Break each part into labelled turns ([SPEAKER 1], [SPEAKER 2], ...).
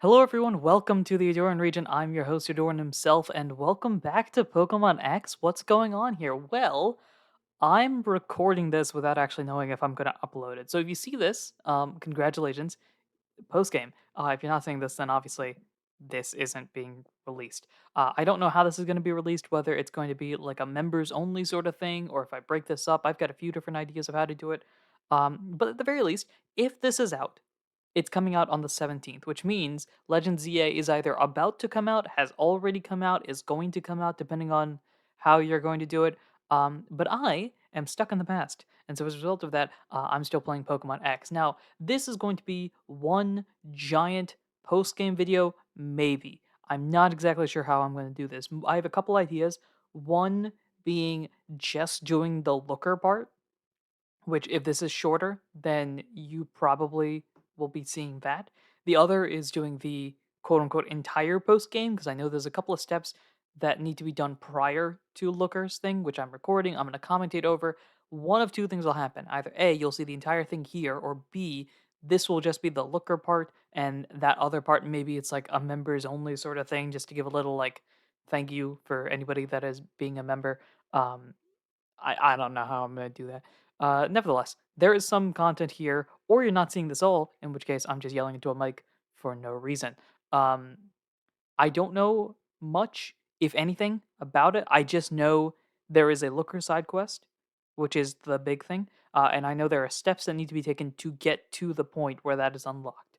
[SPEAKER 1] Hello everyone, welcome to the Ahdurin region. I'm your host, Ahdurin himself, and welcome back to Pokemon X. What's going on here? Well, I'm recording this without actually knowing if I'm going to upload it. So if you see this, congratulations, post game. If you're not seeing this, then obviously this isn't being released. I don't know how this is going to be released, whether it's going to be like a members only sort of thing, or if I break this up. I've got a few different ideas of how to do it. But at the very least, if this is out, it's coming out on the 17th, which means Legend ZA is either about to come out, has already come out, is going to come out, depending on how you're going to do it. But I am stuck in the past. And so as a result of that, I'm still playing Pokemon X. Now, this is going to be one giant post game video, maybe. I'm not exactly sure how I'm going to do this. I have a couple ideas. One being just doing the looker part, which if this is shorter, then you probably will be seeing that. The other is doing the quote unquote entire post game because I know there's a couple of steps that need to be done prior to Looker's thing, which I'm recording. I'm going to commentate over. One of two things will happen. Either A, you'll see the entire thing here, or B, this will just be the Looker part, and that other part, maybe it's like a members only sort of thing, just to give a little like thank you for anybody that is being a member. Um, I don't know how I'm gonna do that. Nevertheless, there is some content here, or you're not seeing this all, in which case I'm just yelling into a mic for no reason. Um, I don't know much, if anything, about it. I just know there is a looker side quest, which is the big thing, and I know there are steps that need to be taken to get to the point where that is unlocked,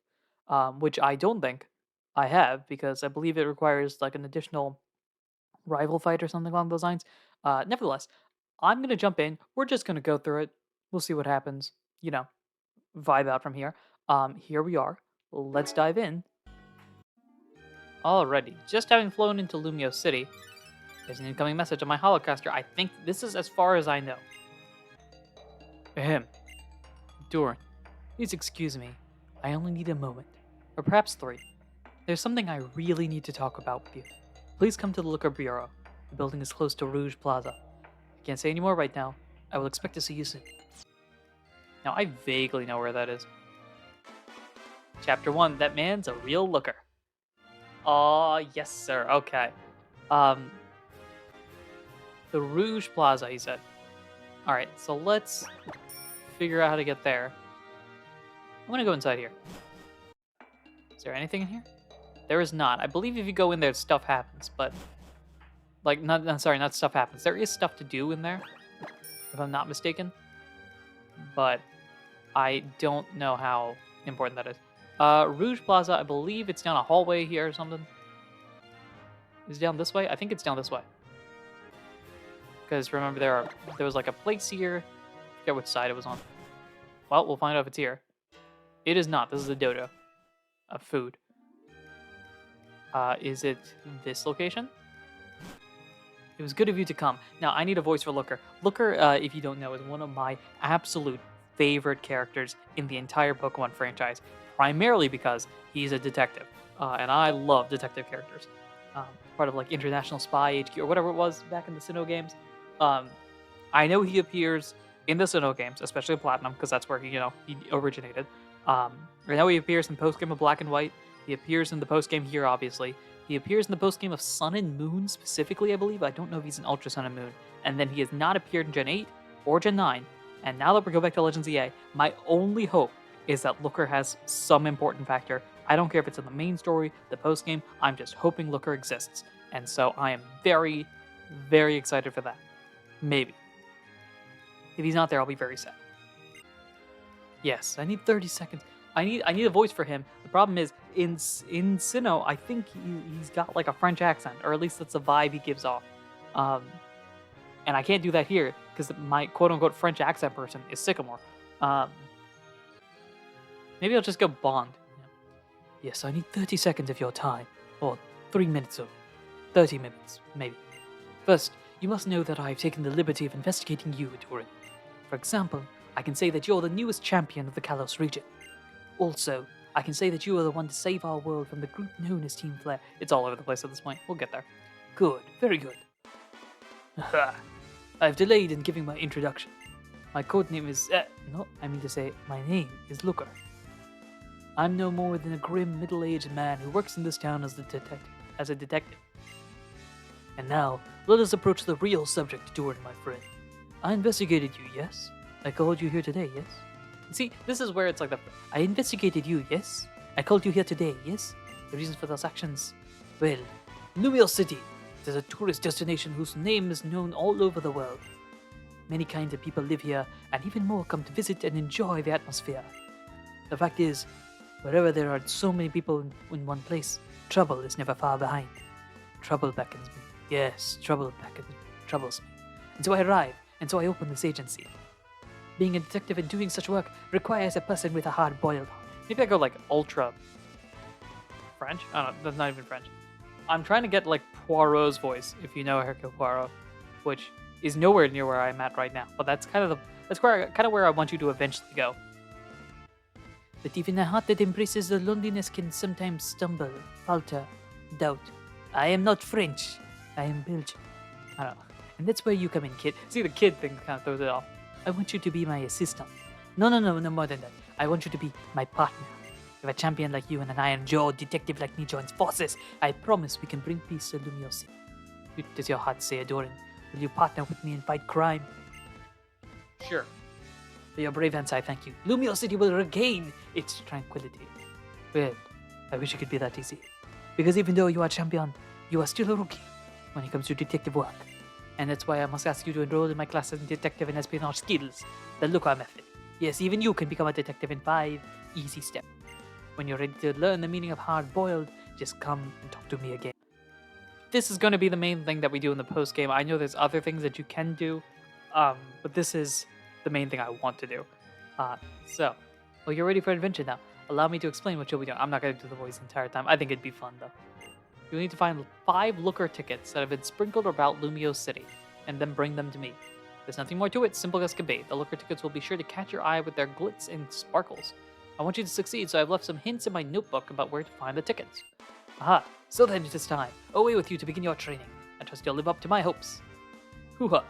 [SPEAKER 1] which I don't think I have because I believe it requires like an additional rival fight or something along those lines. Nevertheless, I'm gonna jump in. We're just gonna go through it. We'll see what happens. You know, vibe out from here. Here we are. Let's dive in. Alrighty, just having flown into Lumio City, there's an incoming message on my holocaster. I think this is as far as I know. Ahem. Durin, please excuse me. I only need a moment, or perhaps three. There's something I really need to talk about with you. Please come to the Looker Bureau. The building is close to Rouge Plaza. I can't say any more right now. I will expect to see you soon. Now, I vaguely know where that is. Chapter 1, that man's a real looker. Aw, yes, sir. Okay. Um, the Rouge Plaza, he said. Alright, so let's figure out how to get there. I'm gonna go inside here. Is there anything in here? There is not. I believe if you go in there, stuff happens, but... Like, sorry, not stuff happens. There is stuff to do in there, if I'm not mistaken. But I don't know how important that is. Rouge Plaza, I believe it's down a hallway here or something. Is it down this way? I think it's down this way. Because remember, there was like a place here. I forget which side it was on. Well, we'll find out if it's here. It is not. This is a dodo of food. Is it this location? It was good of you to come. Now, I need a voice for Looker. Looker, if you don't know, is one of my absolute favorite characters in the entire Pokemon franchise, primarily because he's a detective, and I love detective characters. Part of like International Spy HQ or whatever it was back in the Sinnoh games. I know he appears in the Sinnoh games, especially Platinum, because that's where he originated. I know he appears in post game of Black and White. He appears in the post game here, obviously. He appears in the post game of Sun and Moon specifically, I believe. I don't know if he's in Ultra Sun and Moon. And then he has not appeared in Gen 8 or Gen 9. And now that we go back to Legends EA, my only hope is that Looker has some important factor. I don't care if it's in the main story, the post game. I'm just hoping Looker exists. And so I am very, very excited for that. Maybe. If he's not there, I'll be very sad. Yes, I need 30 seconds. I need a voice for him. The problem is in Sinnoh, I think he's got like a French accent, or at least that's the vibe he gives off. And I can't do that here because my quote unquote French accent person is Sycamore. Maybe I'll just go Bond. Yes, I need 30 seconds of your time, or 3 minutes or 30 minutes, maybe. First, you must know that I've taken the liberty of investigating you, Ahdurin. For example, I can say that you're the newest champion of the Kalos region. Also, I can say that you are the one to save our world from the group known as Team Flare. It's all over the place at this point. We'll get there. Good, very good. I've delayed in giving my introduction. My codename is... no, I mean to say, my name is Looker. I'm no more than a grim, middle-aged man who works in this town as a detective. And now, let us approach the real subject, Jordan, my friend. I investigated you, yes? I called you here today, yes? See, this is where it's like I investigated you, yes? I called you here today, yes? The reasons for those actions? Well, Lumio City is a tourist destination whose name is known all over the world. Many kinds of people live here, and even more come to visit and enjoy the atmosphere. The fact is, wherever there are so many people in one place, trouble is never far behind. Trouble beckons me. Yes, troubles me. And so I arrive, and so I open this agency. Being a detective and doing such work requires a person with a hard-boiled heart. Maybe I go like ultra French? I don't know, that's not even French. I'm trying to get like Poirot's voice, if you know Hercule Poirot, which is nowhere near where I'm at right now. But that's kind of where I want you to eventually go. But even a heart that embraces the loneliness can sometimes stumble, falter, doubt. I am not French. I am Belgian. I don't know. And that's where you come in, kid. See, the kid thing kind of throws it off. I want you to be my assistant. No, more than that. I want you to be my partner. If a champion like you and an Iron Jaw detective like me joins forces, I promise we can bring peace to Lumio City. What does your heart say, Ahdurin? Will you partner with me and fight crime? Sure. For your brave answer, I thank you. Lumio City will regain its tranquility. Well, I wish it could be that easy. Because even though you are champion, you are still a rookie when it comes to detective work. And that's why I must ask you to enroll in my classes in detective and espionage skills, the Luca method. Yes, even you can become a detective in 5 easy steps. When you're ready to learn the meaning of hard-boiled, just come and talk to me again. This is going to be the main thing that we do in the post-game. I know there's other things that you can do, but this is the main thing I want to do. So, well, you're ready for adventure now. Allow me to explain what you'll be doing. I'm not going to do the voice the entire time. I think it'd be fun, though. You'll need to find 5 looker tickets that have been sprinkled about Lumio City, and then bring them to me. There's nothing more to it, simple as can be. The looker tickets will be sure to catch your eye with their glitz and sparkles. I want you to succeed, so I've left some hints in my notebook about where to find the tickets. Aha, so then it is time. Away with you to begin your training. I trust you'll live up to my hopes. Hoo-ha.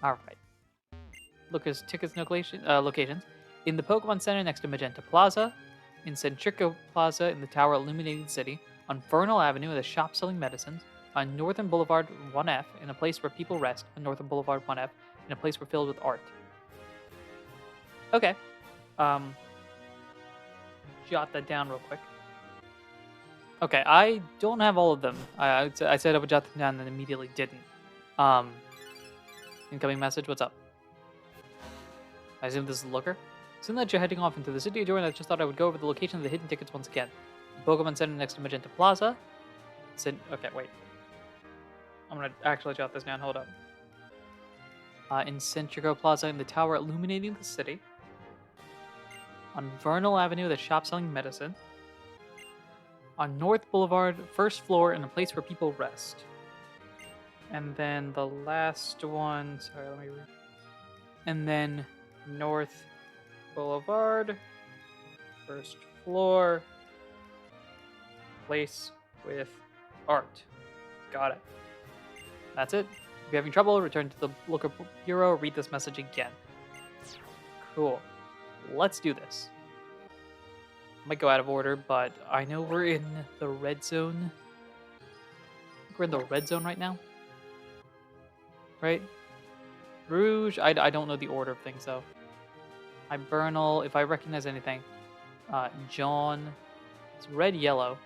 [SPEAKER 1] Alright. Looker's tickets locations. In the Pokemon Center next to Magenta Plaza. In Centrico Plaza in the tower illuminating the city. On Vernal Avenue at a shop selling medicines. On Northern Boulevard 1F in a place where people rest. On Northern Boulevard 1F in a place filled with art. Okay. Jot that down real quick. Okay, I don't have all of them. I said I would jot them down and immediately didn't. Incoming message, what's up? I assume this is Looker. Soon that you're heading off into the city of Jordan, I just thought I would go over the location of the hidden tickets once again. Pokemon Center next to Magenta Plaza. Okay, wait. I'm gonna actually jot this down, hold up. In Centrico Plaza in the tower illuminating the city. On Vernal Avenue, the shop selling medicine. On North Boulevard, first floor, in a place where people rest. And then the last one, sorry, let me read. And then North Boulevard, first floor, place with art. Got it. That's it. If you're having trouble, return to the Looker Bureau, read this message again. Cool. Let's do this. Might go out of order, but I know we're in the red zone. We're in the red zone right now. Right? Rouge, I don't know the order of things, though. Hibernal, if I recognize anything. John. It's red, yellow.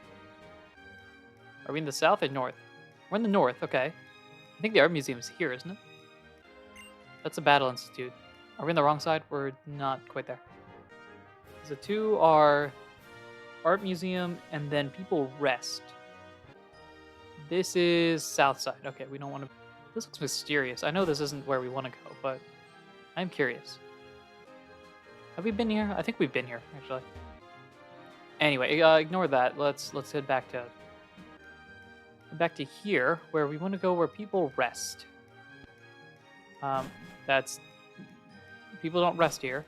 [SPEAKER 1] Are we in the south or north? We're in the north, okay. I think the art museum is here, isn't it? That's the Battle Institute. Are we on the wrong side? We're not quite there. The 2 are art museum and then people rest. This is south side. Okay, we don't want to... This looks mysterious. I know this isn't where we want to go, but I'm curious. Have we been here? I think we've been here, actually. Anyway, ignore that. Let's head back to here, where we want to go where people rest. That's... People don't rest here.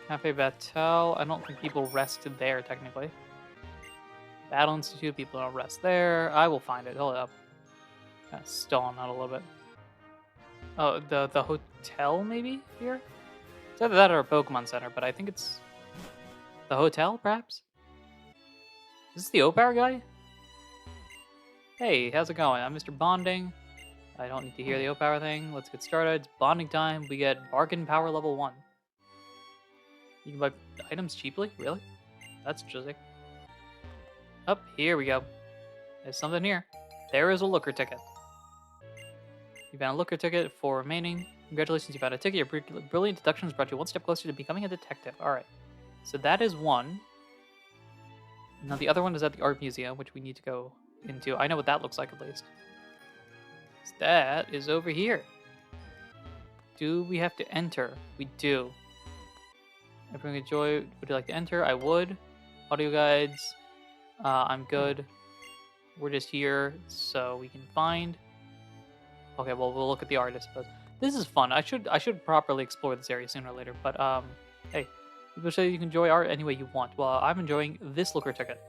[SPEAKER 1] Cafe Battelle, I don't think people rest there, technically. Battle Institute, people don't rest there. I will find it. Hold up. Kind of stalling out a little bit. Oh, the hotel, maybe, here? It's either that or a Pokemon Center, but I think it's... The hotel, perhaps? Is this the Opar guy? Hey, how's it going? I'm Mr. Bonding. I don't need to hear the Opar thing. Let's get started. It's bonding time. We get bargain power level 1. You can buy items cheaply? Really? That's interesting. Up, here we go. There's something here. There is a looker ticket. You found a looker ticket for remaining. Congratulations, you found a ticket. Your brilliant deductions brought you one step closer to becoming a detective. Alright. So that is one. Now the other one is at the art museum, which we need to go into. I know what that looks like at least. So that is over here. Do we have to enter? We do. Everyone enjoy. Would you like to enter? I would. Audio guides. I'm good. We're just here so we can find. Okay, well we'll look at the art, I suppose. This is fun. I should properly explore this area sooner or later. But hey, people say you can enjoy art any way you want. Well, I'm enjoying this looker ticket.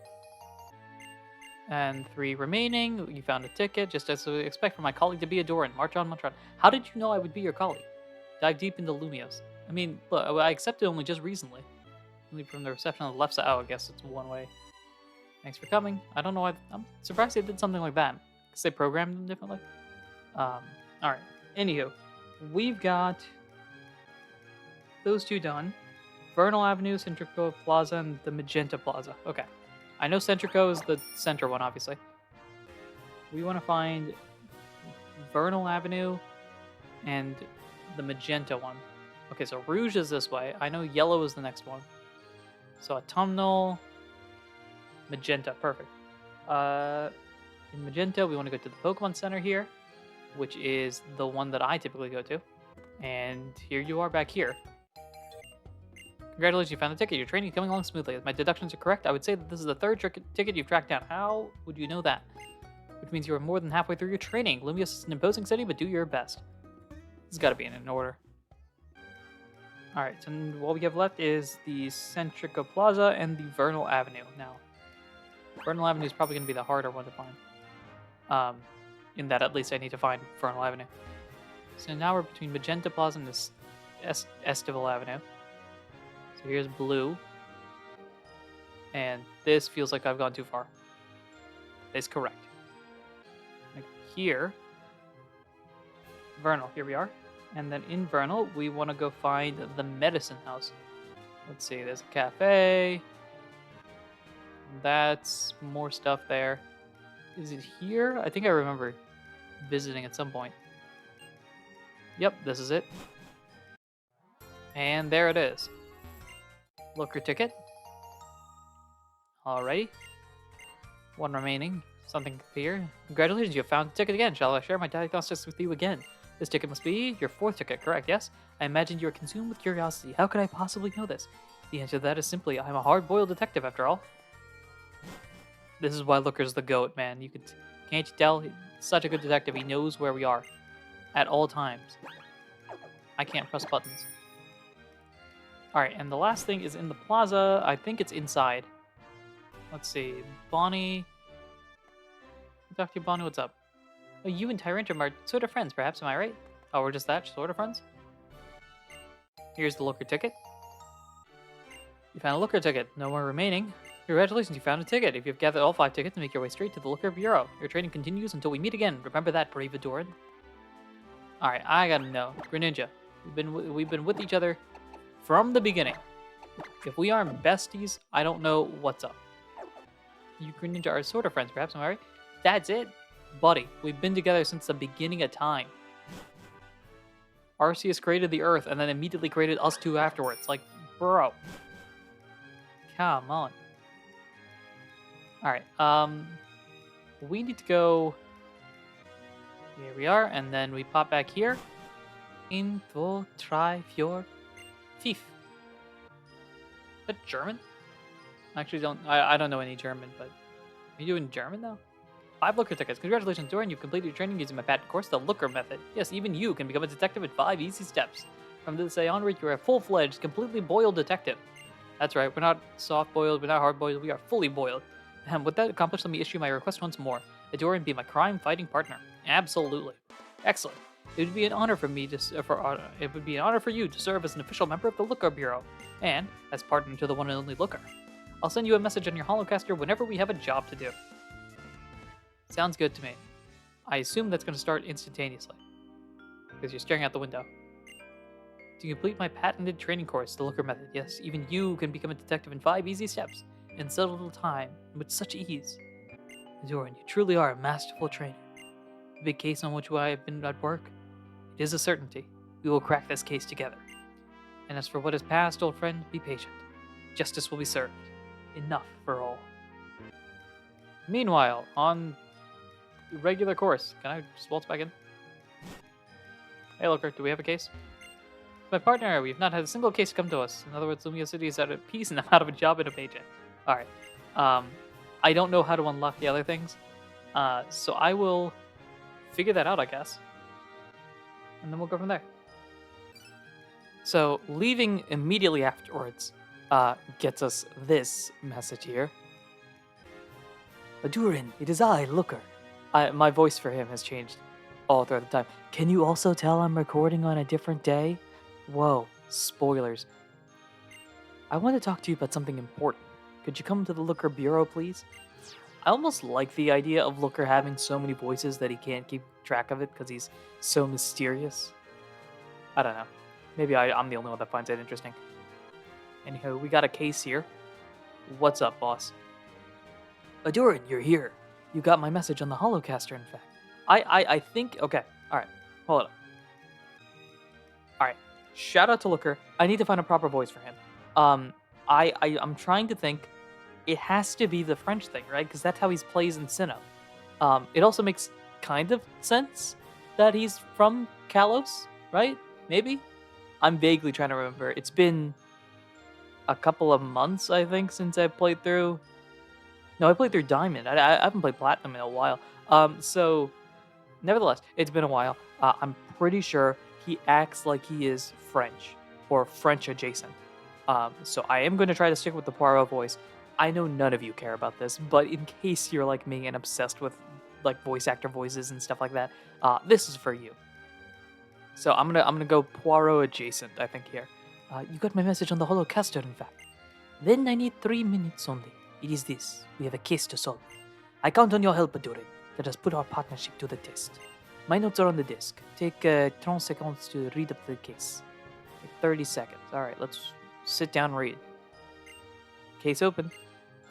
[SPEAKER 1] And 3 remaining. You found a ticket, just as I would expect from my colleague to be Ahdurin. March on, march on. How did you know I would be your colleague? Dive deep into Lumios. I mean, look, I accepted only just recently. Only from the reception on the left side. Oh, I guess it's one way. Thanks for coming. I don't know why. I'm surprised they did something like that. Because they programmed them differently. Alright. Anywho, we've got those 2 done. Vernal Avenue, Centrico Plaza, and the Magenta Plaza. Okay. I know Centrico is the center one, obviously. We want to find Vernal Avenue and the Magenta one. Okay, so Rouge is this way. I know Yellow is the next one. So Autumnal, Magenta, perfect. In Magenta, we want to go to the Pokemon Center here, which is the one that I typically go to. And here you are back here. Congratulations, you found the ticket. Your training is coming along smoothly. If my deductions are correct, I would say that this is the 3rd ticket you've tracked down. How would you know that? Which means you are more than halfway through your training. Lumios is an imposing city, but do your best. This has got to be in order. Alright, so what we have left is the Centrico Plaza and the Vernal Avenue. Now, Vernal Avenue is probably going to be the harder one to find. In that, at least, I need to find Vernal Avenue. So now we're between Magenta Plaza and this Estival Avenue. So here's blue. And this feels like I've gone too far. That is correct. Like here, Vernal, here we are. And then in Vernal, we want to go find the medicine house. Let's see, there's a cafe. That's more stuff there. Is it here? I think I remember visiting at some point. Yep, this is it. And there it is. Looker ticket. Alrighty. 1 remaining. Something here. Congratulations, you have found the ticket again. Shall I share my diagnostics with you again? This ticket must be your 4th ticket, correct? Yes? I imagine you are consumed with curiosity. How could I possibly know this? The answer to that is simply, I'm a hard-boiled detective after all. This is why Looker's the GOAT, man. Can't you tell? He's such a good detective. He knows where we are. At all times. I can't press buttons. Alright, and the last thing is in the plaza. I think it's inside. Let's see. Bonnie. Talk to you, Bonnie. What's up? Oh, you and Tyrantrum are sort of friends, perhaps. Am I right? Oh, we're just that? Sort of friends? Here's the Looker ticket. You found a Looker ticket. No more remaining. Congratulations, you found a ticket. If you've gathered all 5 tickets, make your way straight to the Looker Bureau. Your training continues until we meet again. Remember that, brave Ahdurin. Alright, I gotta know. Greninja. We've been with each other from the beginning. If we aren't besties, I don't know what's up. You Greninja are sort of friends, perhaps, am I right? That's it? Buddy, we've been together since the beginning of time. Arceus created the Earth and then immediately created us 2 afterwards. Like, bro. Come on. Alright, we need to go... Here we are, and then we pop back here. Info try your thief. Is that German? I actually don't... I don't know any German, but... Are you doing German, though? 5 Looker tickets. Congratulations, Dorian. You've completed your training using my patent course, the Looker method. Yes, even you can become a detective in 5 easy steps. From this day onward, you're a full-fledged, completely boiled detective. That's right. We're not soft-boiled. We're not hard-boiled. We are fully boiled. And with that accomplished, let me issue my request once more. Dorian be my crime-fighting partner. Absolutely. Excellent. It would be an honor for me to... it would be an honor for you to serve as an official member of the Looker Bureau. and as partner to the one and only Looker. I'll send you a message on your holocaster whenever we have a job to do. Sounds good to me. I assume that's going to start instantaneously, because you're staring out the window. To complete my patented training course, the Looker method, yes, even you can become a detective in 5 easy steps, in so little time, and with such ease. Ahdurin, you truly are a masterful trainer. The big case on which I have been at work, it is a certainty. We will crack this case together. And as for what is past, old friend, be patient. Justice will be served. Enough for all. Meanwhile, on the regular course, can I just waltz back in? Hey, Looker, do we have a case? My partner, we've not had a single case come to us. In other words, Lumia City is out of peace and I'm out of a job and a paycheck. Alright. I don't know how to unlock the other things. So I will figure that out, I guess. And then we'll go from there. So, leaving immediately afterwards gets us this message here. Ahdurin, it is I, Looker. My voice for him has changed all throughout the time. Can you also tell I'm recording on a different day? Whoa, spoilers. I want to talk to you about something important. Could you come to the Looker Bureau, please? I almost like the idea of Looker having so many voices that he can't keep track of it because he's so mysterious. I don't know. Maybe I'm the only one that finds it interesting. Anyhow, we got a case here. What's up, boss? Ahdurin, you're here. You got my message on the holocaster, in fact. I think... Okay, alright. Hold up. Alright. Shout out to Looker. I need to find a proper voice for him. I'm trying to think. It has to be the French thing, right? Because that's how he plays in Sinnoh. It also makes kind of sense that he's from Kalos, right? Maybe? I'm vaguely trying to remember. It's been a couple of months, I think, since I played through... No, I played through Diamond. I haven't played Platinum in a while. So, nevertheless, it's been a while. I'm pretty sure he acts like he is French, or French adjacent. So I am going to try to stick with the Poirot voice. I know none of you care about this, but in case you're like me and obsessed with like voice actor voices and stuff like that, this is for you. So I'm gonna go Poirot adjacent, I think here. You got my message on the holocaster, in fact. Then I need 3 minutes only. It is this. We have a case to solve. I count on your help, Ahdurin. Let us put our partnership to the test. My notes are on the disk. Take 30 seconds to read up the case. Take 30 seconds. Alright, let's sit down and read. Case open.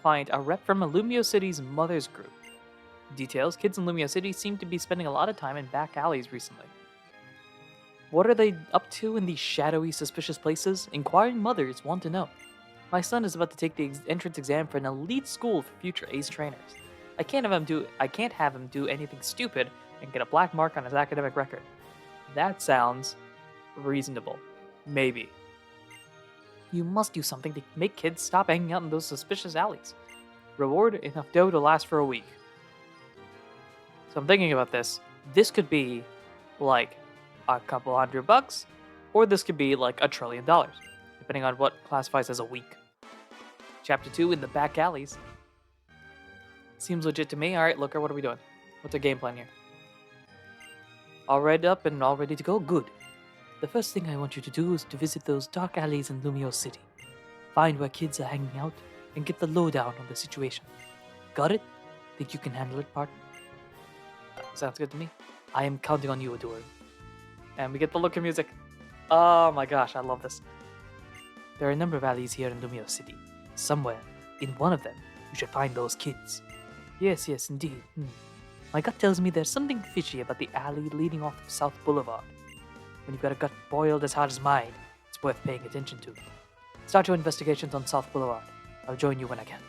[SPEAKER 1] Client, a rep from Lumio City's Mothers Group. Details, kids in Lumio City seem to be spending a lot of time in back alleys recently. What are they up to in these shadowy, suspicious places? Inquiring mothers want to know. My son is about to take the entrance exam for an elite school for future ace trainers. I can't have him do anything stupid and get a black mark on his academic record. That sounds reasonable. Maybe. You must do something to make kids stop hanging out in those suspicious alleys. Reward enough dough to last for a week. So I'm thinking about this. This could be like a couple $100, or this could be like $1 trillion, depending on what classifies as a week. Chapter 2 in the back alleys. Seems legit to me. Alright, Looker, what are we doing? What's our game plan here? All read up and all ready to go? Good. The first thing I want you to do is to visit those dark alleys in Lumio City. Find where kids are hanging out and get the lowdown on the situation. Got it? Think you can handle it, partner? Sounds good to me. I am counting on you, Ahdurin. And we get the Looker music. Oh my gosh, I love this. There are a number of alleys here in Lumio City. Somewhere, in one of them, you should find those kids. Yes, indeed. My gut tells me there's something fishy about the alley leading off of South Boulevard. When you've got a gut boiled as hard as mine, it's worth paying attention to. Start your investigations on South Boulevard. I'll join you when I can.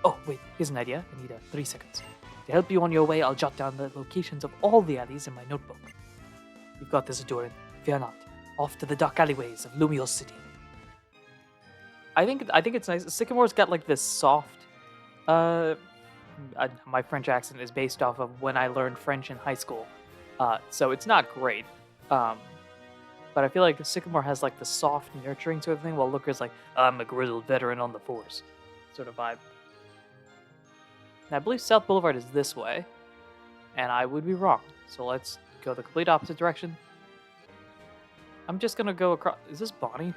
[SPEAKER 1] Oh, wait, here's an idea. I need 3 seconds. To help you on your way, I'll jot down the locations of all the alleys in my notebook. You've got this, Ahdurin. Fear not. Off to the dark alleyways of Lumio City. I think it's nice. Sycamore's got like this soft... my French accent is based off of when I learned French in high school. So it's not great. But I feel like Sycamore has like the soft, nurturing sort of thing, while Looker's like, I'm a grizzled veteran on the force sort of vibe. And I believe South Boulevard is this way, and I would be wrong. So let's go the complete opposite direction. I'm just gonna go across... Is this Bonnie?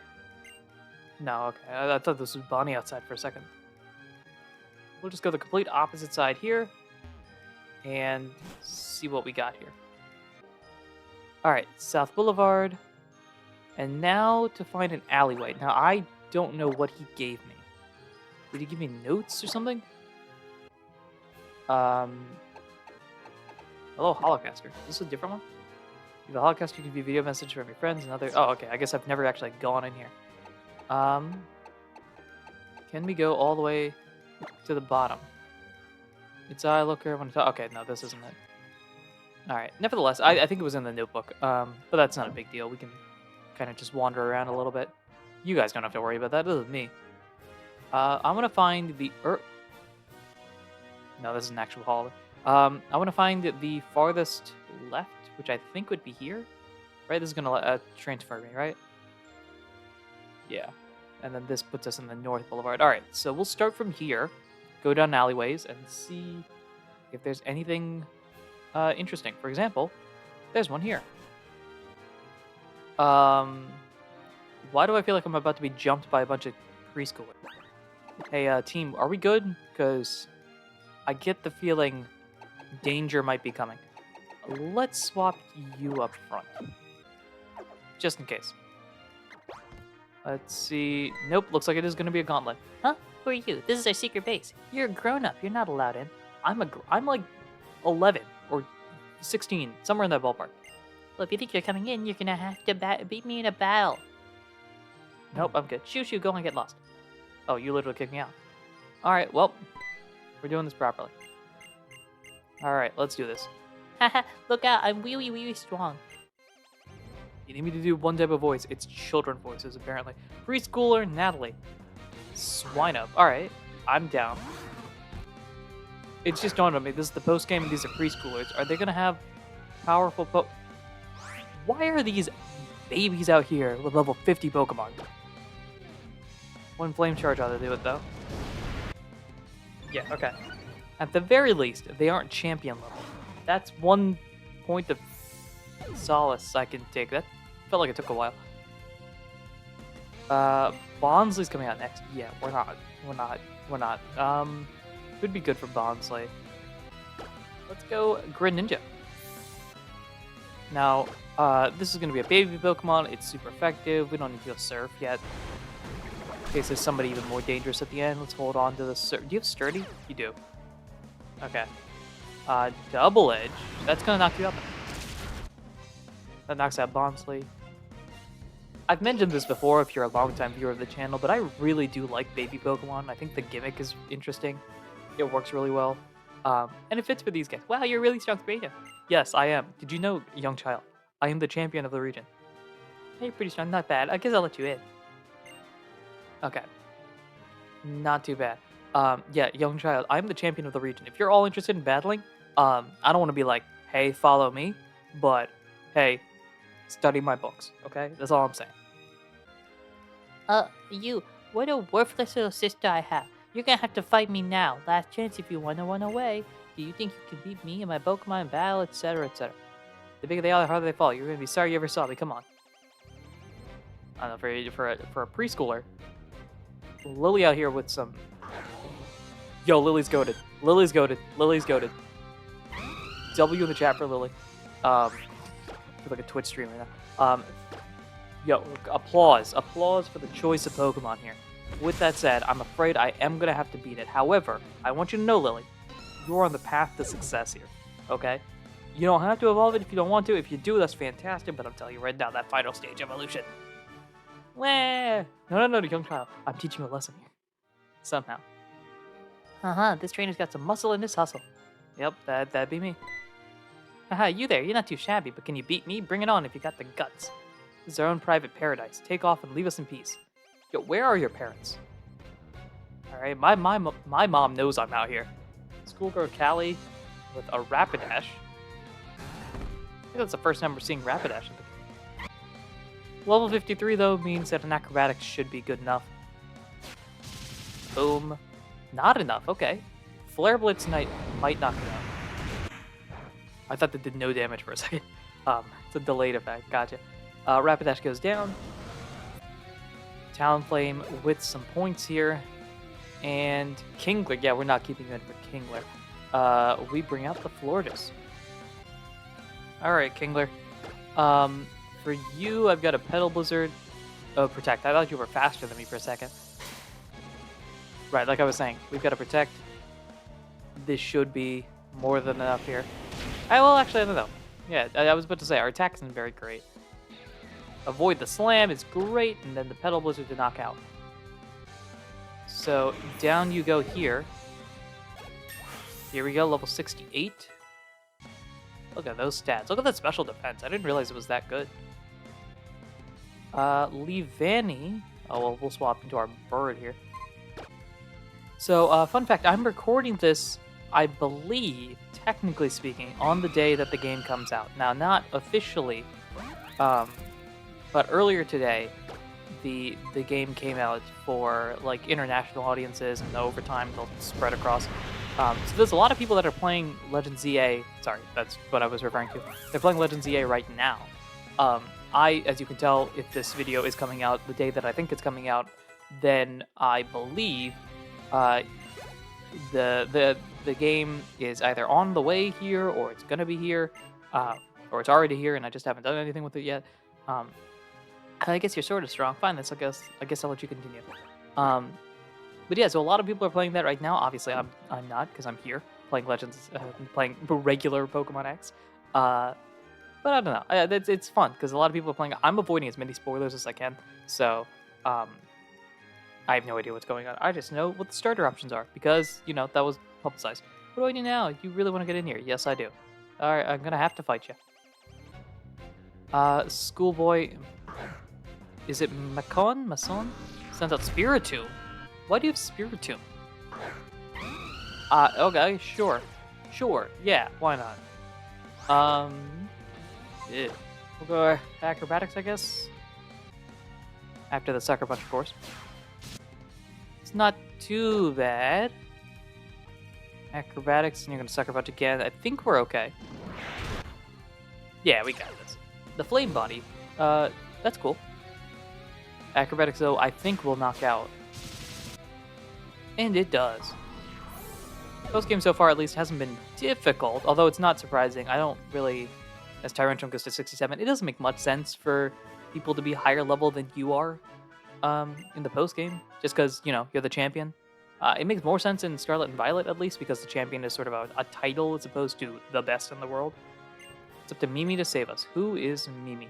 [SPEAKER 1] No, okay. I thought this was Bonnie outside for a second. We'll just go the complete opposite side here and see what we got here. All right, South Boulevard. And now to find an alleyway. Now, I don't know what he gave me. Did he give me notes or something? Hello, Holocaster. Is this a different one? The Holocaster can view video message from your friends and other. Oh, okay. I guess I've never actually gone in here. Can we go all the way to the bottom? It's I looker when it's okay. No, this isn't it. All right. Nevertheless, I think it was in the notebook. But that's not a big deal. We can kind of just wander around a little bit. You guys don't have to worry about that. This is me. I'm gonna find the No, this is an actual hallway. I want to find the farthest left, which I think would be here. Right, this is gonna transfer me, right? Yeah. And then this puts us in the North Boulevard. All right, so we'll start from here, go down alleyways, and see if there's anything interesting. For example, there's one here. Why do I feel like I'm about to be jumped by a bunch of preschoolers? Hey, team, are we good? Because I get the feeling danger might be coming. Let's swap you up front. Just in case. Let's see. Nope, looks like it is going to be a gauntlet.
[SPEAKER 2] Huh? Who are you? This is our secret base. You're a grown-up. You're not allowed in.
[SPEAKER 1] I'm like 11 or 16, somewhere in that ballpark.
[SPEAKER 2] Well, if you think you're coming in, you're gonna have to beat me in a battle.
[SPEAKER 1] Nope, I'm good.
[SPEAKER 2] Shoo, shoo, go and get lost.
[SPEAKER 1] Oh, you literally kicked me out. All right, well, we're doing this properly. All right, let's do this.
[SPEAKER 2] Haha, look out, I'm wee strong.
[SPEAKER 1] You need me to do one type of voice. It's children voices, apparently. Preschooler Natalie. Swine up. All right, I'm down. It's just dawned on me. This is the post game, and these are preschoolers. Are they going to have powerful Why are these babies out here with level 50 Pokemon? One flame charge ought to do it, though. Yeah, okay. At the very least, they aren't champion level. That's one point of solace I can take. That felt like it took a while. Bonsly's coming out next. Yeah, we're not. Could be good for Bonsly. Let's go Greninja. Now, this is going to be a baby Pokemon. It's super effective. We don't need to go Surf yet. In case there's somebody even more dangerous at the end, let's hold on to the Surf. Do you have Sturdy? You do. Okay. Double Edge. That's going to knock you out. That knocks out Bonsly. I've mentioned this before if you're a long-time viewer of the channel, but I really do like baby Pokemon. I think the gimmick is interesting. It works really well. And it fits for these guys. Wow, you're a really strong creative. Yes, I am. Did you know, young child? I am the champion of the region. Hey, you're pretty strong. Not bad. I guess I'll let you in. Okay. Not too bad. Yeah, young child, I'm the champion of the region. If you're all interested in battling, I don't want to be like, hey, follow me, but hey, study my books, okay? That's all I'm saying.
[SPEAKER 2] You, what a worthless little sister I have. You're gonna have to fight me now. Last chance if you wanna run away. Do you think you can beat me and my Pokemon in battle, etc., etc.? The bigger they are, the harder they fall. You're gonna be sorry you ever saw me. Come on. I don't know, for a preschooler. Lily out here with some... Yo, Lily's goated. Lily's goated. Lily's goated. W in the chat for Lily. I feel like a Twitch stream right now. Yo, applause. Applause for the choice of Pokemon here. With that said, I'm afraid I am going to have to beat it. However, I want you to know, Lily, you're on the path to success here, okay? You don't have to evolve it if you don't want to. If you do, that's fantastic, but I'm telling you right now, that final stage evolution. Wah! No, young child. I'm teaching you a lesson here. Somehow. This trainer's got some muscle in his hustle.
[SPEAKER 1] Yep, that'd be me.
[SPEAKER 2] Haha, you there. You're not too shabby, but can you beat me? Bring it on if you got the guts.
[SPEAKER 1] This is our own private paradise. Take off and leave us in peace. Yo, where are your parents? Alright, my mom knows I'm out here. Schoolgirl Callie with a Rapidash. I think that's the first time we're seeing Rapidash. Level 53, though, means that an Acrobatics should be good enough. Boom. Not enough, okay. Flare Blitz Knight might knock it out. I thought that did no damage for a second. It's a delayed effect, gotcha. Rapidash goes down. Talonflame with some points here. And Kingler, yeah, we're not keeping it for Kingler. We bring out the Florges. All right, Kingler. For you, I've got a Petal Blizzard. Oh, Protect. I thought you were faster than me for a second. Right, like I was saying, we've got to Protect. This should be more than enough here. Well, actually, I don't know. Yeah, I was about to say, our attack isn't very great. Avoid the Slam is great, and then the Petal Blizzard to knock out. So, down you go here. Here we go, level 68. Look at those stats. Look at that special defense. I didn't realize it was that good. Levani. Oh, well, we'll swap into our bird here. So, fun fact, I'm recording this, I believe, technically speaking, on the day that the game comes out. Now, not officially, but earlier today, the game came out for, like, international audiences, and over time they'll spread across. So there's a lot of people that are playing Legends EA. Sorry, that's what I was referring to. They're playing Legends EA right now. As you can tell, if this video is coming out the day that I think it's coming out, then I believe the game is either on the way here, or it's gonna be here, or it's already here, and I just haven't done anything with it yet. I guess you're sort of strong. Fine, I guess I'll let you continue. But yeah, so a lot of people are playing that right now. Obviously, I'm not, because I'm here playing Legends, playing regular Pokemon X. But I don't know. It's fun because a lot of people are playing. I'm avoiding as many spoilers as I can, so I have no idea what's going on. I just know what the starter options are because that was publicized. What do I do now? You really want to get in here? Yes, I do. All right, I'm gonna have to fight you. Schoolboy. Is it Mason? Sends out Spiritomb. Why do you have Spiritomb? Okay, sure. Yeah, why not? Yeah. We'll go Acrobatics, I guess. After the Sucker Punch, of course. It's not too bad. Acrobatics, and you're gonna Sucker Punch again. I think we're okay. Yeah, we got this. The Flame Body. That's cool. Acrobatics, though, I think will knock out. And it does. Post-game so far, at least, hasn't been difficult, although it's not surprising. I don't really... As Tyrantrum goes to 67, it doesn't make much sense for people to be higher level than you are in the post-game, just because, you're the champion. It makes more sense in Scarlet and Violet, at least, because the champion is sort of a title as opposed to the best in the world. It's up to Mimi to save us. Who is Mimi?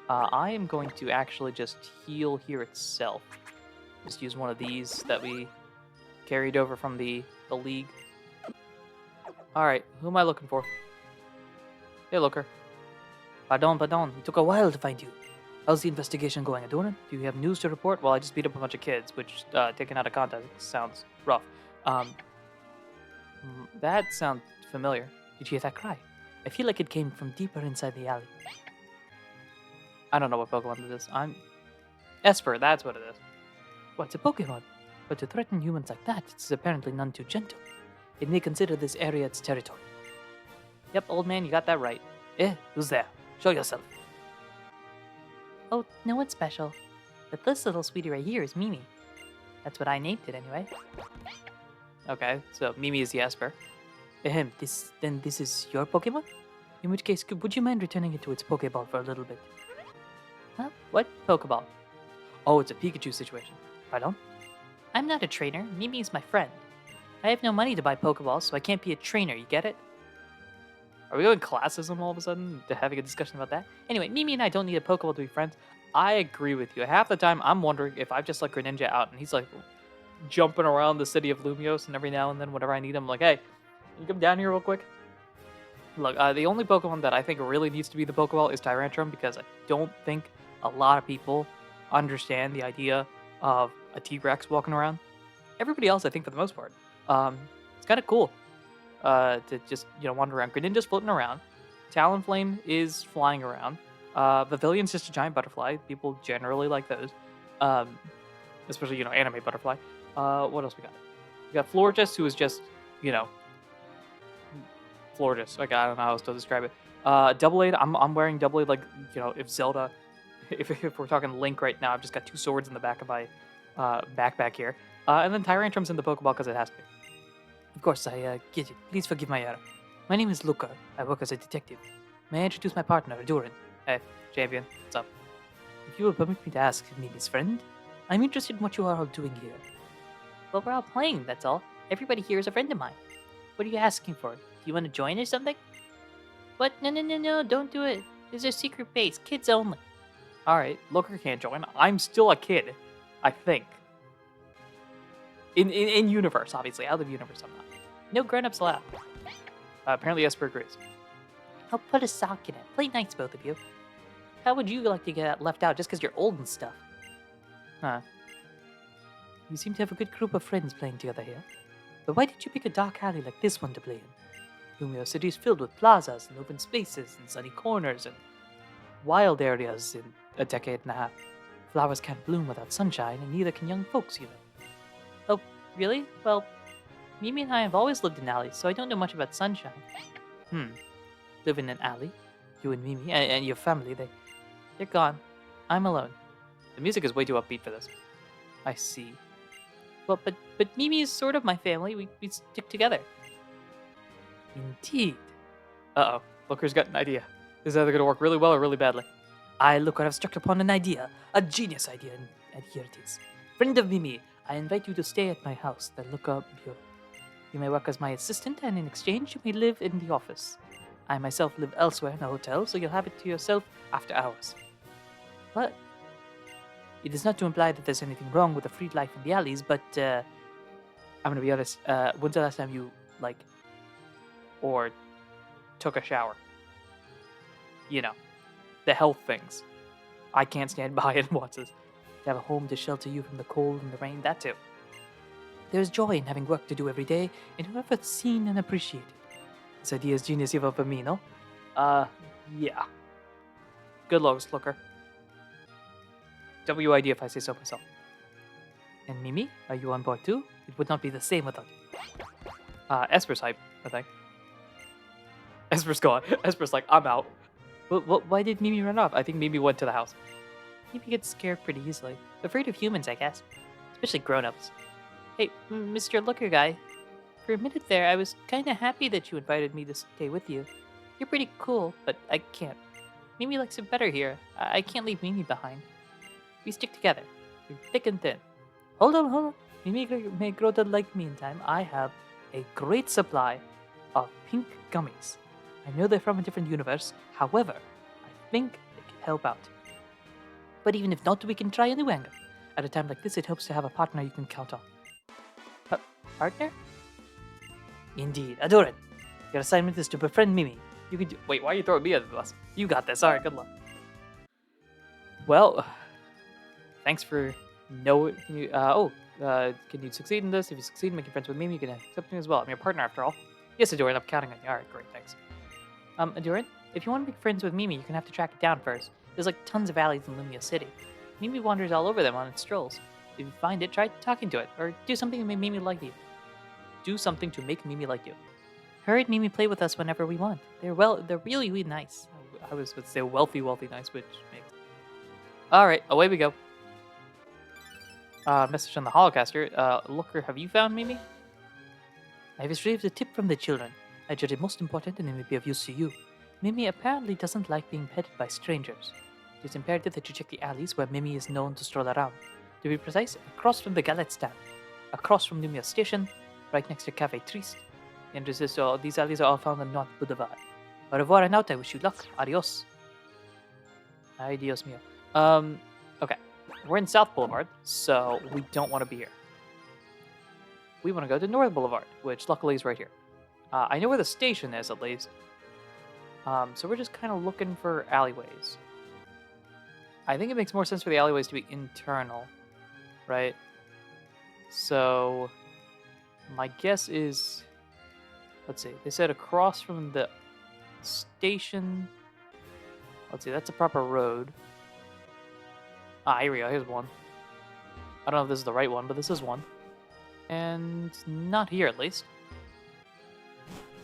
[SPEAKER 1] I am going to actually just heal here itself. Just use one of these that we carried over from the league. Alright, who am I looking for? Hey, looker. Pardon. It took a while to find you. How's the investigation going, Ahdurin? Do you have news to report? Well, I just beat up a bunch of kids, which, taken out of context, sounds rough. That sounds familiar. Did you hear that cry? I feel like it came from deeper inside the alley. I don't know what Pokemon it is. Esper, that's what it is. Well, it's a Pokemon. But to threaten humans like that, it's apparently none too gentle. It may consider this area its territory. Yep, old man, you got that right. Who's there? Show yourself. Oh, no one's special. But this little sweetie right here is Mimi. That's what I named it anyway. Okay, so Mimi is the Esper. This is your Pokemon? In which case, would you mind returning it to its Pokeball for a little bit? Huh? What? Pokeball? Oh, it's a Pikachu situation. Pardon? I'm not a trainer. Mimi is my friend. I have no money to buy Pokeballs, so I can't be a trainer, you get it? Are we going classism all of a sudden? To having a discussion about that? Anyway, Mimi and I don't need a Pokeball to be friends. I agree with you. Half the time, I'm wondering if I've just let Greninja out and he's like jumping around the city of Lumiose, and every now and then, whenever I need him, I'm like, hey, can you come down here real quick? Look, the only Pokemon that I think really needs to be the Pokeball is Tyrantrum, because I don't think a lot of people understand the idea of a T-Rex walking around. Everybody else, I think, for the most part. It's kind of cool to just, wander around. Greninja's floating around. Talonflame is flying around. Pavillion's just a giant butterfly. People generally like those. Especially, anime butterfly. What else we got? We got Florges, who is just, Florges. Like, I don't know how else to describe it. Double Aid, I'm wearing Double Aid like, if Zelda if we're talking Link right now, I've just got two swords in the back of my backpack here. And then Tyrantrum's in the Pokeball because it has to be. Of course, I get it. Please forgive my error. My name is Luca. I work as a detective. May I introduce my partner, Ahdurin? Hey, champion. What's up? If you will permit me to ask, Mimi's friend, I'm interested in what you are all doing here.
[SPEAKER 2] Well, we're all playing, that's all. Everybody here is a friend of mine. What are you asking for? Do you want to join or something? What? No, no, no, no, don't do it. This is a secret base, kids only.
[SPEAKER 1] All right, Looker can't join. I'm still a kid, I think. In universe, obviously. Out of universe, I'm not.
[SPEAKER 2] No grown-ups allowed.
[SPEAKER 1] Apparently, Esper agrees.
[SPEAKER 2] I'll put a sock in it. Play nice, both of you. How would you like to get left out just because you're old and stuff?
[SPEAKER 1] Huh.
[SPEAKER 2] You seem to have a good group of friends playing together here. But why did you pick a dark alley like this one to play in? Lumio City is filled with plazas and open spaces and sunny corners and wild areas in a decade and a half. Flowers can't bloom without sunshine, and neither can young folks, you know. Oh, really? Well, Mimi and I have always lived in alleys, so I don't know much about sunshine. Live in an alley? You and Mimi and your family, they're gone. I'm alone.
[SPEAKER 1] The music is way too upbeat for this.
[SPEAKER 2] I see. Well, but Mimi is sort of my family. We stick together.
[SPEAKER 1] Indeed. Uh-oh. Looker's got an idea. This is either going to work really well or really badly.
[SPEAKER 2] I, Looker, have struck upon an idea. A genius idea, and here it is. Friend of Mimi, I invite you to stay at my house, the Looker Bureau. You may work as my assistant, and in exchange, you may live in the office. I myself live elsewhere in a hotel, so you'll have it to yourself after hours. But it is not to imply that there's anything wrong with a free life in the alleys, but
[SPEAKER 1] I'm going to be honest. When's the last time you, or took a shower? You know, the health things. I can't stand by and watch this.
[SPEAKER 2] to have a home to shelter you from the cold and the rain, that too. There's joy in having work to do every day, and whoever's seen and appreciated. This idea is genius even for me, no?
[SPEAKER 1] Yeah. Good looks, Looker. WID if I say so myself.
[SPEAKER 2] And Mimi, are you on board too? It would not be the same without you.
[SPEAKER 1] Esper's hype, I think. Esper's gone. Esper's like, I'm out.
[SPEAKER 2] Why did Mimi run off?
[SPEAKER 1] I think Mimi went to the house.
[SPEAKER 2] Mimi gets scared pretty easily. Afraid of humans, I guess. Especially grown-ups. Hey, Mr. Looker guy. For a minute there, I was kinda happy that you invited me to stay with you. You're pretty cool, but I can't. Mimi likes it better here. I can't leave Mimi behind. We stick together. We're thick and thin. Hold on. Mimi may grow to like me in time. I have a great supply of pink gummies. I know they're from a different universe. However, I think they can help out. But even if not, we can try anyway. At a time like this, it helps to have a partner you can count on. Partner? Indeed. Ahdurin, your assignment is to befriend Mimi. You can do...
[SPEAKER 1] Wait, why are you throwing me under the bus?
[SPEAKER 2] You got this. Alright, good luck.
[SPEAKER 1] Well, thanks for knowing... can you succeed in this? If you succeed in making friends with Mimi, you can accept me as well. I'm your partner after all. Yes, Ahdurin, I'm counting on you. Alright, great, thanks.
[SPEAKER 2] Ahdurin, if you want to make friends with Mimi, you're gonna have to track it down first. There's like tons of alleys in Lumia City. Mimi wanders all over them on its strolls. If you find it, try talking to it, or do something to make Mimi like you.
[SPEAKER 1] Do something to make Mimi like you.
[SPEAKER 2] Her and Mimi play with us whenever we want. They're really, really nice.
[SPEAKER 1] I was about to say wealthy nice, which makes... Alright, away we go. Message on the Holocaster. Looker, have you found Mimi?
[SPEAKER 2] I have received a tip from the children. I judge it most important and it may be of use to you. Mimi apparently doesn't like being petted by strangers. It is imperative that you check the alleys where Mimi is known to stroll around. To be precise, across from the Galette stand, across from Lumia Station, right next to Cafe Triste. And these alleys are all found on North Boulevard. Au revoir and out, I wish you luck. Adios.
[SPEAKER 1] Adios mio. Okay. We're in South Boulevard, so we don't want to be here. We want to go to North Boulevard, which luckily is right here. I know where the station is, at least. So we're just kind of looking for alleyways. I think it makes more sense for the alleyways to be internal, right? So my guess is, let's see, they said across from the station. Let's see, that's a proper road. Here we go, here's one. I don't know if this is the right one, but this is one. And not here, at least.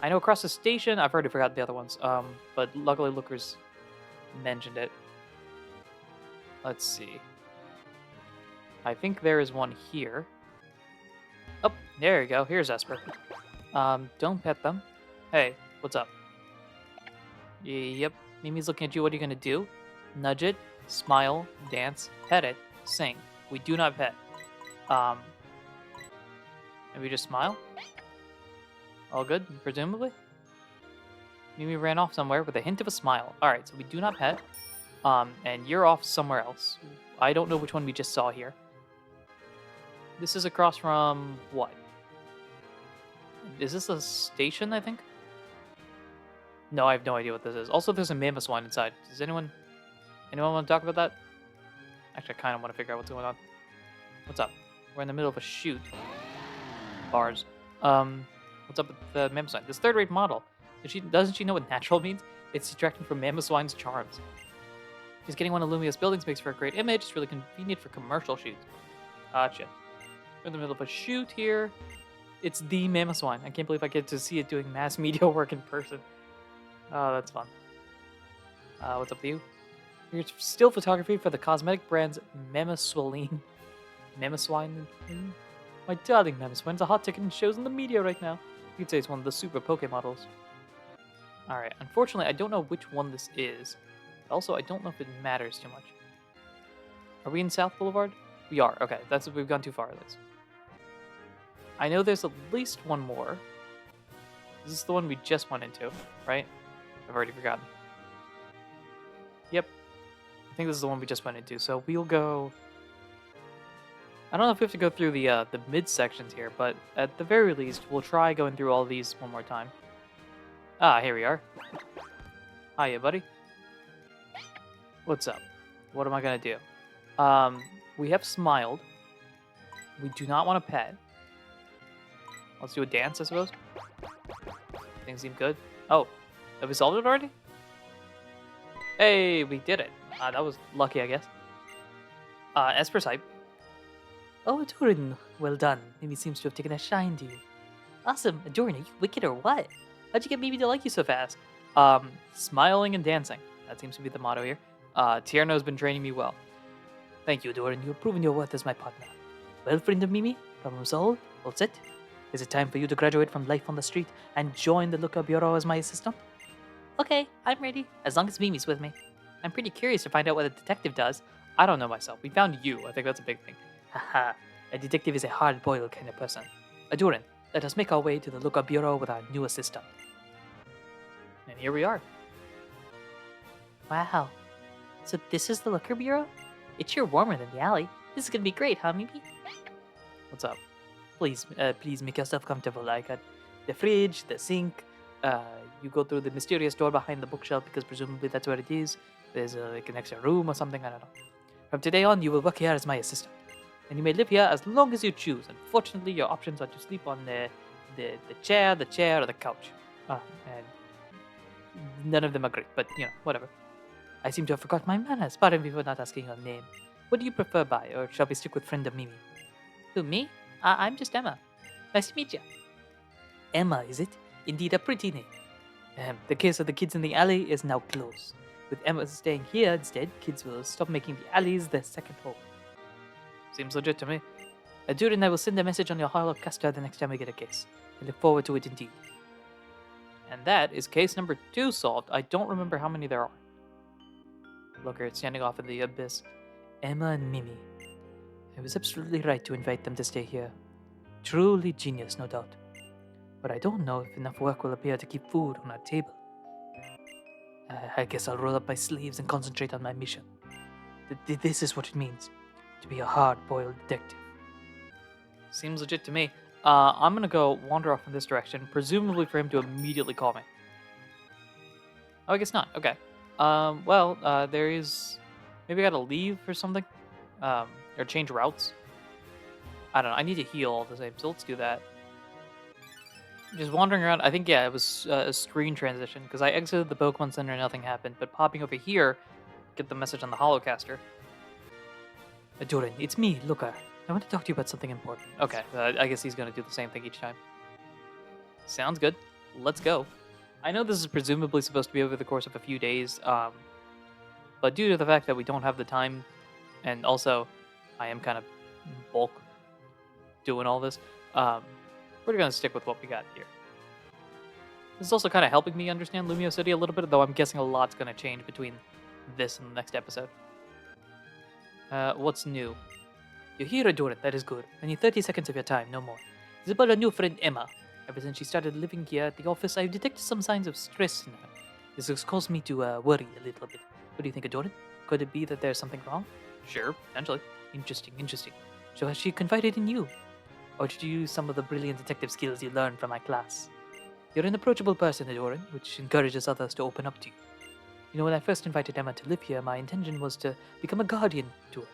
[SPEAKER 1] I know across the station, I've already forgotten the other ones, but luckily Looker's mentioned it. Let's see. I think there is one here. Oh, there you go. Here's Esper. Don't pet them. Hey, what's up? Yep. Mimi's looking at you. What are you gonna do? Nudge it, smile, dance, pet it, sing. We do not pet. Um, maybe just smile. All good, presumably. Mimi ran off somewhere with a hint of a smile. All right, so we do not pet. And you're off somewhere else. I don't know which one we just saw here. This is across from what? Is this a station? I think. No, I have no idea what this is. Also, there's a mammoth swine inside. Does anyone want to talk about that? Actually, I kind of want to figure out what's going on. What's up? We're in the middle of a shoot. Bars. What's up with the mammoth swine? This third-rate model. Doesn't she know what natural means? It's detracting from mammoth swine's charms. Just getting one of Lumia's buildings makes for a great image. It's really convenient for commercial shoots. Gotcha. We're in the middle of a shoot here. It's the mammoth swine. I can't believe I get to see it doing mass media work in person. Oh, that's fun. What's up with you? Here's still photography for the cosmetic brands Mammoth Swine. Mammoth Swine? My darling Mammoth Swine's a hot ticket and shows in the media right now. You'd say it's one of the super Poke models. Alright, unfortunately, I don't know which one this is. But also, I don't know if it matters too much. Are we in South Boulevard? We are. Okay, we've gone too far at least. I know there's at least one more. This is the one we just went into, right? I've already forgotten. Yep. I think this is the one we just went into. So we'll go... I don't know if we have to go through the mid sections here, but at the very least, we'll try going through all these one more time. Ah, here we are. Hiya, buddy. What's up? What am I gonna do? We have smiled. We do not want to pet. Let's do a dance, I suppose. Things seem good. Oh, have we solved it already? Hey, we did it. That was lucky, I guess. Esper's hype.
[SPEAKER 2] Oh, Ahdurin, well done. Mimi seems to have taken a shine to you.
[SPEAKER 1] Awesome. Ahdurin, are you wicked or what? How'd you get Mimi to like you so fast? Smiling and dancing. That seems to be the motto here. Tierno's been training me well.
[SPEAKER 2] Thank you, Ahdurin. You've proven your worth as my partner. Well, friend of Mimi, problem solved. All set. Is it time for you to graduate from life on the street and join the Lookout Bureau as my assistant?
[SPEAKER 1] Okay, I'm ready. As long as Mimi's with me. I'm pretty curious to find out what a detective does. I don't know myself. We found you. I think that's a big thing.
[SPEAKER 2] Haha, a detective is a hard-boiled kind of person. Ahdurin, let us make our way to the Lookout Bureau with our new assistant.
[SPEAKER 1] And here we are.
[SPEAKER 2] Wow. So this is the Lookout Bureau? It's sure warmer than the alley. This is gonna be great, huh, Mimi?
[SPEAKER 1] What's up?
[SPEAKER 2] Please make yourself comfortable. I got the fridge, the sink. You go through the mysterious door behind the bookshelf because presumably that's where it is. There's like an extra room or something, I don't know. From today on, you will work here as my assistant. And you may live here as long as you choose. Unfortunately, your options are to sleep on the chair, or the couch. And none of them are great, but you know, whatever. I seem to have forgot my manners. Pardon me for not asking your name. What do you prefer by, or shall we stick with friend of Mimi?
[SPEAKER 1] Who, me? I'm just Emma. Nice to meet you.
[SPEAKER 2] Emma, is it? Indeed a pretty name. The case of the kids in the alley is now closed. With Emma staying here instead, kids will stop making the alleys their second home.
[SPEAKER 1] Seems legit to me.
[SPEAKER 2] Ahdurin, I will send a message on your holocaster the next time we get a case. I look forward to it indeed.
[SPEAKER 1] And that is case number 2 solved. I don't remember how many there are. Look, it's standing off in the abyss.
[SPEAKER 2] Emma and Mimi. I was absolutely right to invite them to stay here. Truly genius, no doubt. But I don't know if enough work will appear to keep food on our table. I guess I'll roll up my sleeves and concentrate on my mission. This is what it means to be a hard-boiled detective.
[SPEAKER 1] Seems legit to me. I'm gonna go wander off in this direction, presumably for him to immediately call me. Oh, I guess not. Okay. There is... Maybe I gotta leave or something? Or change routes? I don't know. I need to heal all the same, so let's do that. Just wandering around. I think, yeah, it was a screen transition, because I exited the Pokemon Center and nothing happened, but popping over here, get the message on the holocaster.
[SPEAKER 2] Ahdurin, it's me, Luca. I want to talk to you about something important.
[SPEAKER 1] Okay, I guess he's going to do the same thing each time. Sounds good. Let's go. I know this is presumably supposed to be over the course of a few days, but due to the fact that we don't have the time and also I am kind of bulk doing all this. Um, we're gonna stick with what we got here. This is also kind of helping me understand Lumio City a little bit, though I'm guessing a lot's gonna change between this and the next episode. What's new? You're here, Ahdurin, that is good. I need 30 seconds of your time, no more. It's about our new friend Emma. Ever since she started living here at the office, I've detected some signs of stress in her. This has caused me to worry a little bit. What do you think, Ahdurin? Could it be that there's something wrong? Sure, potentially. Interesting, interesting. So has she confided in you? Or did you use some of the brilliant detective skills you learned from my class? You're an approachable person, Ahdurin, which encourages others to open up to you. You know, when I first invited Emma to live here, my intention was to become a guardian to her.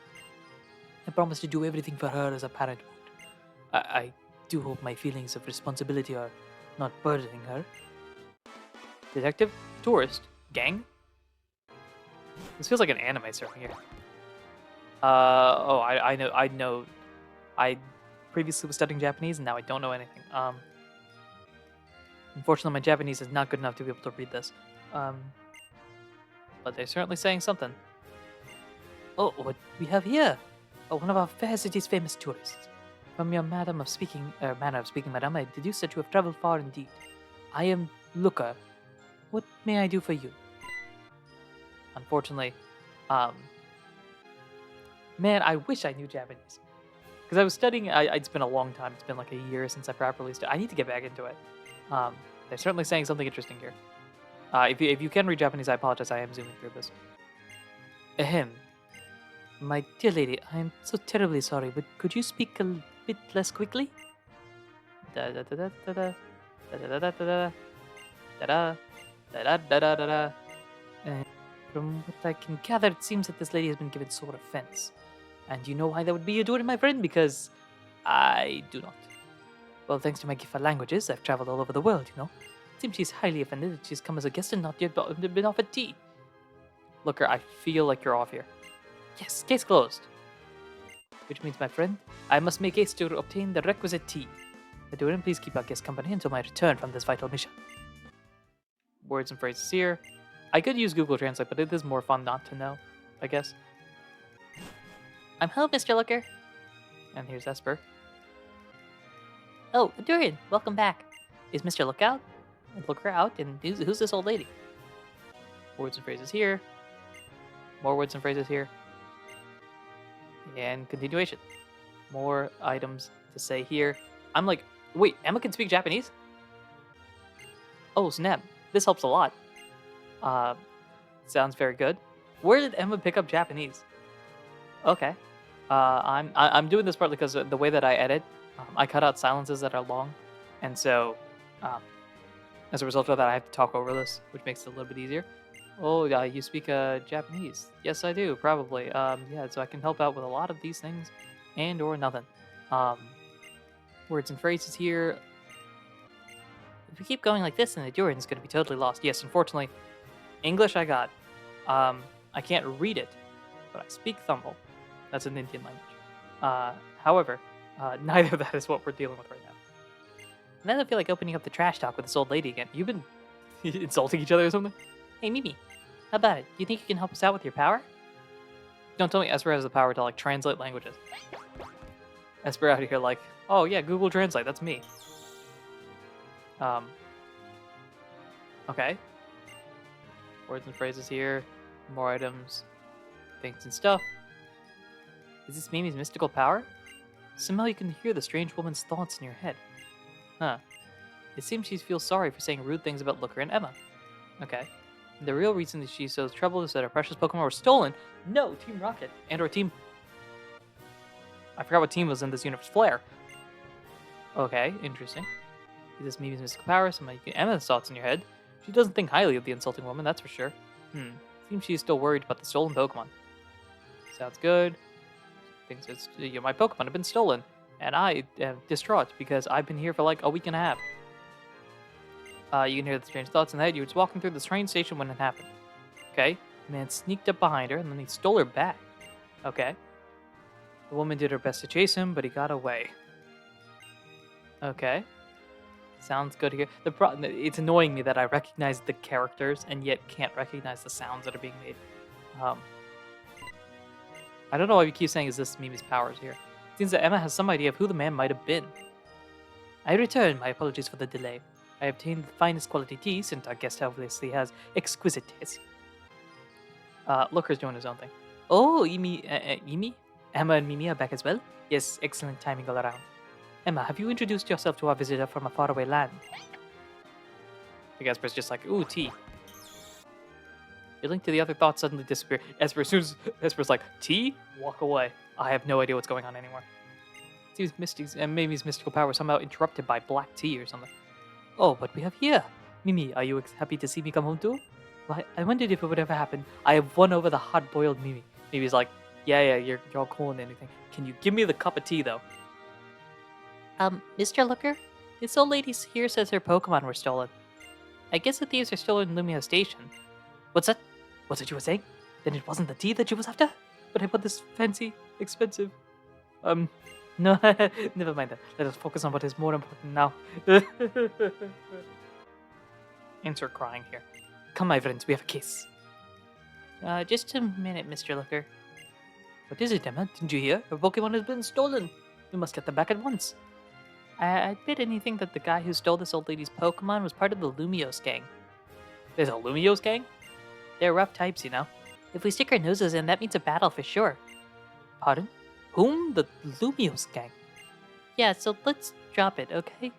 [SPEAKER 1] I promise to do everything for her as a parent would. I do hope my feelings of responsibility are not burdening her. Detective? Tourist? Gang? This feels like an anime starting here. I know. I previously was studying Japanese and now I don't know anything. Unfortunately, my Japanese is not good enough to be able to read this. Um, but they're certainly saying something. Oh, what we have here? Oh, one of our fair city's famous tourists. From your manner of speaking, madam, I deduce that you have traveled far indeed. I am Luca. What may I do for you? Unfortunately, um, man, I wish I knew Japanese because I was studying. It's been a long time. It's been like a year since I properly studied. I need to get back into it. Um, they're certainly saying something interesting here. If you can read Japanese, I apologize. I am zooming through this. Ahem. My dear lady, I am so terribly sorry, but could you speak a bit less quickly? Da da da da da da da da da da da da da da da da da. And from what I can gather, it seems that this lady has been given sore offense. And you know why that would be, you do it, my friend? Because I do not. Well, thanks to my gift for languages, I've traveled all over the world, you know. It seems she's highly offended that she's come as a guest and not yet been offered tea. Looker, I feel like you're off here. Yes, case closed. Which means, my friend, I must make haste to obtain the requisite tea. Ahdurin, please keep our guest company until my return from this vital mission. Words and phrases here. I could use Google Translate, but it is more fun not to know, I guess. I'm home, Mr. Looker. And here's Esper.
[SPEAKER 2] Oh, Ahdurin, welcome back. Is Mr. Looker out, and who's this old lady?
[SPEAKER 1] Words and phrases here. More words and phrases here. And continuation. More items to say here. I'm like, wait, Emma can speak Japanese? Oh, snap. This helps a lot. Sounds very good. Where did Emma pick up Japanese? Okay. I'm doing this partly because the way that I edit, I cut out silences that are long, and so as a result of that, I have to talk over this, which makes it a little bit easier. Oh, you speak Japanese? Yes, I do, probably. Yeah, so I can help out with a lot of these things, and or nothing. Words and phrases here.
[SPEAKER 2] If we keep going like this, then Ahdurin's going to be totally lost.
[SPEAKER 1] Yes, unfortunately, English I got. I can't read it, but I speak Thumbal. That's an Indian language. However, neither of that is what we're dealing with right now.
[SPEAKER 2] And I don't feel like opening up the trash talk with this old lady again.
[SPEAKER 1] You've been insulting each other or something?
[SPEAKER 2] Hey, Mimi, how about it? Do you think you can help us out with your power?
[SPEAKER 1] Don't tell me Esper has the power to like translate languages. Esper out here like, oh yeah, Google Translate, that's me. Okay. Words and phrases here, more items, things and stuff. Is this Mimi's mystical power? Somehow you can hear the strange woman's thoughts in your head. Huh. It seems she feels sorry for saying rude things about Looker and Emma. Okay. The real reason that she's so troubled is that her precious Pokemon were stolen. No, Team Rocket. And or Team... I forgot what team was in this universe. Flare. Okay, interesting. Is this Mimi's mystical power? Somebody can Emma's thoughts in your head. She doesn't think highly of the insulting woman, that's for sure. Seems she's still worried about the stolen Pokemon. Sounds good. Thinks it's, my Pokemon have been stolen. And I am distraught because I've been here for like a week and a half. You can hear the strange thoughts in the head. You were just walking through the train station when it happened. Okay. The man sneaked up behind her and then he stole her bag. Okay. The woman did her best to chase him, but he got away. Okay. Sounds good here. The problem, it's annoying me that I recognize the characters and yet can't recognize the sounds that are being made. I don't know why we keep saying is this Mimi's powers here. It seems that Emma has some idea of who the man might have been. I return. My apologies for the delay. I obtained the finest quality tea, since our guest obviously has exquisite taste. Looker's doing his own thing. Oh, Emi? Emma and Mimi are back as well? Yes, excellent timing all around. Emma, have you introduced yourself to our visitor from a faraway land? The Esper's just like, ooh, tea. Your link to the other thoughts suddenly disappear. Esper, as soon as Esper's like, tea? Walk away. I have no idea what's going on anymore. Seems Misty's and Mimi's mystical power somehow interrupted by black tea or something. Oh, but we have here. Mimi, are you happy to see me come home too? Why, I wondered if it would ever happen. I have won over the hard-boiled Mimi. Mimi's like, yeah, you're all cool and anything. Can you give me the cup of tea, though?
[SPEAKER 2] Mr. Looker? This old lady here says her Pokemon were stolen. I guess the thieves are still in Lumio Station.
[SPEAKER 1] What's that? What's what you were saying? Then it wasn't the tea that you was after? But I bought this fancy, expensive... No, never mind that. Let us focus on what is more important now. Answer crying here. Come, my friends, we have a case.
[SPEAKER 2] Just a minute, Mr. Looker.
[SPEAKER 1] What is it, Emma? Didn't you hear? Her Pokemon has been stolen. We must get them back at once.
[SPEAKER 2] I'd bet anything that the guy who stole this old lady's Pokemon was part of the Lumiose gang.
[SPEAKER 1] There's a Lumiose gang?
[SPEAKER 2] They're rough types, you know. If we stick our noses in, that means a battle for sure.
[SPEAKER 1] Pardon? Whom? The Lumiose gang?
[SPEAKER 2] Yeah, so let's drop it, okay?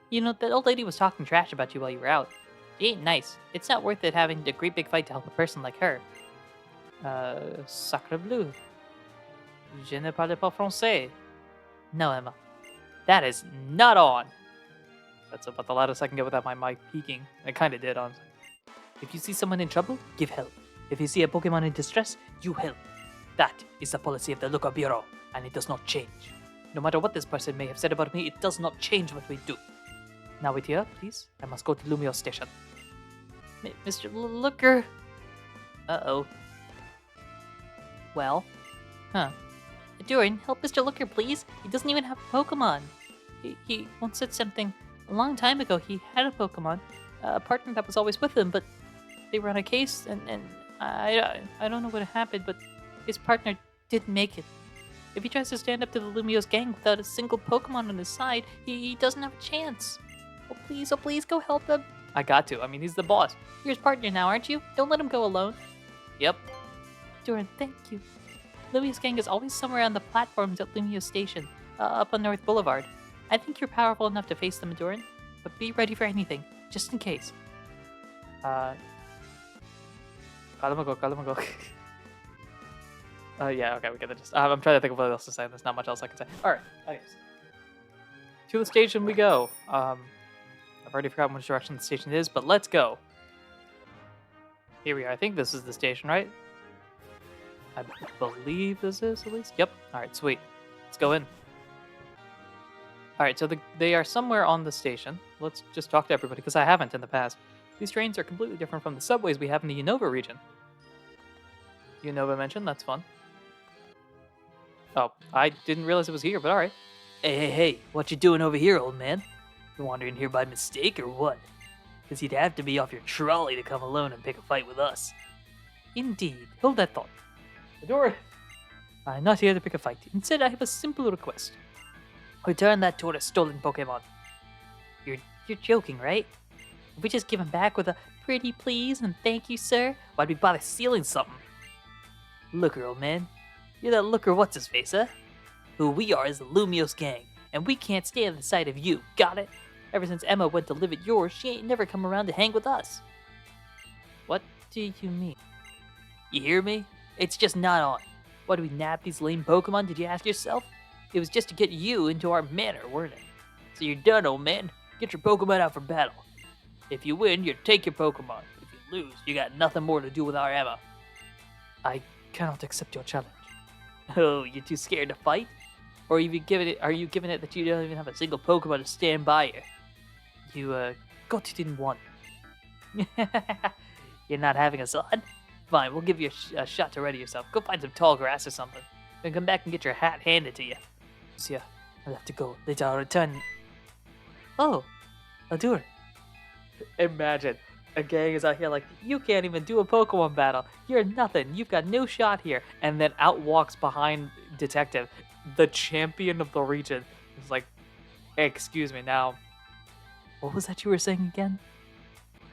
[SPEAKER 2] You know, that old lady was talking trash about you while you were out. She ain't nice. It's not worth it having a great big fight to help a person like her.
[SPEAKER 1] Sacre bleu. Je ne parle pas français.
[SPEAKER 2] No, Emma.
[SPEAKER 1] That is not on. That's about the loudest I can get without my mic peaking. I kind of did, honestly. If you see someone in trouble, give help. If you see a Pokemon in distress, you help. That is the policy of the Looker Bureau, and it does not change. No matter what this person may have said about me, it does not change what we do. Now wait here, please. I must go to Lumio Station.
[SPEAKER 2] Mr. Looker. Uh-oh. Well? Huh. Ahdurin, help Mr. Looker, please. He doesn't even have a Pokemon. He once said something a long time ago. He had a Pokemon, a partner that was always with him, but they were on a case, and I don't know what happened, but his partner didn't make it. If he tries to stand up to the Lumiose gang without a single Pokemon on his side, he doesn't have a chance. Oh please, go help him.
[SPEAKER 1] I got to. I mean, he's the boss.
[SPEAKER 2] You're his partner now, aren't you? Don't let him go alone.
[SPEAKER 1] Yep.
[SPEAKER 2] Durin, thank you. Lumiose gang is always somewhere on the platforms at Lumio Station, up on North Boulevard. I think you're powerful enough to face them, Durin, but be ready for anything, just in case.
[SPEAKER 1] Calma. Yeah, okay, we get it. I'm trying to think of what else to say. There's not much else I can say. Alright, anyways. To the station we go. I've already forgotten which direction the station is, but let's go. Here we are. I think this is the station, right? I believe this is, at least. Yep. Alright, sweet. Let's go in. Alright, so they are somewhere on the station. Let's just talk to everybody, because I haven't in the past. These trains are completely different from the subways we have in the Unova region. Unova mentioned, that's fun. Oh, I didn't realize it was here, but alright.
[SPEAKER 2] Hey, what you doing over here, old man? You wandering here by mistake or what? Because you'd have to be off your trolley to come alone and pick a fight with us.
[SPEAKER 1] Indeed. Hold that thought. Ahdurin! I'm not here to pick a fight. Instead, I have a simple request.
[SPEAKER 2] Return that tourist stolen Pokemon. You're joking, right? If we just give him back with a pretty please and thank you, sir, why'd we bother stealing something? Looker, old man. You're that Looker what's-his-face, huh? Who we are is the Lumiose gang, and we can't stand the sight of you, got it? Ever since Emma went to live at yours, she ain't never come around to hang with us.
[SPEAKER 1] What do you mean?
[SPEAKER 2] You hear me? It's just not on. Why do we nab these lame Pokemon, did you ask yourself? It was just to get you into our manor, weren't it? So you're done, old man. Get your Pokemon out for battle. If you win, you take your Pokemon. If you lose, you got nothing more to do with our Emma.
[SPEAKER 1] I cannot accept your challenge.
[SPEAKER 2] Oh, you too scared to fight? Or are you giving it that you don't even have a single Pokemon to stand by you?
[SPEAKER 1] You, got it in one.
[SPEAKER 2] You're not having us on? Fine, we'll give you a shot to ready yourself. Go find some tall grass or something. Then come back and get your hat handed to you.
[SPEAKER 1] So yeah, I'll have to go. Later I'll return. Oh, Ahdurin. Imagine. A gang is out here like, you can't even do a Pokemon battle. You're nothing. You've got no shot here. And then out walks behind Detective, the champion of the region. It's like, excuse me now. What was that you were saying again?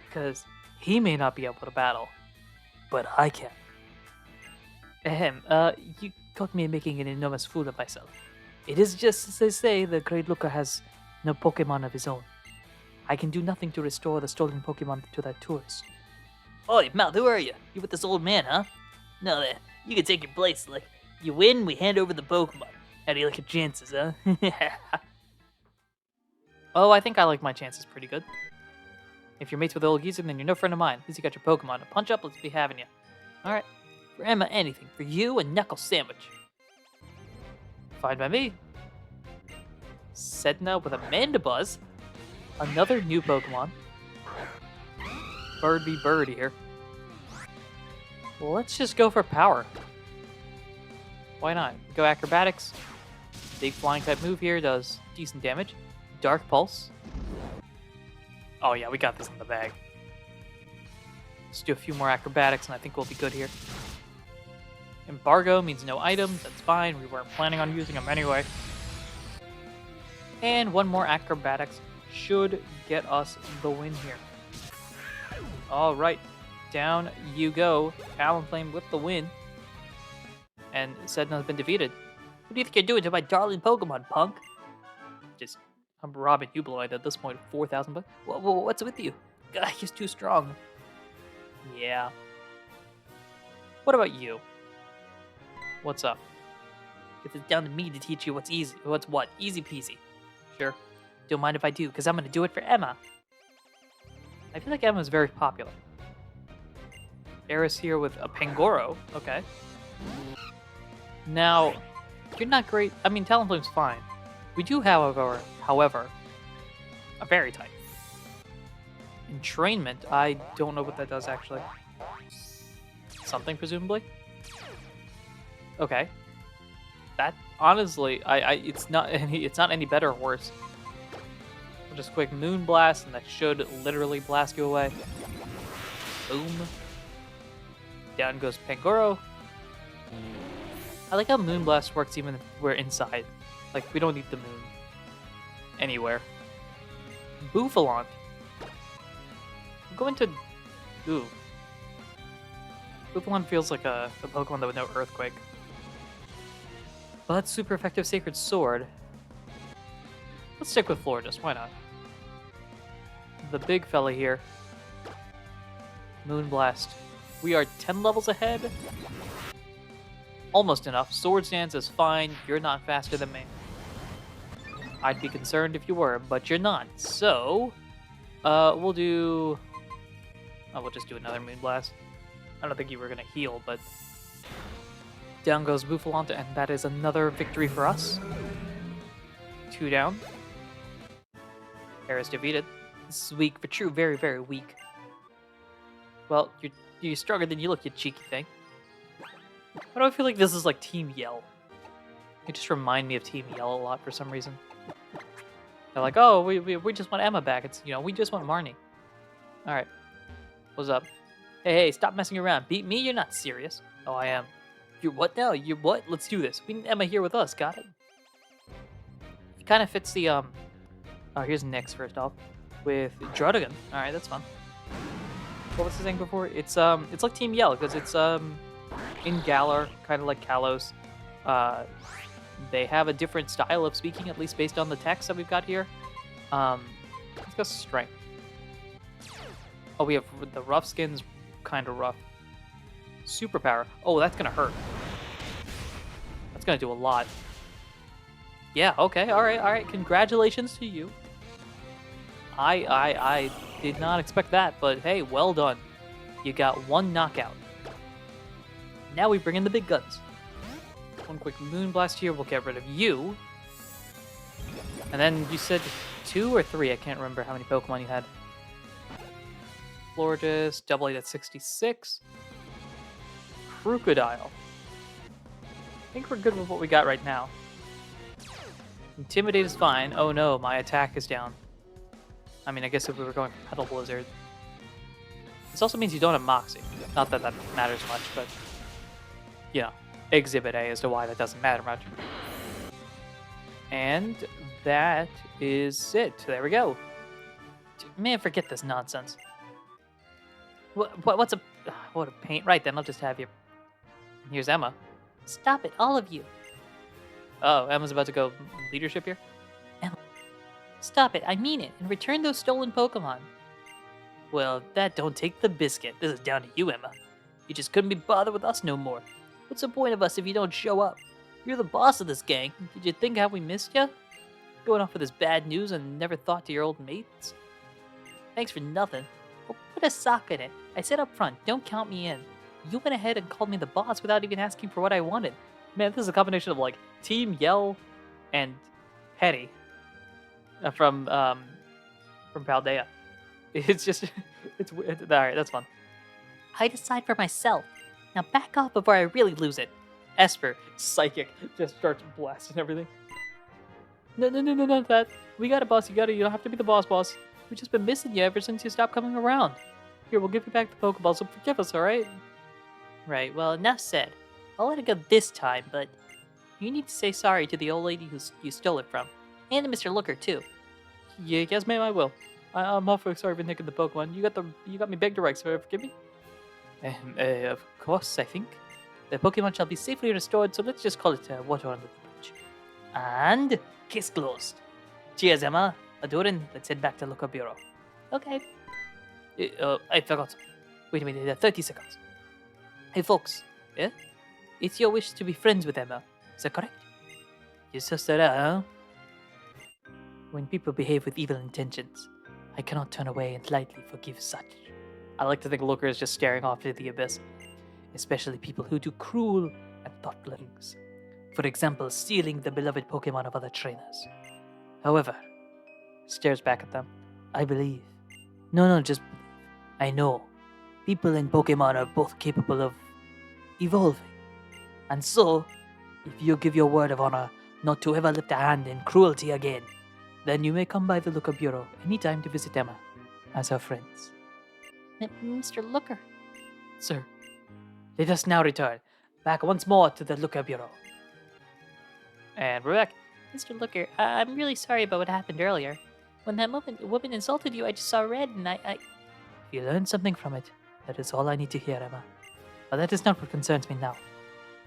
[SPEAKER 1] Because he may not be able to battle, but I can. Ahem, you caught me making an enormous fool of myself. It is just as they say, the Great Looker has no Pokemon of his own. I can do nothing to restore the stolen Pokemon to that tourist.
[SPEAKER 2] Oi, Mouth, who are you? You with this old man, huh? No, you can take your place. Like, you win, we hand over the Pokemon. How do you like your chances, huh?
[SPEAKER 1] Oh, I think I like my chances pretty good. If you're mates with the old geezer, then you're no friend of mine. At least you got your Pokemon to punch up, let's be having you.
[SPEAKER 2] Alright. For Emma, anything. For you, a knuckle sandwich.
[SPEAKER 1] Fine by me. Sedna with a Mandibuzz. Another new Pokemon. Bird be bird here. Well, let's just go for power. Why not? Go acrobatics. Big flying type move here does decent damage. Dark Pulse. Oh yeah, we got this in the bag. Let's do a few more acrobatics and I think we'll be good here. Embargo means no items, that's fine. We weren't planning on using them anyway. And one more acrobatics should get us the win here. Alright, down you go. Talonflame with the win. And Sedna's been defeated.
[SPEAKER 2] What do you think you're doing to my darling Pokemon, punk?
[SPEAKER 1] I'm robbing you blind at this point. 4,000 bucks.
[SPEAKER 2] What's with you? God, he's too strong.
[SPEAKER 1] Yeah. What about you? What's up?
[SPEAKER 2] If it's down to me to teach you what's easy, what's what? Easy peasy.
[SPEAKER 1] Sure.
[SPEAKER 2] Don't mind if I do, because I'm going to do it for Emma.
[SPEAKER 1] I feel like Emma's very popular. Eris here with a Pangoro. Okay. Now, you're not great. I mean, Talonflame's fine. We do, however, a fairy type. Entrainment, I don't know what that does actually. Something, presumably? Okay. That, honestly, it's not any better or worse. We'll just quick Moonblast, and that should literally blast you away. Boom. Down goes Pangoro. I like how Moonblast works even if we're inside. Like, we don't need the moon anywhere. Bouffalant. I'm going to... Ooh. Bouffalant feels like a Pokemon that would know Earthquake. But super effective Sacred Sword. Let's stick with Florges, why not? The big fella here. Moonblast. We are 10 levels ahead. Almost enough. Swords Dance is fine. You're not faster than me. I'd be concerned if you were, but you're not. So, we'll do... Oh, we'll just do another Moonblast. I don't think you were going to heal, but... Down goes Bouffalant, and that is another victory for us. 2 down. Eris defeated. This is weak, but true. Very, very weak. Well, you're stronger than you look, you cheeky thing. Why do I feel like this is like Team Yell? You just remind me of Team Yell a lot for some reason. They're like, oh, we just want Emma back. It's, you know, we just want Marnie. All right. What's up? Hey, stop messing around. Beat me? You're not serious. Oh, I am. You're what now? You're what? Let's do this. We need Emma here with us. Got it? It kind of fits the, Oh, here's Nyx first off. With Druddigon. All right, that's fun. What was I saying before? It's like Team Yell, because it's, in Galar, kind of like Kalos. They have a different style of speaking, at least based on the text that we've got here. Let's go Strength. Oh, we have the rough skins, kind of rough. Superpower. Oh, that's gonna hurt. That's gonna do a lot. Yeah, okay, alright. Congratulations to you. I did not expect that, but hey, well done. You got 1 knockout. Now we bring in the big guns. One quick Moonblast here, we'll get rid of you. And then you said 2 or 3, I can't remember how many Pokemon you had. Florges, double 8 at 66. Crocodile. I think we're good with what we got right now. Intimidate is fine. Oh no, my attack is down. I mean, I guess if we were going for Petal Blizzard. This also means you don't have Moxie. Not that that matters much, but, you know, Exhibit A as to why that doesn't matter much. And that is it. There we go. Man, forget this nonsense. What's a... What a pain. Right then, I'll just have you. Here's Emma.
[SPEAKER 2] Stop it, all of you.
[SPEAKER 1] Oh, Emma's about to go leadership here?
[SPEAKER 2] Emma, stop it, I mean it, and return those stolen Pokemon.
[SPEAKER 1] Well, that don't take the biscuit. This is down to you, Emma. You just couldn't be bothered with us no more. What's the point of us if you don't show up? You're the boss of this gang. Did you think how we missed you? Going off with this bad news and never thought to your old mates?
[SPEAKER 2] Thanks for nothing. Well, put a sock in it. I said up front, don't count me in. You went ahead and called me the boss without even asking for what I wanted.
[SPEAKER 1] Man, this is a combination of, like, Team Yell and Hetty from Paldea. It's just, all right, that's fun.
[SPEAKER 2] I decide for myself. Now back off before I really lose it.
[SPEAKER 1] Esper, psychic, just starts blasting everything. No, that. We got it, boss. You don't have to be the boss. We've just been missing you ever since you stopped coming around. Here, we'll give you back the Pokeball, so forgive us, alright?
[SPEAKER 2] Right, well, enough said. I'll let it go this time, but you need to say sorry to the old lady who you stole it from. And to Mr. Looker, too.
[SPEAKER 1] Yeah, yes, ma'am, I will. I'm awfully sorry for nicking the Pokemon. You got me big to rights, so forgive me? Of course, I think. The Pokemon shall be safely restored, so let's just call it water under the bridge. And case closed. Cheers, Emma. Ahdurin, let's head back to Looker Bureau.
[SPEAKER 2] Okay.
[SPEAKER 1] I forgot. Wait a minute, 30 seconds.
[SPEAKER 2] Hey, folks.
[SPEAKER 1] Yeah?
[SPEAKER 2] It's your wish to be friends with Emma. Is that correct?
[SPEAKER 1] Yes, sir, huh? When people behave with evil intentions, I cannot turn away and lightly forgive such. I like to think Looker is just staring off into the abyss. Especially people who do cruel and thoughtless things. For example, stealing the beloved Pokemon of other trainers. However, stares back at them. I believe. No, just believe. I know. People and Pokemon are both capable of evolving. And so, if you give your word of honor not to ever lift a hand in cruelty again, then you may come by the Looker Bureau anytime to visit Emma as her friends.
[SPEAKER 2] Mr. Looker.
[SPEAKER 1] Sir, let us now return back once more to the Looker Bureau. And we're back.
[SPEAKER 2] Mr. Looker, I'm really sorry about what happened earlier. When that woman insulted you, I just saw red and I...
[SPEAKER 1] If you learned something from it, that is all I need to hear, Emma. But that is not what concerns me now.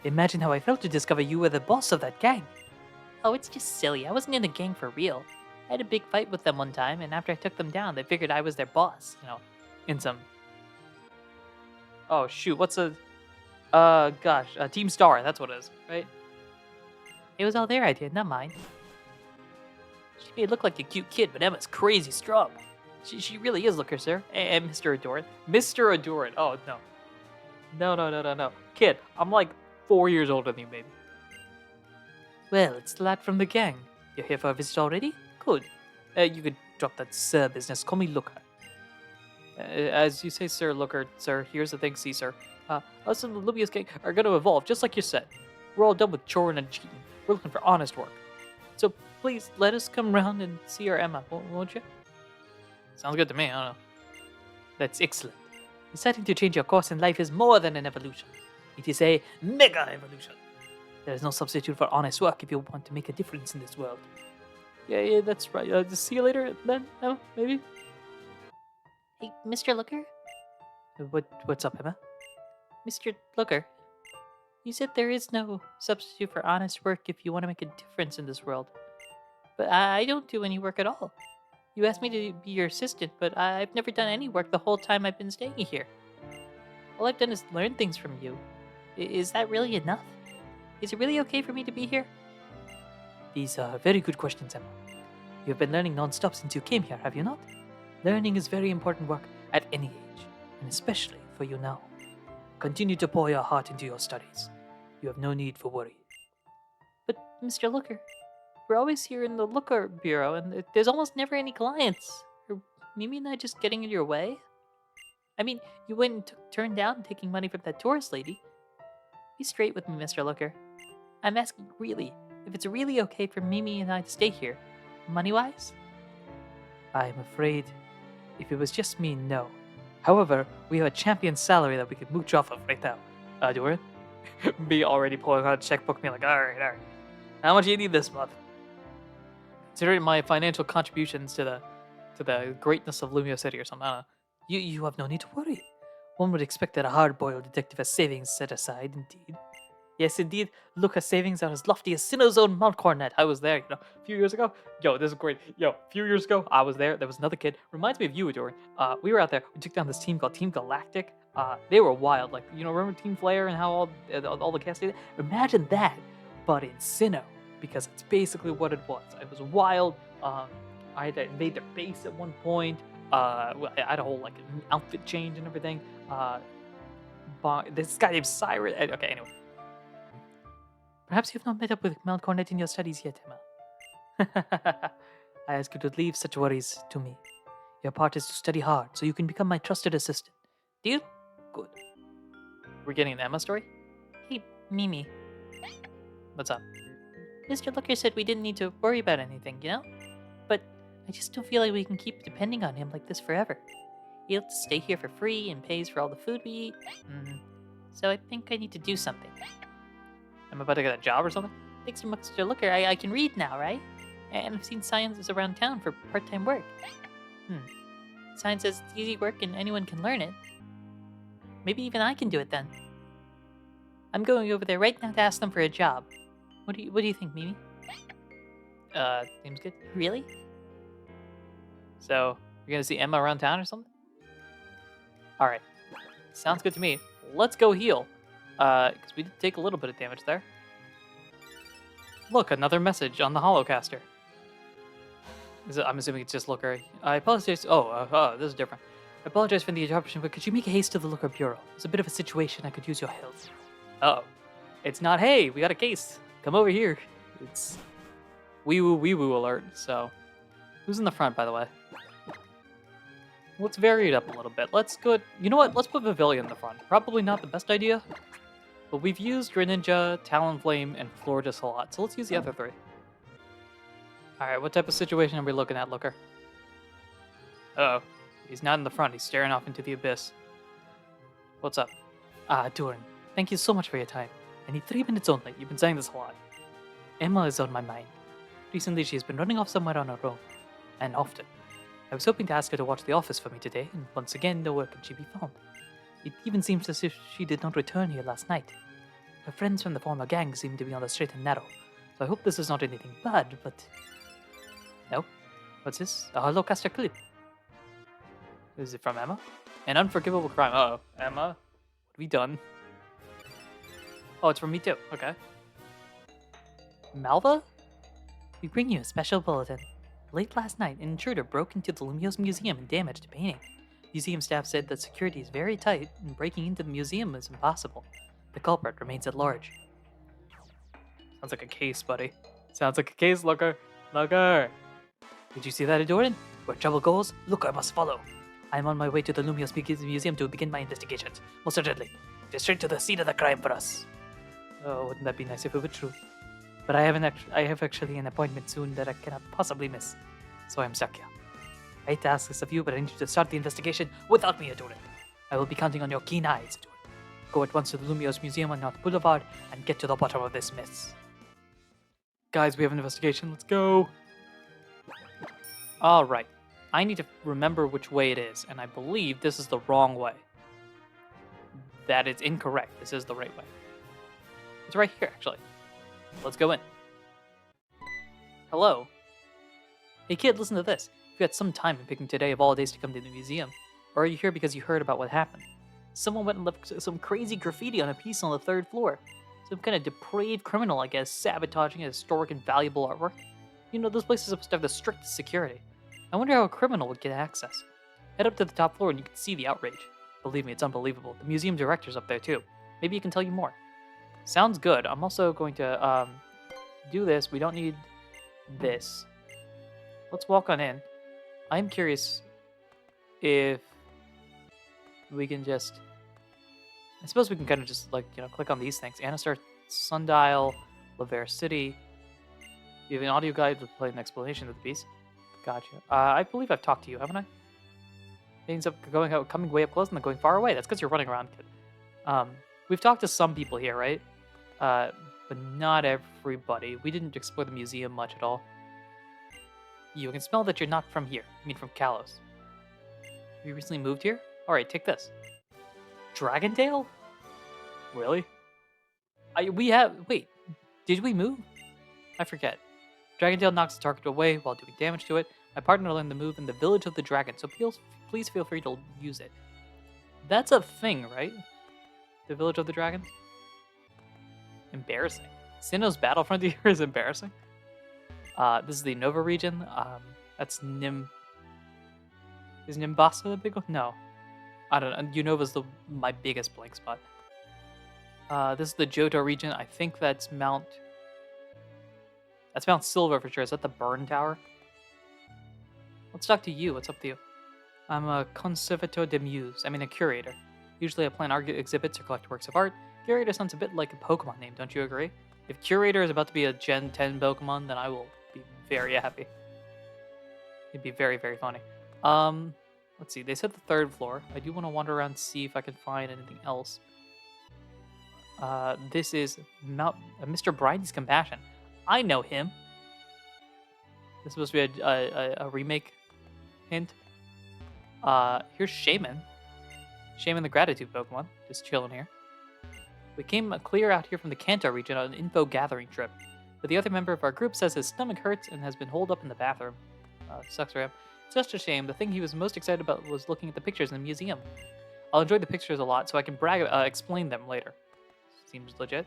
[SPEAKER 1] Imagine how I felt to discover you were the boss of that gang.
[SPEAKER 2] Oh, it's just silly. I wasn't in the gang for real. I had a big fight with them one time, and after I took them down, they figured I was their boss,
[SPEAKER 1] in some... Oh, shoot, what's a... Team Star, that's what it is, right?
[SPEAKER 2] It was all their idea, not mine.
[SPEAKER 1] She may look like a cute kid, but Emma's crazy strong. She really is, Looker, sir. And Mr. Ahdurin. Mr. Ahdurin. Oh, no. No. Kid, I'm like 4 years older than you, baby. Well, it's the lad from the gang. You're here for a visit already? Good. You could drop that sir business. Call me Looker. As you say, Sir Looker, sir, here's the thing, see, sir. Us and the Lumious gang are going to evolve, just like you said. We're all done with choring and cheating. We're looking for honest work. So please, let us come round and see our Emma, won't you? Sounds good to me, I don't know. That's excellent. Deciding to change your course in life is more than an evolution. It is a mega evolution. There is no substitute for honest work if you want to make a difference in this world. Yeah, that's right. See you later then, Emma, maybe?
[SPEAKER 2] Hey, Mr. Looker?
[SPEAKER 1] What's up, Emma?
[SPEAKER 2] Mr. Looker, you said there is no substitute for honest work if you want to make a difference in this world. But I don't do any work at all. You asked me to be your assistant, but I've never done any work the whole time I've been staying here. All I've done is learn things from you. Is that really enough? Is it really okay for me to be here?
[SPEAKER 1] These are very good questions, Emma. You have been learning non-stop since you came here, have you not? Learning is very important work at any age, and especially for you now. Continue to pour your heart into your studies. You have no need for worry.
[SPEAKER 2] But, Mr. Looker, we're always here in the Looker Bureau, and there's almost never any clients. Are Mimi and I just getting in your way? I mean, you went and turned down taking money from that tourist lady. Be straight with me, Mr. Looker. I'm asking really, if it's really okay for Mimi and I to stay here, money-wise?
[SPEAKER 1] I'm afraid if it was just me, no. However, we have a champion salary that we can mooch off of right now. Ahdurin? Me already pulling out a checkbook, me like, alright. How much do you need this month? Considering my financial contributions to the greatness of Lumio City or something, I don't know. You have no need to worry. One would expect that a hard-boiled detective has savings set aside, indeed. Yes, indeed. Look, a savings are as lofty as Sinnoh's own Mount Cornet. I was there, a few years ago. Yo, this is great. Yo, a few years ago, I was there. There was another kid. Reminds me of you, Adoring. We were out there. We took down this team called Team Galactic. They were wild. Like, remember Team Flare and how all the cast did it? Imagine that, but in Sinnoh, because it's basically what it was. It was wild. I had to invade their base at one point. I had a whole like outfit change and everything. This guy named Cyrus. Okay, anyway. Perhaps you have not met up with Mount Cornet in your studies yet, Emma. I ask you to leave such worries to me. Your part is to study hard, so you can become my trusted assistant. Deal? Good. We're getting an Emma story?
[SPEAKER 2] Hey, Mimi.
[SPEAKER 1] What's up?
[SPEAKER 2] Mr. Looker said we didn't need to worry about anything, But I just don't feel like we can keep depending on him like this forever. He lets us stay here for free and pays for all the food we eat. So I think I need to do something.
[SPEAKER 1] I'm about to get a job or something?
[SPEAKER 2] Thanks to Mr. Looker, I can read now, right? And I've seen signs around town for part-time work. Sign says it's easy work and anyone can learn it. Maybe even I can do it then. I'm going over there right now to ask them for a job. What do you think, Mimi?
[SPEAKER 1] Seems good.
[SPEAKER 2] Really?
[SPEAKER 1] So, you're gonna see Emma around town or something? Alright. Sounds good to me. Let's go heal. Because we did take a little bit of damage there. Look, another message on the Holocaster. I'm assuming it's just Looker. I apologize. This is different. I apologize for the interruption, but could you make a haste to the Looker Bureau? It's a bit of a situation. I could use your help. Uh-oh. It's not, hey, we got a case. Come over here. It's wee woo alert, so. Who's in the front, by the way? Let's vary it up a little bit. Let's go. You know what? Let's put Pavilion in the front. Probably not the best idea. But we've used Greninja, Talonflame, and Florges a lot, so let's use the other three. Alright, what type of situation are we looking at, Looker? Uh-oh. He's not in the front, he's staring off into the abyss. What's up?
[SPEAKER 2] Ahdurin, thank you so much for your time. I need 3 minutes only.
[SPEAKER 1] You've been saying this a lot.
[SPEAKER 2] Emma is on my mind. Recently, she has been running off somewhere on her own, and often. I was hoping to ask her to watch the office for me today, and once again, nowhere can she be found. It even seems as if she did not return here last night. Her friends from the former gang seem to be on the straight and narrow, so I hope this is not anything bad, but... No? What's this? A Holocaster clip.
[SPEAKER 1] Is it from Emma? An unforgivable crime. Uh-oh. Emma? What have we done? Oh, it's from me too. Okay.
[SPEAKER 2] Malva? We bring you a special bulletin. Late last night, an intruder broke into the Lumio's museum and damaged a painting. Museum staff said that security is very tight and breaking into the museum is impossible. The culprit remains at large.
[SPEAKER 1] Sounds like a case, buddy. Sounds like a case, Looker. Looker!
[SPEAKER 2] Did you see that, Ahdurin? Where trouble goes, Looker must follow. I am on my way to the Lumio's museum to begin my investigations. Most certainly. Get straight to the scene of the crime for us.
[SPEAKER 1] Oh, wouldn't that be nice if it were true?
[SPEAKER 2] But I have actually an appointment soon that I cannot possibly miss. So I'm stuck here. I hate to ask this of you, but I need you to start the investigation without me, Ahdurin. I will be counting on your keen eyes, Ahdurin. Go at once to the Lumio's museum on North Boulevard and get to the bottom of this mess.
[SPEAKER 1] Guys, we have an investigation. Let's go. Alright. I need to remember which way it is, and I believe this is the wrong way. That is incorrect. This is the right way. It's right here, actually. Let's go in. Hello. Hey kid, listen to this. You had some time in picking today of all days to come to the museum. Or are you here because you heard about what happened? Someone went and left some crazy graffiti on a piece on the 3rd floor. Some kind of depraved criminal, I guess, sabotaging a historic and valuable artwork. You know, this place is supposed to have the strictest security. I wonder how a criminal would get access. Head up to the top floor and you can see the outrage. Believe me, it's unbelievable. The museum director's up there too. Maybe he can tell you more. Sounds good. I'm also going to do this. We don't need this. Let's walk on in. I'm curious if we can just... I suppose we can kind of just, like, click on these things. Anastar Sundial, Lavere City. You have an audio guide to play an explanation of the piece. Gotcha. I believe I've talked to you, haven't I? Paintings up going out, coming way up close and then going far away. That's because you're running around, kid. Um, we've talked to some people here, right? Uh, but not everybody. We didn't explore the museum much at all. You can smell that you're not from here. I mean, from Kalos. Have you recently moved here? All right, take this. Dragon Tail? Really? We have. Wait, did we move? I forget. Dragon Tail knocks the target away while doing damage to it. My partner learned the move in the Village of the Dragon, so please feel free to use it. That's a thing, right? The Village of the Dragon? Embarrassing. Sinnoh's battle frontier is embarrassing. This is the Nova region. That's Nim. Is Nimbasa the big one? No. I don't know. Unova's my biggest blank spot. This is the Johto region. I think that's Mount. That's Mount Silver for sure. Is that the Burn Tower? Let's talk to you. What's up to you? I'm a conservateur de muse. I mean, a curator. Usually I plan art exhibits or collect works of art. Curator sounds a bit like a Pokemon name, don't you agree? If Curator is about to be a Gen 10 Pokemon, then I will be very happy. It'd be very, very funny. Let's see. They said the 3rd floor. I do want to wander around and see if I can find anything else. This is Mr. Bridie's Compassion. I know him. This is supposed to be a remake hint. Here's Shaman. Shaman the Gratitude Pokemon. Just chilling here. We came clear out here from the Kanto region on an info gathering trip. But the other member of our group says his stomach hurts and has been holed up in the bathroom. Sucks for him. It's just a shame. The thing he was most excited about was looking at the pictures in the museum. I'll enjoy the pictures a lot so I can explain them later. Seems legit.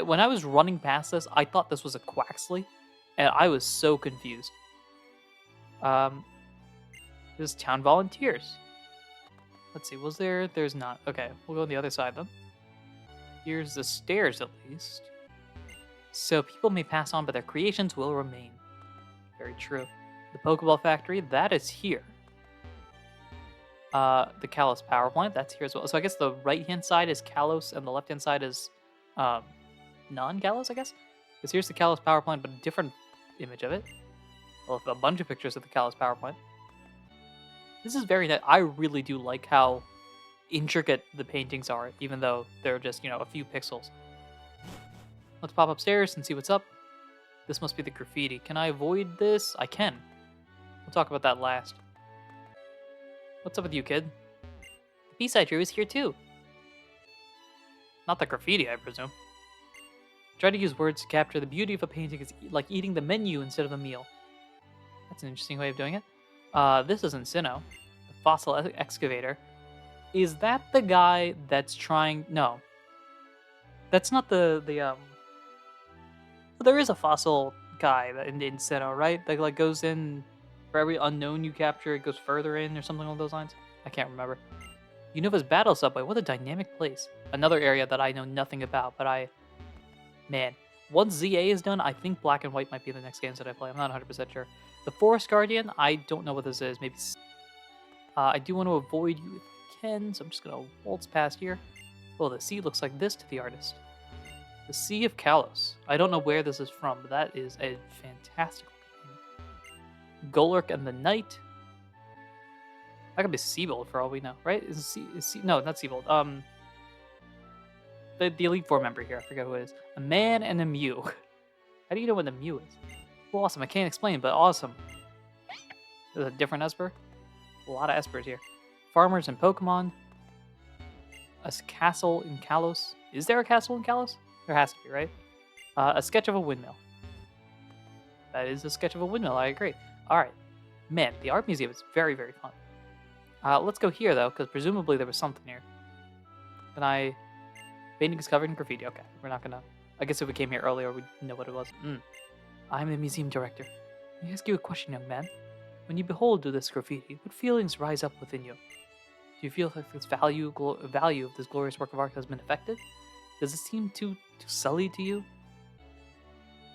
[SPEAKER 1] When I was running past this, I thought this was a Quaxley, and I was so confused. This is town volunteers. Let's see, was there? There's not. Okay, we'll go on the other side then. Here's the stairs, at least. So people may pass on, but their creations will remain. Very true. The Pokeball Factory, that is here. The Kalos Power Plant, that's here as well. So I guess the right-hand side is Kalos, and the left-hand side is non-Kalos, I guess? Because here's the Kalos Power Plant, but a different image of it. Well, a bunch of pictures of the Kalos Power Plant. This is very nice. I really do like how intricate the paintings are, even though they're just, a few pixels. Let's pop upstairs and see what's up. This must be the graffiti. Can I avoid this? I can. We'll talk about that last. What's up with you, kid? The piece I drew is here too. Not the graffiti, I presume. Try to use words to capture the beauty of a painting is like eating the menu instead of a meal. That's an interesting way of doing it. This isn't Sinnoh, the fossil excavator. Is that the guy that's trying? No. That's not the there is a fossil guy in Sinnoh, right? That like goes in for every unknown you capture, it goes further in or something along those lines. I can't remember. Unova's Battle Subway, what a dynamic place. Another area that I know nothing about, but man, once ZA is done, I think Black and White might be the next games that I play. I'm not 100% sure. The Forest Guardian, I don't know what this is. Maybe I do want to avoid you if I can, so I'm just going to waltz past here. Well, the sea looks like this to the artist. The Sea of Kalos. I don't know where this is from, but that is a fantastic name. Golurk and the Knight. That could be Seabold for all we know, right? No, not Seabold. The Elite Four member here. I forget who it is. A man and a Mew. How do you know what a Mew is? Well, awesome. I can't explain, but awesome. There's a different Esper. A lot of Espers here. Farmers and Pokemon. A castle in Kalos. Is there a castle in Kalos? There has to be, right? A sketch of a windmill. That is a sketch of a windmill. I agree. All right. Man, the art museum is very, very fun. Let's go here, though, because presumably there was something here. Can paintings covered in graffiti. Okay, we're not gonna... I guess if we came here earlier, we'd know what it was. I'm the museum director. Let me ask you a question, young man. When you behold this graffiti, what feelings rise up within you? Do you feel like this value of this glorious work of art has been affected? Does it seem too sullied to you?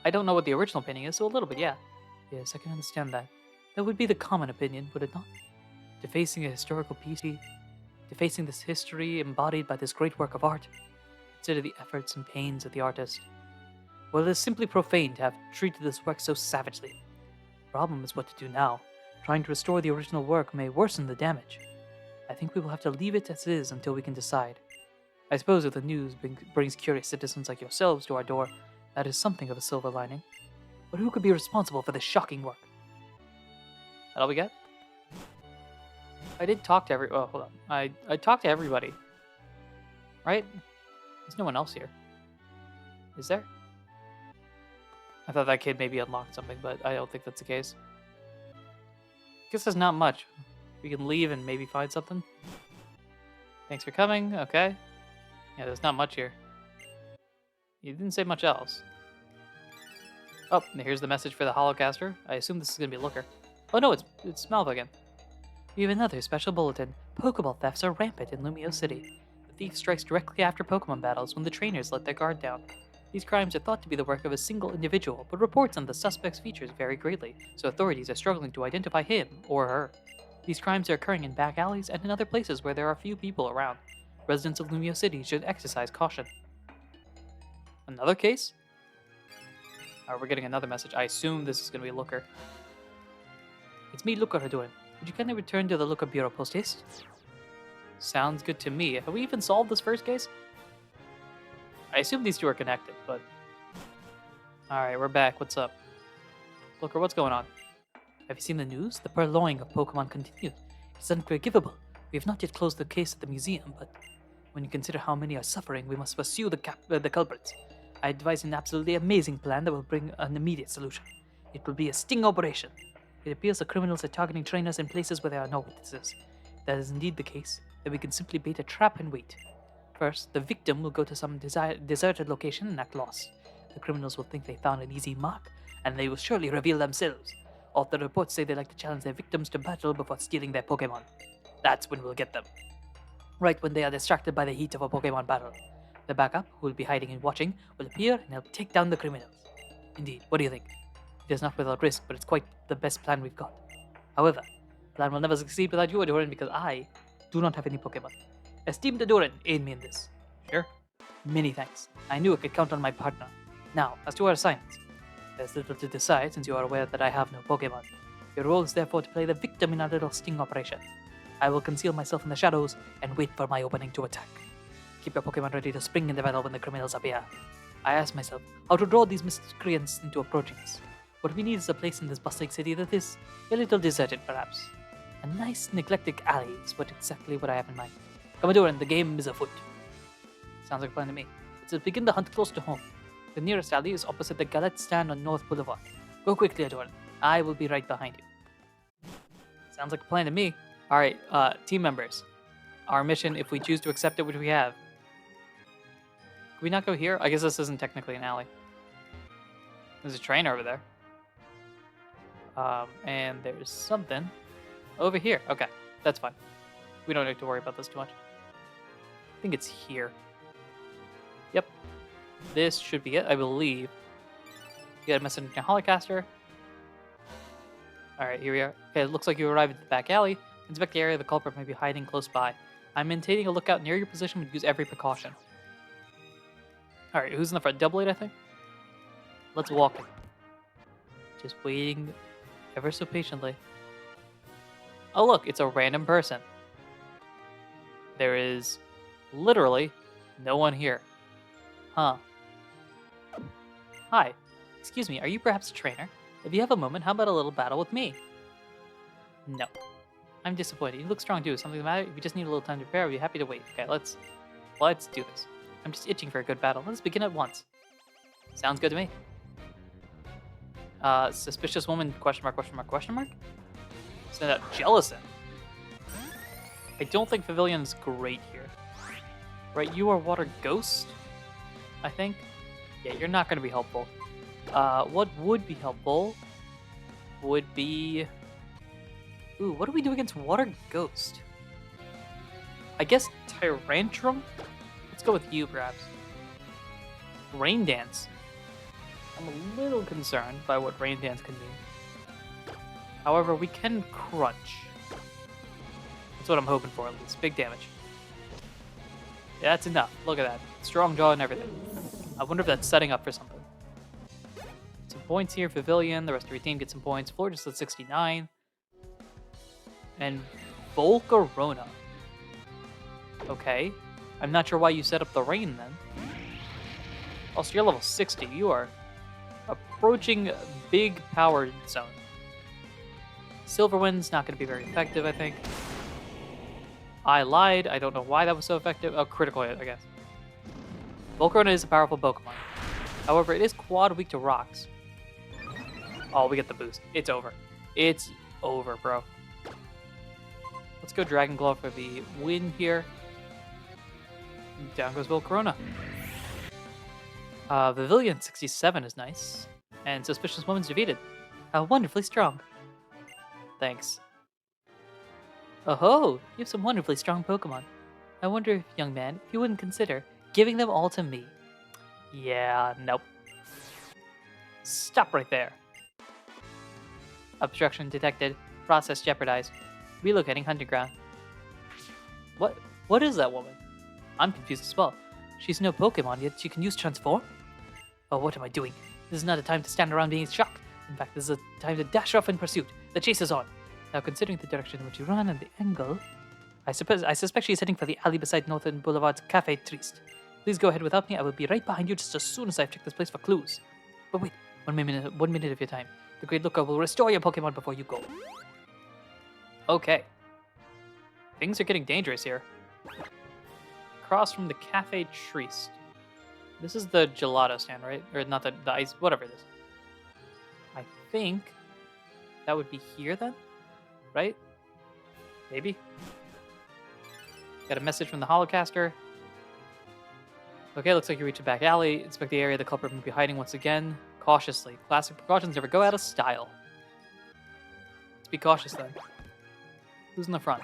[SPEAKER 1] I don't know what the original painting is, so a little bit, yeah. Yes, I can understand that. That would be the common opinion, would it not? Defacing a historical piece, defacing this history embodied by this great work of art. Consider the efforts and pains of the artist. Well, it is simply profane to have treated this work so savagely. The problem is what to do now. Trying to restore the original work may worsen the damage. I think we will have to leave it as is until we can decide. I suppose if the news brings curious citizens like yourselves to our door, that is something of a silver lining. But who could be responsible for this shocking work? That all we got? I did talk to oh, hold on. I talked to everybody. Right? There's no one else here. Is there? I thought that kid maybe unlocked something, but I don't think that's the case. Guess there's not much. We can leave and maybe find something. Thanks for coming. Okay. Yeah, there's not much here. You didn't say much else. Oh, and here's the message for the Holocaster. I assume this is going to be Looker. Oh no, it's Malva again. We have another special bulletin. Pokeball thefts are rampant in Lumio City. The thief strikes directly after Pokemon battles when the trainers let their guard down. These crimes are thought to be the work of a single individual, but reports on the suspect's features vary greatly, so authorities are struggling to identify him or her. These crimes are occurring in back alleys and in other places where there are few people around. Residents of Lumio City should exercise caution. Another case? We're getting another message. I assume this is going to be Looker. It's me, Looker Ahdurin. Would you kindly return to the Looker Bureau post haste? Sounds good to me. Have we even solved this first case? I assume these two are connected, but... Alright, we're back. What's up? Looker, what's going on? Have you seen the news? The purloining of Pokemon continues. It's unforgivable. We have not yet closed the case at the museum, but when you consider how many are suffering, we must pursue the culprits. I advise an absolutely amazing plan that will bring an immediate solution. It will be a sting operation. It appears the criminals are targeting trainers in places where there are no witnesses. If that is indeed the case, then we can simply bait a trap and wait. First, the victim will go to some deserted location and act lost. The criminals will think they found an easy mark, and they will surely reveal themselves. All the reports say they like to challenge their victims to battle before stealing their Pokemon. That's when we'll get them. Right when they are distracted by the heat of a Pokemon battle. The backup, who will be hiding and watching, will appear and help take down the criminals. Indeed, what do you think? It is not without risk, but it's quite the best plan we've got. However, the plan will never succeed without you, Ahdurin, because I do not have any Pokemon. Esteemed Ahdurin, aid me in this. Sure. Many thanks. I knew I could count on my partner. Now, as to our assignments. There's little to decide since you are aware that I have no Pokemon. Your role is therefore to play the victim in our little sting operation. I will conceal myself in the shadows and wait for my opening to attack. Keep your Pokemon ready to spring in the battle when the criminals appear. I ask myself how to draw these miscreants into approaching us. What we need is a place in this bustling city that is a little deserted, perhaps. A nice, neglected alley is exactly what I have in mind. Come Ahdurin, the game is afoot. Sounds like a plan to me. Let's begin the hunt close to home. The nearest alley is opposite the Galette stand on North Boulevard. Go quickly, Ahdurin. I will be right behind you. Sounds like a plan to me. Alright, team members. Our mission, if we choose to accept it, which we have. Can we not go here? I guess this isn't technically an alley. There's a train over there. And there's something over here. Okay, that's fine. We don't need to worry about this too much. I think it's here. Yep. This should be it, I believe. You got a message in your Holocaster. Alright, here we are. Okay, it looks like you arrived at the back alley. Inspect the area the culprit may be hiding close by. I'm maintaining a lookout near your position but use every precaution. Alright, who's in the front? Double 8, I think? Let's walk in. Just waiting ever so patiently. Oh look, it's a random person. There is literally no one here. Huh. Hi. Excuse me, are you perhaps a trainer? If you have a moment, how about a little battle with me? No. I'm disappointed. You look strong too. Something the matter? If you just need a little time to prepare, I'd be happy to wait. Okay, let's do this. I'm just itching for a good battle. Let's begin at once. Sounds good to me. Suspicious woman, question mark, question mark, question mark? Send out Jellicent. I don't think Pavilion's great here. Right, you are Water Ghost, I think? Yeah, you're not going to be helpful. What would be helpful would be... Ooh, what do we do against Water Ghost? I guess Tyrantrum? Let's go with you, perhaps. Rain Dance. I'm a little concerned by what Rain Dance can do. However, we can Crunch. That's what I'm hoping for, at least. Big damage. Yeah, that's enough. Look at that. Strong jaw and everything. I wonder if that's setting up for something. Some points here. Pavilion. The rest of your team gets some points. Floor just at 69. And Volcarona. Okay. I'm not sure why you set up the rain then. Also, you're level 60. You are approaching big power zone. Silver Wind's not going to be very effective, I think. I lied. I don't know why that was so effective. Oh, critical hit, I guess. Volcarona is a powerful Pokemon. However, it is quad weak to rocks. Oh, we get the boost. It's over. It's over, bro. Let's go Dragon Claw for the win here. Down goes Volcarona. Pavilion 67 is nice. And Suspicious Woman's defeated. How wonderfully strong. Thanks. Oh, you have some wonderfully strong Pokemon. I wonder, young man, if you wouldn't consider giving them all to me. Yeah, nope. Stop right there. Obstruction detected. Process jeopardized. Relocating hunting ground. What? What is that woman? I'm confused as well. She's no Pokemon, yet she can use Transform? Oh, what am I doing? This is not a time to stand around being shocked. In fact, this is a time to dash off in pursuit. The chase is on. Now, considering the direction in which you run and the angle, I suspect she's heading for the alley beside Northern Boulevard's Cafe Triste. Please go ahead without me. I will be right behind you just as soon as I've checked this place for clues. But wait, one minute of your time. The Great Looker will restore your Pokemon before you go. Okay. Things are getting dangerous here. Across from the Cafe Triste. This is the gelato stand, right? Or not the ice, whatever it is. I think that would be here then, right? Maybe. Got a message from the Holocaster. Okay, looks like you reach a back alley. Inspect the area the culprit may be hiding once again. Cautiously. Classic precautions never go out of style. Let's be cautious then. Who's in the front?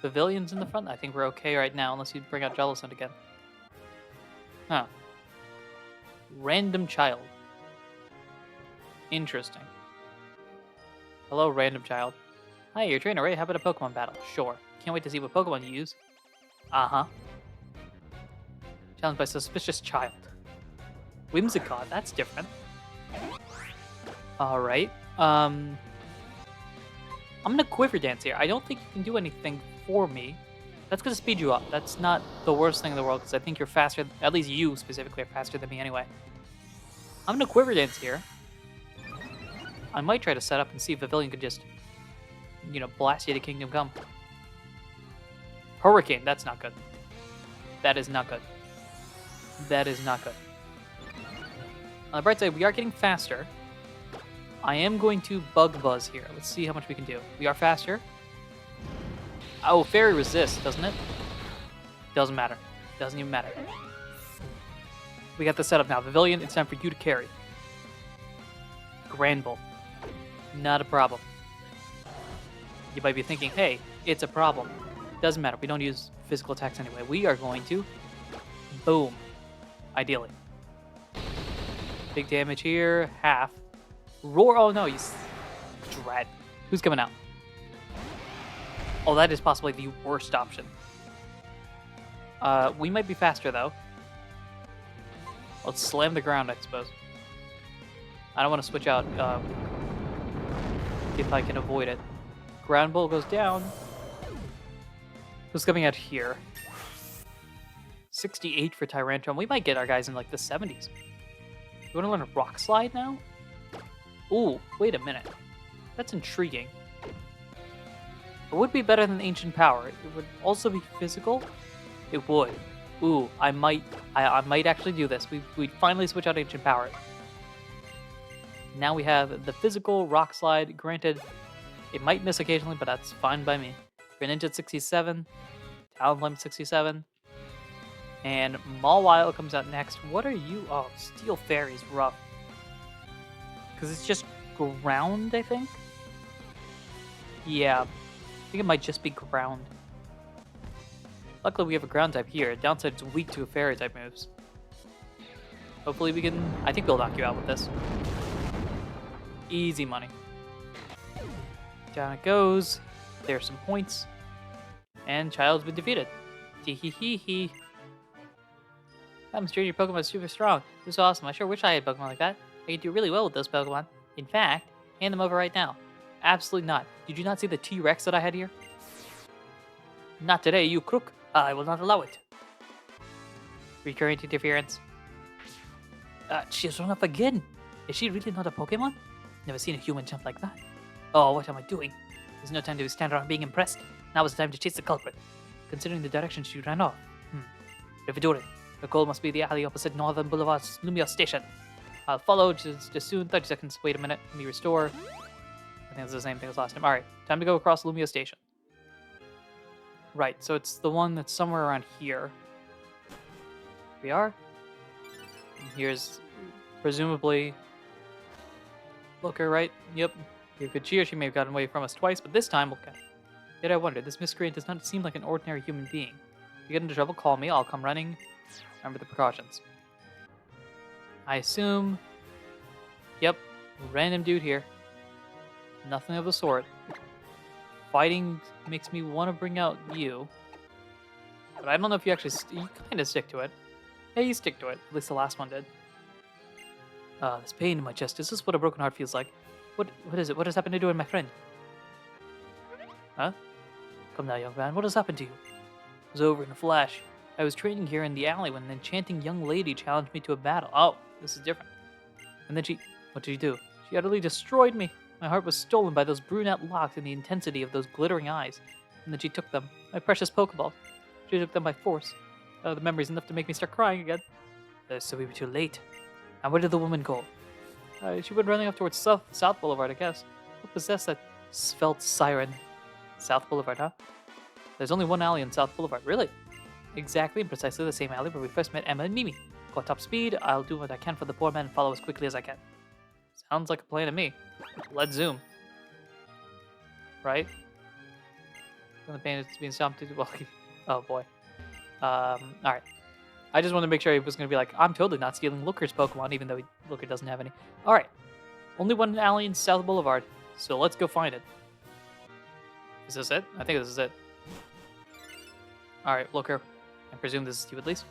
[SPEAKER 1] Pavilion's in the front? I think we're okay right now, unless you bring out Jellicent again. Huh. Random child. Interesting. Hello, random child. Hi, you're trainer, right? How about a Pokemon battle? Sure. Can't wait to see what Pokemon you use. Uh-huh. Challenged by suspicious child. Whimsicott, that's different. Alright. I'm gonna Quiver Dance here. I don't think you can do anything for me. That's gonna speed you up. That's not the worst thing in the world, because I think you're faster, at least you specifically are faster than me anyway. I'm gonna Quiver Dance here. I might try to set up and see if Pavilion could just, you know, blast you to Kingdom Come. Hurricane, that's not good. That is not good. That is not good. On the bright side, we are getting faster. I am going to Bug Buzz here. Let's see how much we can do. We are faster. Oh, Fairy resists, doesn't it? Doesn't matter. Doesn't even matter. We got the setup now. Pavilion, it's time for you to carry. Granbull. Not a problem. You might be thinking, hey, it's a problem. Doesn't matter. We don't use physical attacks anyway. We are going to boom. Ideally. Big damage here. Half. Roar. Oh, no. You dread. Who's coming out? Oh, that is possibly the worst option. We might be faster, though. Let's slam the ground, I suppose. I don't want to switch out if I can avoid it. Ground Ball goes down. Who's coming out here? 68 for Tyrantrum. We might get our guys in like the 70s. You want to learn a Rock Slide now? Ooh, wait a minute. That's intriguing. It would be better than Ancient Power. It would also be physical. It would. Ooh, I might actually do this. We finally switch out Ancient Power. Now we have the physical Rock Slide. Granted, it might miss occasionally, but that's fine by me. Greninja at 67. Talonflame 67. And Mawile comes out next. What are you? Oh, Steel Fairy's rough. Because it's just ground, I think? Yeah. I think it might just be ground. Luckily, we have a ground type here. Downside, it's weak to fairy type moves. Hopefully we can... I think we'll knock you out with this. Easy money. Down it goes. There's some points. And Child's been defeated. Tee-hee-hee-hee. I'm sure your Pokemon is super strong. This is awesome. I sure wish I had Pokemon like that. I could do really well with those Pokemon. In fact, hand them over right now. Absolutely not. Did you not see the T-Rex that I had here?
[SPEAKER 2] Not today, you crook. I will not allow it. Recurrent interference. She has run off again. Is she really not a Pokemon? Never seen a human jump like that. Oh, what am I doing? There's no time to stand around being impressed. Now is the time to chase the culprit. Considering the direction she ran off. Ahdurin. The goal must be the alley opposite Northern Boulevard's Lumia station. I'll follow just soon. 30 seconds. Wait a minute. Let me restore. I think it's the same thing as last time. Alright, time to go across Lumia station. Right, so it's the one that's somewhere around here. We are. And here's presumably Looker, right? Yep. You could cheer. She may have gotten away from us twice, but this time, okay. Yet I wonder, this miscreant does not seem like an ordinary human being. If you get into trouble, call me. I'll come running. Remember the precautions. I assume... Yep. Random dude here. Nothing of the sort. Fighting makes me want to bring out you. But I don't know if you actually... you kind of stick to it. Yeah, you stick to it. At least the last one did. This pain in my chest. Is this what a broken heart feels like? What is it? What has happened to you and my friend? Huh? Come now, young man. What has happened to you? It was over in a flash. I was training here in the alley when an enchanting young lady challenged me to a battle. Oh, this is different. And then she... What did she do? She utterly destroyed me. My heart was stolen by those brunette locks and the intensity of those glittering eyes. And then she took them. My precious Pokeballs. She took them by force. The memory's enough to make me start crying again. So we were too late. And where did the woman go? She went running off towards South Boulevard, I guess. What possessed that svelte siren? South Boulevard, huh? There's only one alley on South Boulevard. Really? Exactly and precisely the same alley where we first met Emma and Mimi. Go top speed. I'll do what I can for the poor man and follow as quickly as I can. Sounds like a plan to me. Let's zoom. Right? When the pain is being stopped. Well, oh boy. Alright. I just wanted to make sure he was going to be like, I'm totally not stealing Looker's Pokemon, even though Looker doesn't have any. Alright. Only one alley in South Boulevard, so let's go find it. Is this it? I think this is it. Alright, Looker. I presume this is you at least.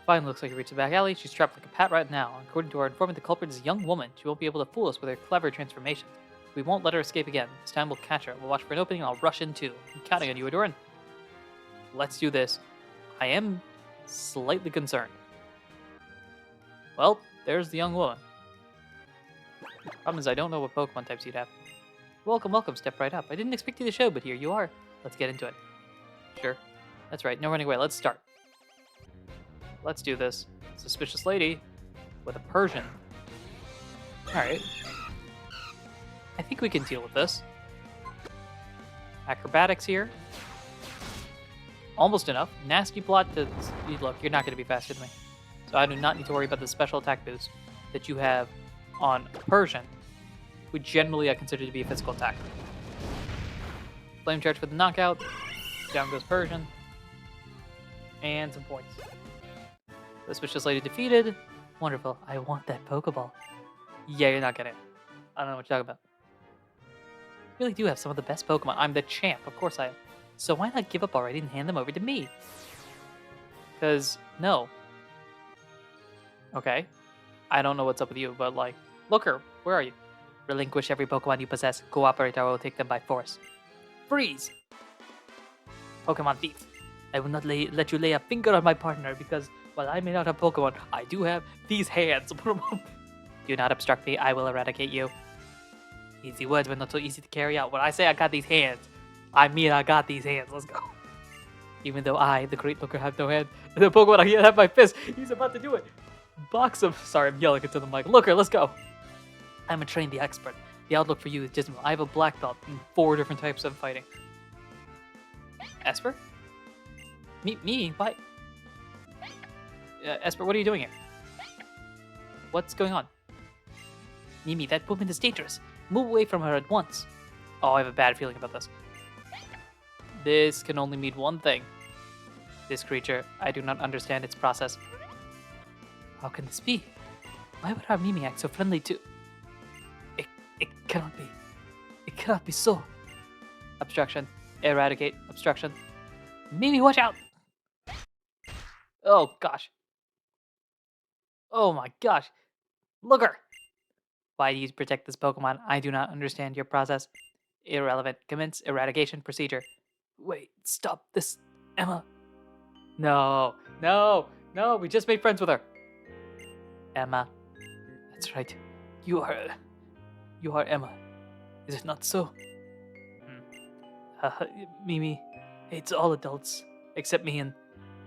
[SPEAKER 2] Finally, looks like you reached the back alley. She's trapped like a pat right now. According to our informant, the culprit is a young woman. She won't be able to fool us with her clever transformations. We won't let her escape again. This time we'll catch her. We'll watch for an opening and I'll rush in too. I'm counting on you, Ahdurin. Let's do this. I am slightly concerned. Well, there's the young woman. Problem is I don't know what Pokemon types you'd have. Welcome, welcome. Step right up. I didn't expect you to show, but here you are. Let's get into it. Sure. That's right. No running away. Let's start. Let's do this. Suspicious lady with a Persian. Alright. I think we can deal with this. Acrobatics here. Almost enough. Nasty plot to... Look, you're not going to be faster than me. So I do not need to worry about the special attack boost that you have on Persian, which generally I consider to be a physical attack. Flame charge for the knockout. Down goes Persian. And some points. Suspicious lady defeated. Wonderful. I want that Pokeball. Yeah, you're not getting it. I don't know what you're talking about. I really do have some of the best Pokemon. I'm the champ. Of course I am. So why not give up already and hand them over to me? Because, no. Okay. I don't know what's up with you, but like, Looker, where are you? Relinquish every Pokemon you possess. Cooperate or I will take them by force. Freeze! Pokemon thief. I will not let you lay a finger on my partner because while I may not have Pokemon, I do have these hands. Do not obstruct me. I will eradicate you. Easy words, but not so easy to carry out. When I say I got these hands, I mean I got these hands. Let's go. Even though I, the great Looker, have no hand, the Pokemon I have my fist. He's about to do it. Box of... Sorry, I'm yelling into the mic. Looker, let's go. I'm a trained the expert. The outlook for you is dismal. I have a black belt in 4 different types of fighting. Esper? Me? Why? Esper, what are you doing here? What's going on? Mimi, that woman is dangerous. Move away from her at once. Oh, I have a bad feeling about this. This can only mean one thing. This creature, I do not understand its process. How can this be? Why would our Mimi act so friendly to... It cannot be. It cannot be so. Obstruction. Eradicate. Obstruction. Mimi, watch out! Oh, gosh. Oh my gosh. Looker! Why do you protect this Pokemon? I do not understand your process. Irrelevant. Commence eradication procedure.
[SPEAKER 1] Wait, stop this, Emma. No, no, no, we just made friends with her. Emma. That's right. You are, you are Emma. Is it not so? Hmm. Uh, Mimi hates all adults except me and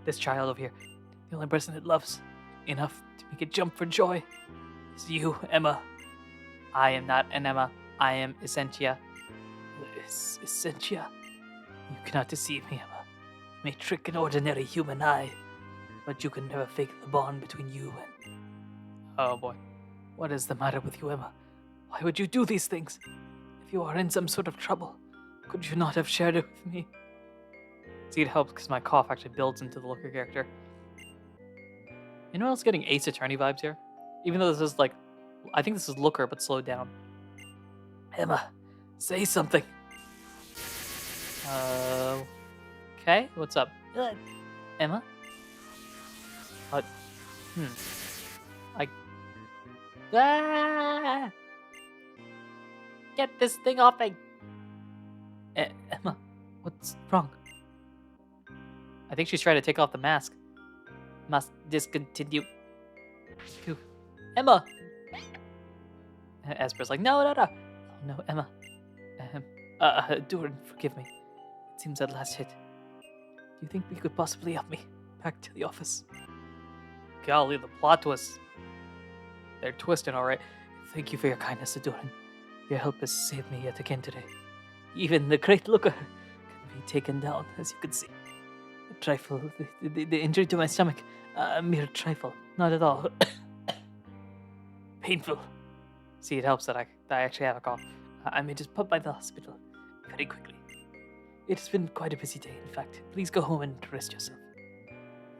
[SPEAKER 1] this child over here. The only person it loves enough to make it jump for joy is you, Emma. I am not an Emma. I am Essentia. Essentia? You cannot deceive me, Emma. You may trick an ordinary human eye, but you can never fake the bond between you and... Oh boy. What is the matter with you, Emma? Why would you do these things? If you are in some sort of trouble, could you not have shared it with me? See, it helps because my cough actually builds into the Looker character. You know what else getting Ace Attorney vibes here? Even though this is like, I think this is Looker, but slowed down. Emma, say something. Okay, what's up? Emma? What? I... Ah!
[SPEAKER 2] Get this thing off me!
[SPEAKER 1] Emma, what's wrong? I think she's trying to take off the mask. Must discontinue. Phew. Emma! Esper's like, no, no, no. Oh, no, Emma. Ahdurin, forgive me. It seems that last hit. Do you think we could possibly help me back to the office? Golly, the plot twists. They're twisting, all right. Thank you for your kindness, Ahdurin. Your help has saved me yet again today. Even the great Looker can be taken down, as you can see. A trifle, the injury to my stomach, a mere trifle, not at all. Painful. See, it helps that I actually have a cough. I may just pop by the hospital very quickly. It has been quite a busy day, in fact. Please go home and rest yourself.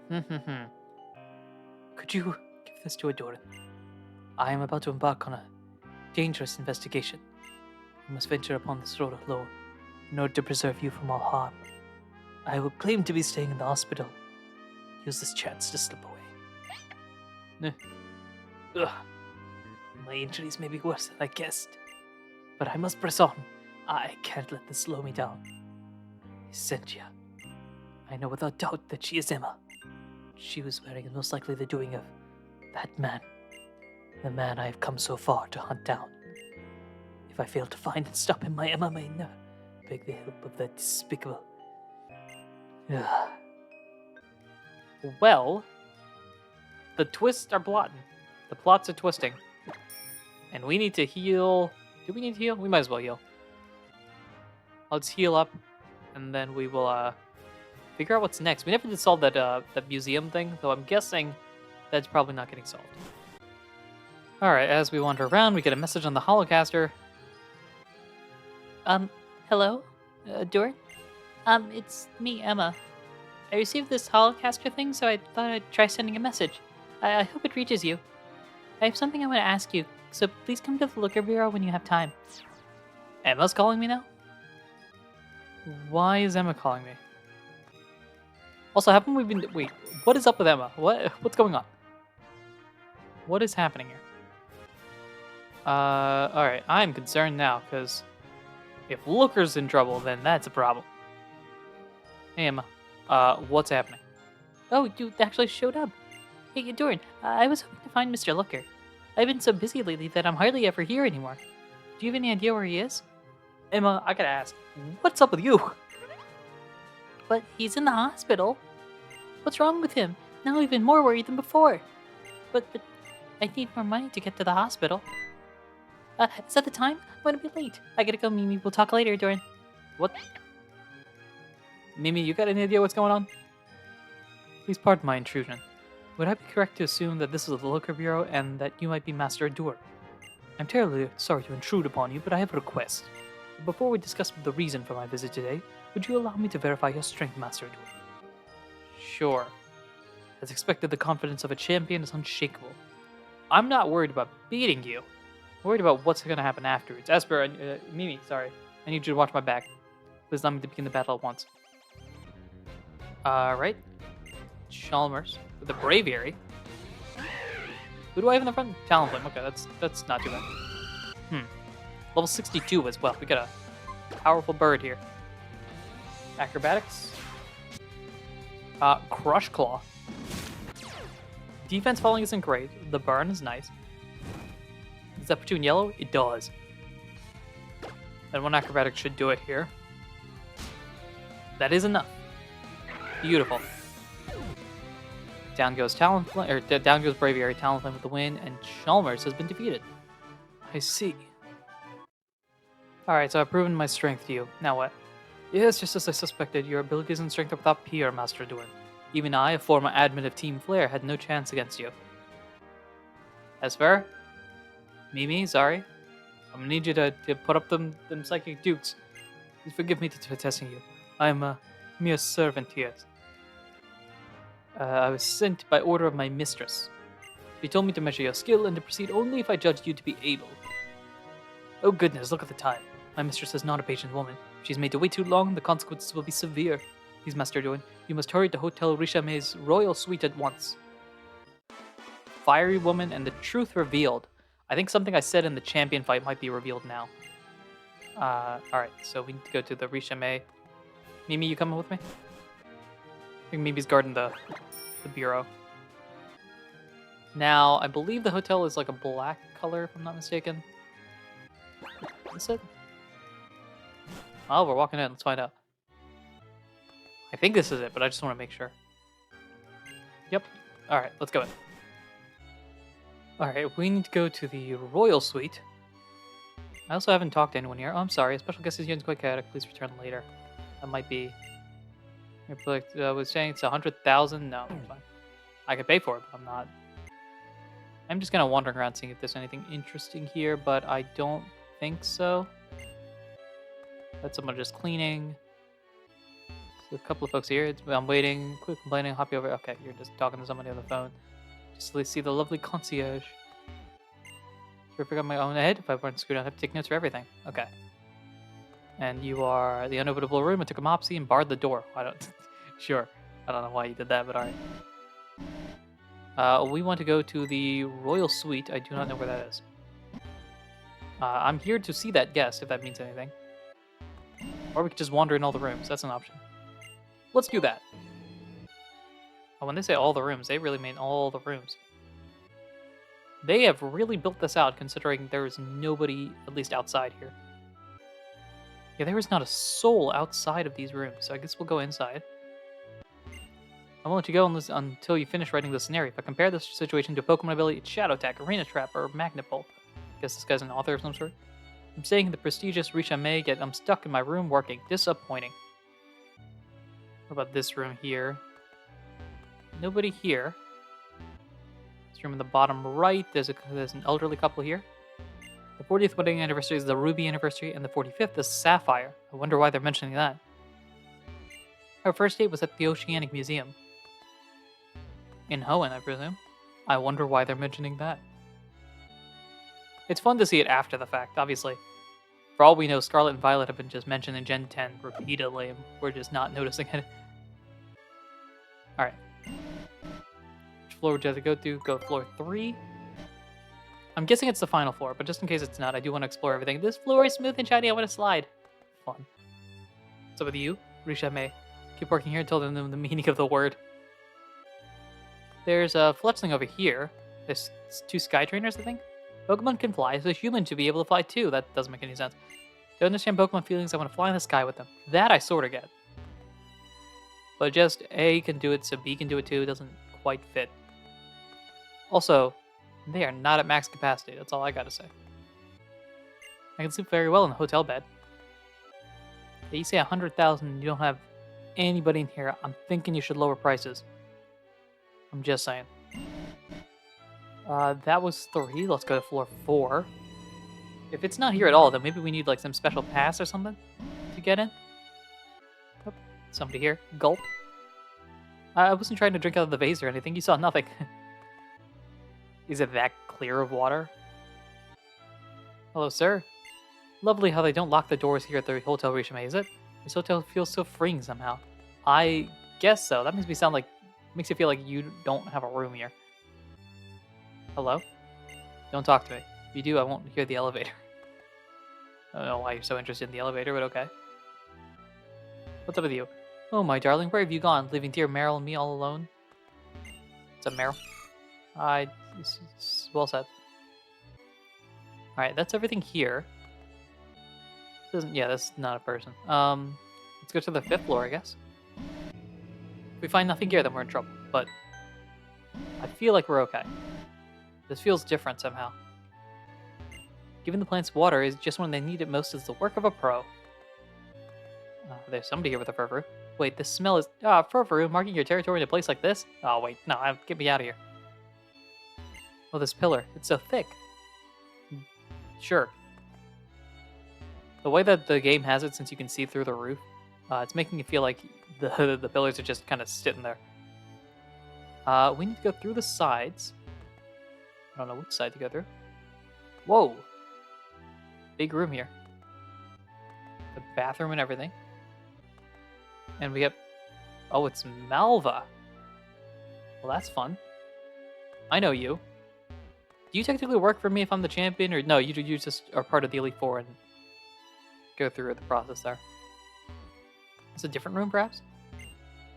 [SPEAKER 1] Could you give this to Ahdurin? I am about to embark on a dangerous investigation. I must venture upon this road alone in order to preserve you from all harm. I will claim to be staying in the hospital. Use this chance to slip away. Ugh. My injuries may be worse than I guessed, but I must press on. I can't let this slow me down. Essentia. I know without doubt that she is Emma. She was wearing and most likely the doing of that man. The man I have come so far to hunt down. If I fail to find and stop him, my Emma may never beg the help of that despicable... Ugh. Well, the twists are plotting. The plots are twisting. And we need to heal. Do we need to heal? We might as well heal. Let's heal up, and then we will figure out what's next. We never did solve that that museum thing, though I'm guessing that's probably not getting solved. All right, as we wander around, we get a message on the holocaster.
[SPEAKER 2] Hello? Ahdurin? It's me, Emma. I received this holocaster thing, so I thought I'd try sending a message. I hope it reaches you. I have something I want to ask you, so please come to the Looker Bureau when you have time.
[SPEAKER 1] Emma's calling me now? Why is Emma calling me? Also, haven't we been... Wait, what is up with Emma? What's going on? What is happening here? Alright, I'm concerned now, because if Looker's in trouble, then that's a problem. Hey, Emma. What's happening?
[SPEAKER 2] Oh, you actually showed up. Hey, Ahdurin, I was hoping to find Mr. Looker. I've been so busy lately that I'm hardly ever here anymore. Do you have any idea where he is?
[SPEAKER 1] Emma, I gotta ask, what's up with you?
[SPEAKER 2] But he's in the hospital. What's wrong with him? Now even more worried than before. But I need more money to get to the hospital. Is that the time? I'm gonna be late. I gotta go, Mimi. We'll talk later, Ahdurin.
[SPEAKER 1] What? Mimi, you got any idea what's going on? Please pardon my intrusion. Would I be correct to assume that this is the Looker Bureau and that you might be Master Ahdurin? I'm terribly sorry to intrude upon you, but I have a request. Before we discuss the reason for my visit today, would you allow me to verify your strength, Master Ahdurin? Sure. As expected, the confidence of a champion is unshakable. I'm not worried about beating you. I'm worried about what's going to happen afterwards. Esper, Mimi, sorry. I need you to watch my back. Please allow me to begin the battle at once. Alright. Chalmers with the Braviary. Who do I have in the front? Talonflame. Okay, that's not too bad. Level 62 as well. We got a powerful bird here. Acrobatics. Crush Claw. Defense falling isn't great. The burn is nice. Does that put you in yellow? It does. And one acrobatic should do it here. That is enough. Beautiful. Down goes Talonflame, or down goes Braviary, Talonflame with the win, and Chalmers has been defeated. I see. Alright, so I've proven my strength to you. Now what? Yes, just as I suspected, your abilities and strength are without peer, Master Ahdurin. Even I, a former admin of Team Flare, had no chance against you. As fair? Mimi, sorry. I'm gonna need you to put up them psychic dukes. Please forgive me for testing you. I'm a mere servant here. I was sent by order of my mistress. She told me to measure your skill and to proceed only if I judged you to be able. Oh goodness, look at the time. My mistress is not a patient woman. If she's made to wait too long, the consequences will be severe. Please, Master Ahdurin, you must hurry to Hotel Richamei's royal suite at once. Fiery woman and the truth revealed. I think something I said in the champion fight might be revealed now. Alright, so we need to go to the Richamei. Mimi, you coming with me? I think Mimi's guarding the bureau. Now, I believe the hotel is like a black color, if I'm not mistaken. Is it? Oh, we're walking in. Let's find out. I think this is it, but I just want to make sure. Yep. Alright, let's go in. Alright, we need to go to the royal suite. I also haven't talked to anyone here. Oh, I'm sorry. A special guest is here in quite chaotic. Please return later. That might be... I was saying it's 100,000. No, it's fine. I could pay for it, but I'm not. I'm just kind of wandering around seeing if there's anything interesting here, but I don't think so. That's someone just cleaning. So a couple of folks here. I'm waiting. Quick complaining. Hop over. Okay, you're just talking to somebody on the phone. Just to see the lovely concierge. I forgot my own head. If I weren't screwed, I'd have to take notes for everything. Okay. And you are the unopenable room. I took a mopsy and barred the door. I don't... Sure. I don't know why you did that, but alright. We want to go to the royal suite. I do not know where that is. I'm here to see that guest, if that means anything. Or we could just wander in all the rooms. That's an option. Let's do that. Oh, when they say all the rooms, they really mean all the rooms. They have really built this out, considering there is nobody, at least outside here. Yeah, there is not a soul outside of these rooms, so I guess we'll go inside. I won't let you go until you finish writing the scenario. If I compare this situation to Pokemon ability, it's Shadow Attack, Arena Trap, or Magnet Bolt. Guess this guy's an author of some sort. I'm staying in the prestigious Richamei, yet I'm stuck in my room working. Disappointing. What about this room here? Nobody here. This room in the bottom right, there's an elderly couple here. The 40th wedding anniversary is the Ruby anniversary, and the 45th is Sapphire. I wonder why they're mentioning that. Our first date was at the Oceanic Museum. In Hoenn, I presume. I wonder why they're mentioning that. It's fun to see it after the fact, obviously. For all we know, Scarlet and Violet have been just mentioned in Gen 10 repeatedly, and we're just not noticing it. Alright. Which floor would you have to go to? Go floor 3. I'm guessing it's the final floor, but just in case it's not, I do want to explore everything. This floor is smooth and shiny, I want to slide. Fun. So with you, Richamei, keep working here until they know the meaning of the word. There's a Fletchling over here. There's 2 Sky Trainers, I think. Pokemon can fly, so humans should be able to fly too. That doesn't make any sense. To understand Pokemon feelings, I want to fly in the sky with them. That I sort of get. But just A can do it, so B can do it too. It doesn't quite fit. Also, they are not at max capacity. That's all I gotta say. I can sleep very well in the hotel bed. Yeah, you say 100,000 and you don't have anybody in here. I'm thinking you should lower prices. I'm just saying. That was 3. Let's go to floor 4. If it's not here at all, then maybe we need like some special pass or something to get in. Oh, somebody here. Gulp. I wasn't trying to drink out of the vase or anything. You saw nothing. Is it that clear of water? Hello, sir. Lovely how they don't lock the doors here at the Hotel Richamei, is it? This hotel feels so freeing somehow. I guess so. That makes me sound like... Makes you feel like you don't have a room here. Hello? Don't talk to me. If you do, I won't hear the elevator. I don't know why you're so interested in the elevator, but okay. What's up with you? Oh, my darling, where have you gone? Leaving dear Meryl and me all alone? What's up, Meryl? I... Well said. Alright, that's everything here. This isn't... Yeah, that's not a person. Let's go to the 5th floor, I guess. If we find nothing here, then we're in trouble. But I feel like we're okay. This feels different somehow. Giving the plants water is just when they need it most is the work of a pro. There's somebody here with a furfur. Wait, this smell is... furfur, marking your territory in a place like this? Oh, wait, no, get me out of here. Oh, this pillar. It's so thick. Sure. The way that the game has it, since you can see through the roof, it's making it feel like the pillars are just kind of sitting there. We need to go through the sides. I don't know which side to go through. Whoa! Big room here. The bathroom and everything. And we have... Oh, it's Malva. Well, that's fun. I know you. Do you technically work for me if I'm the champion? Or no, you just are part of the Elite Four and go through the process there. It's a different room, perhaps?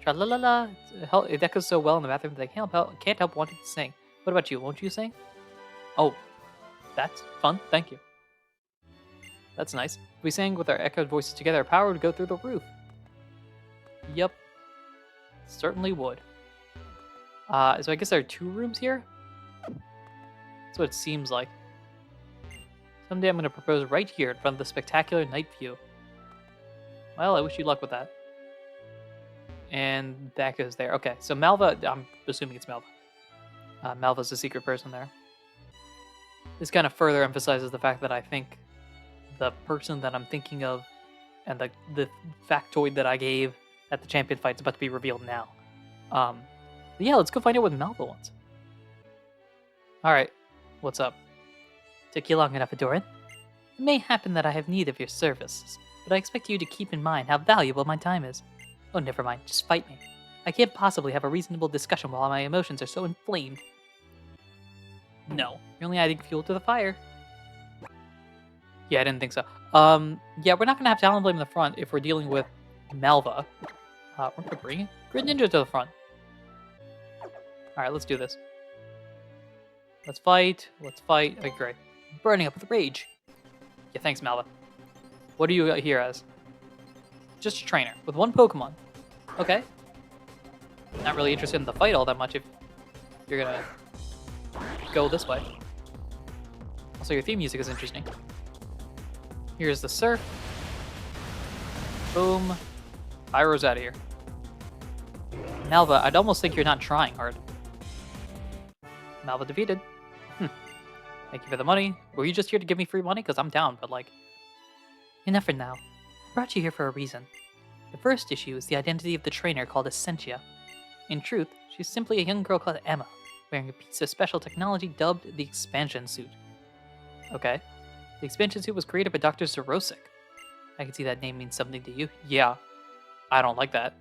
[SPEAKER 1] Tra-la-la-la. It echoes so well in the bathroom that I can't help wanting to sing. What about you? Won't you sing? Oh, that's fun. Thank you. That's nice. If we sang with our echoed voices together, our power would go through the roof. Yep. Certainly would. So I guess there are 2 rooms here? That's what it seems like. Someday I'm going to propose right here in front of the spectacular night view. Well, I wish you luck with that. And that goes there. Okay, so Malva, I'm assuming it's Malva. Malva's the secret person there. This kind of further emphasizes the fact that I think the person that I'm thinking of and the factoid that I gave at the champion fight is about to be revealed now. But yeah, let's go find out what Malva wants. Alright, what's up? Took you long enough, Ahdurin. It may happen that I have need of your services, but I expect you to keep in mind how valuable my time is. Oh, never mind, just fight me. I can't possibly have a reasonable discussion while my emotions are so inflamed. No, you're only adding fuel to the fire. Yeah, I didn't think so. Yeah, we're not gonna have Talon Blade in the front if we're dealing with Malva. We're gonna bring Grid Ninja to the front. Alright, let's do this. Let's fight. Let's fight. Okay, great. Burning up with rage. Yeah, thanks, Malva. What are you here as? Just a trainer with 1 Pokemon. Okay. Not really interested in the fight all that much if you're gonna go this way. Also, your theme music is interesting. Here's the surf. Boom. Pyro's out of here. Malva, I'd almost think you're not trying hard. Malva defeated. Thank you for the money. Were you just here to give me free money? Because I'm down, but like... Enough for now. I brought you here for a reason. The first issue is the identity of the trainer called Essentia. In truth, she's simply a young girl called Emma, wearing a piece of special technology dubbed the Expansion Suit. Okay. The Expansion Suit was created by Dr. Zorosic. I can see that name means something to you. Yeah. I don't like that.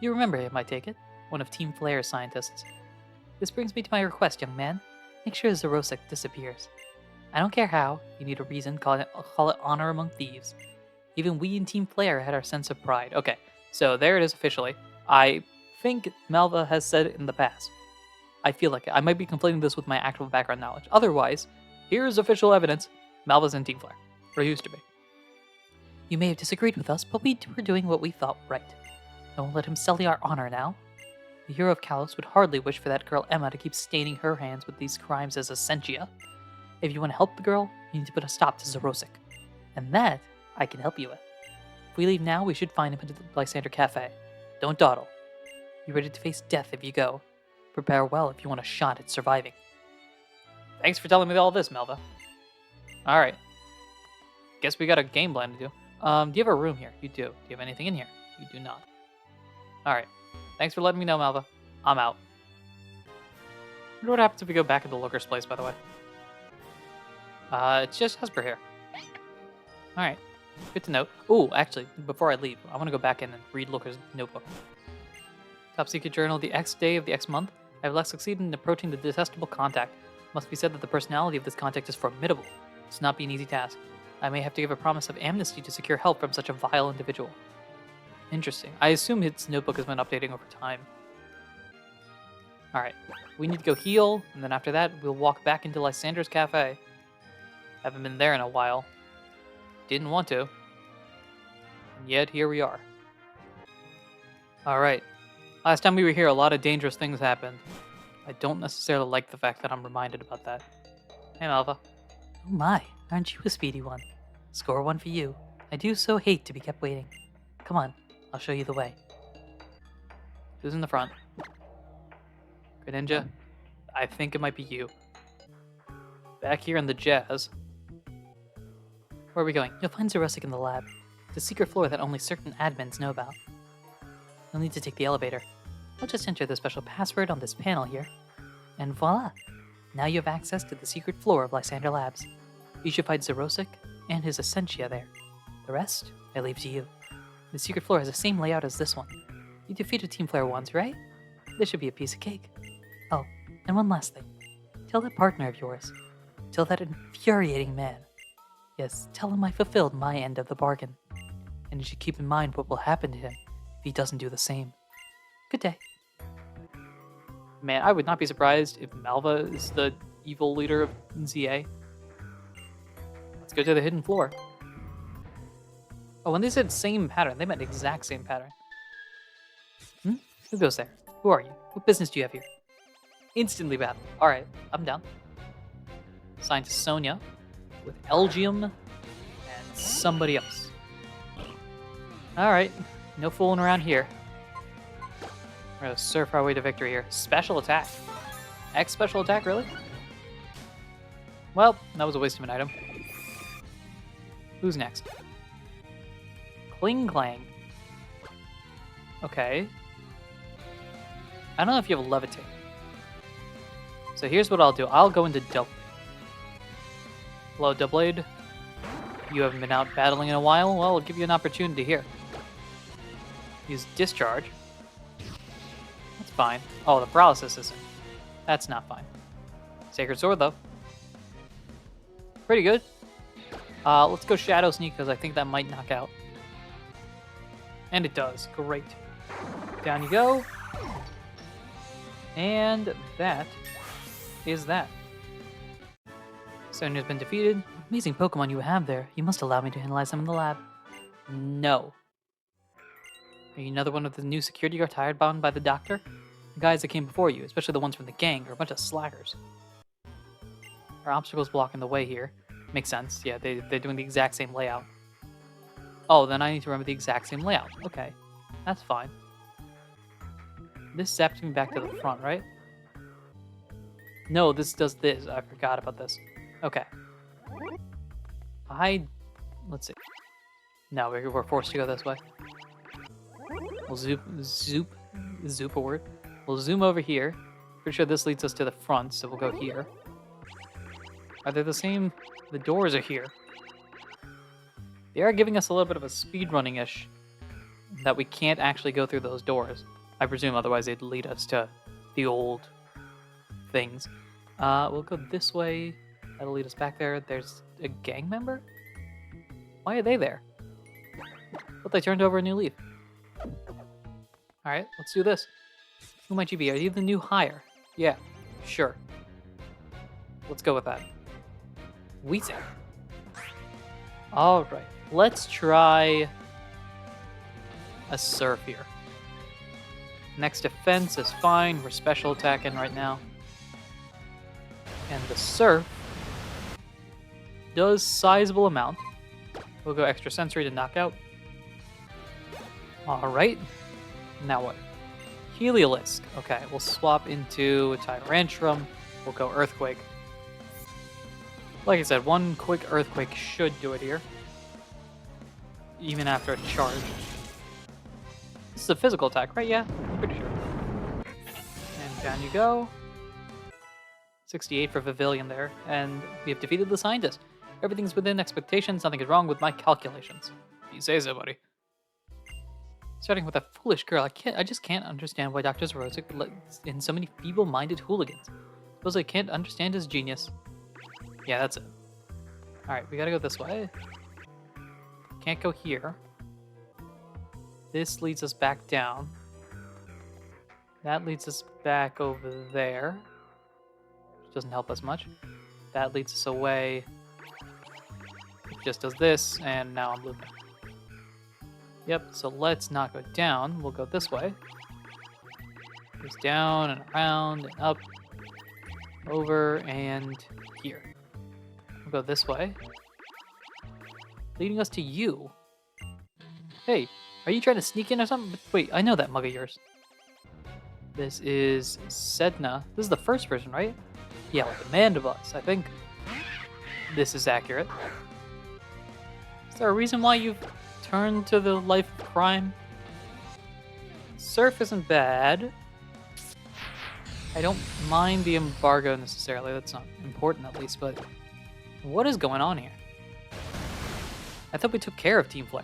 [SPEAKER 1] You remember him, I take it? One of Team Flare's scientists. This brings me to my request, young man. Make sure Zorosic disappears. I don't care how. You need a reason. Call it honor among thieves. Even we in Team Flare had our sense of pride. Okay, so there it is officially. I think Malva has said it in the past. I feel like it. I might be conflating this with my actual background knowledge. Otherwise, here's official evidence. Malva's in Team Flare. Or used to be. You may have disagreed with us, but we were doing what we thought right. I won't let him sully our honor now. The hero of Kalos would hardly wish for that girl Emma to keep staining her hands with these crimes as Essentia. If you want to help the girl, you need to put a stop to Zorosic. And that, I can help you with. If we leave now, we should find him at the Lysander Cafe. Don't dawdle. Be ready to face death if you go. Prepare well if you want a shot at surviving. Thanks for telling me all this, Malva. Alright. Guess we got a game plan to do. Do you have a room here? You do. Do you have anything in here? You do not. Alright. Thanks for letting me know, Malva. I'm out. I wonder what happens if we go back into Looker's place, by the way. It's just Hesper here. Alright. Good to know. Ooh, actually, before I leave, I want to go back in and read Looker's notebook. Top Secret Journal, the X day of the X month. I have less succeeded in approaching the detestable contact. Must be said that the personality of this contact is formidable. It's not be an easy task. I may have to give a promise of amnesty to secure help from such a vile individual. Interesting. I assume its notebook has been updating over time. Alright, we need to go heal, and then after that, we'll walk back into Lysander's Cafe. Haven't been there in a while. Didn't want to. And yet, here we are. Alright. Last time we were here, a lot of dangerous things happened. I don't necessarily like the fact that I'm reminded about that. Hey, Malva.
[SPEAKER 2] Oh my, aren't you a speedy one? Score one for you. I do so hate to be kept waiting. Come on, I'll show you the way.
[SPEAKER 1] Who's in the front? Greninja? I think it might be you. Back here in the Jazz.
[SPEAKER 2] Where are we going? You'll find Zerosic in the lab. It's a secret floor that only certain admins know about. You'll need to take the elevator. I'll just enter the special password on this panel here. And voila! Now you have access to the secret floor of Lysander Labs. You should find Zerosic and his Essentia there. The rest, I leave to you. The secret floor has the same layout as this one. You defeated Team Flare once, right? This should be a piece of cake. Oh, and one last thing. Tell that partner of yours. Tell that infuriating man. Yes, tell him I fulfilled my end of the bargain. And you should keep in mind what will happen to him if he doesn't do the same. Good day.
[SPEAKER 1] Man, I would not be surprised if Malva is the evil leader of ZA. Let's go to the hidden floor. Oh, when they said same pattern, they meant exact same pattern. Who goes there? Who are you? What business do you have here? Instantly battle. Alright, I'm down. Assigned to Sonia with Elgium and somebody else. Alright, no fooling around here. We're gonna surf our way to victory here. Special attack. X special attack, really? Well, that was a waste of an item. Who's next? Kling Clang. Okay. I don't know if you have a levitate. So here's what I'll do. I'll go into Double. Hello, Doublade. You haven't been out battling in a while? Well, I'll give you an opportunity here. Use Discharge. That's fine. Oh, the Paralysis isn't. That's not fine. Sacred Sword, though. Pretty good. Let's go Shadow Sneak, because I think that might knock out. And it does. Great. Down you go. And that is that. Sonia's been defeated.
[SPEAKER 2] Amazing Pokemon you have there. You must allow me to analyze them in the lab.
[SPEAKER 1] No. Are you another one of the new security guards hired bound by the doctor? The guys that came before you, especially the ones from the gang, are a bunch of slackers. Our obstacles blocking the way here. Makes sense. Yeah, they're doing the exact same layout. Oh, then I need to remember the exact same layout. Okay, that's fine. This zaps me back to the front, right? No, this does this. I forgot about this. Okay. Let's see. No, we're forced to go this way. We'll zoop a word. We'll zoom over here. Pretty sure this leads us to the front, so we'll go here. Are they the same? The doors are here. They are giving us a little bit of a speedrunning-ish that we can't actually go through those doors. I presume otherwise they'd lead us to the old things. We'll go this way. That'll lead us back there. There's a gang member? Why are they there? But they turned over a new leaf. Alright, let's do this. Who might you be? Are you the new hire? Yeah, sure. Let's go with that. Weezing. Alright, let's try a Surf here. Next defense is fine. We're special attacking right now. And the Surf does sizable amount. We'll go extra sensory to knock out. Alright. Now what? Heliolisk. Okay, we'll swap into a Tyrantrum. We'll go Earthquake. Like I said, one quick Earthquake should do it here. Even after a charge. This is a physical attack, right? Yeah, I'm pretty sure. And down you go. 68 for Pavilion there. And we have defeated the scientist. Everything's within expectations. Nothing is wrong with my calculations. You say so, buddy. Starting with a foolish girl, I just can't understand why Dr. Zerosic lets in so many feeble-minded hooligans. Suppose I can't understand his genius. Yeah, that's it. Alright, we gotta go this way. Can't go here. this leads us back down. That leads us back over there. Which doesn't help us much. That leads us away. It just does this, and now I'm looping. Yep, so let's not go down. We'll go this way. Goes down and around and up. Over and here. We'll go this way. Leading us to you. Hey, are you trying to sneak in or something? Wait, I know that mug of yours. This is Sedna. This is the first person, right? Yeah, like the Mandibus, I think. This is accurate. Is there a reason why you've turned to the life of crime? Surf isn't bad. I don't mind the embargo necessarily. That's not important at least, but what is going on here? I thought we took care of Team Flare.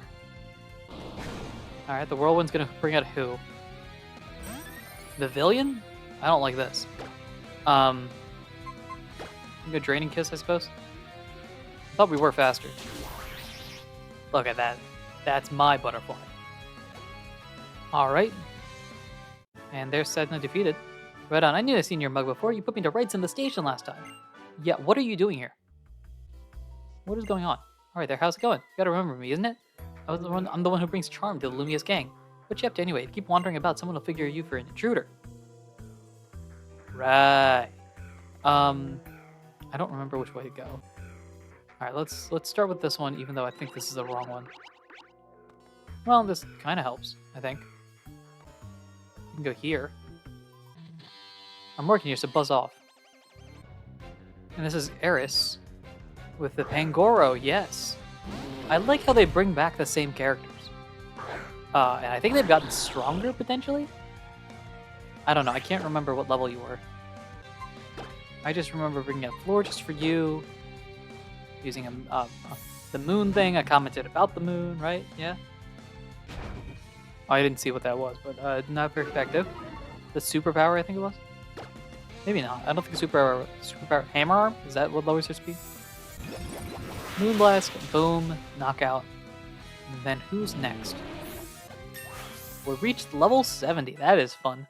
[SPEAKER 1] Alright, the Whirlwind's gonna bring out who? Pavilion? I don't like this. Go Draining Kiss, I suppose? I thought we were faster. Look at that. That's my butterfly. Alright. And there's Sedna defeated. Right on. I knew I'd seen your mug before. You put me to rights in the station last time. Yeah, what are you doing here? What is going on? Alright there, how's it going? You gotta remember me, isn't it? I'm the one who brings charm to the Lumious gang. What you up to anyway? Keep wandering about, someone will figure you for an intruder. Right. I don't remember which way to go. Alright, let's start with this one, even though I think this is the wrong one. Well, this kind of helps, I think. You can go here. I'm working here, so buzz off. And this is Eris with the Pangoro, yes. I like how they bring back the same characters. And I think they've gotten stronger, potentially? I don't know, I can't remember what level you were. I just remember bringing a floor just for you. Using the moon thing, I commented about the moon, right? Yeah? Oh, I didn't see what that was, but not very effective. The superpower, I think it was? Maybe not. I don't think superpower hammer arm? Is that what lowers your speed? Moonblast, boom, knockout. And then who's next? We reached level 70. That is fun.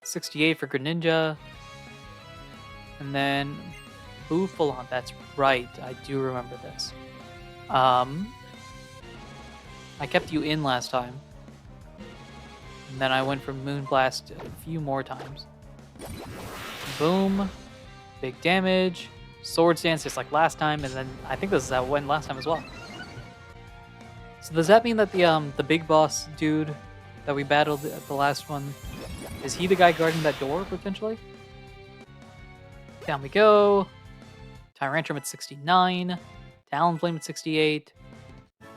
[SPEAKER 1] 68 for Greninja. And then Bufalon. That's right. I do remember this. I kept you in last time. And then I went for Moonblast a few more times. Boom. Big damage. Sword Dance just like last time, and then I think this is how it went last time as well. So does that mean that the big boss dude that we battled at the last one, is he the guy guarding that door potentially? Down we go. Tyrantrum at 69, Talonflame at 68,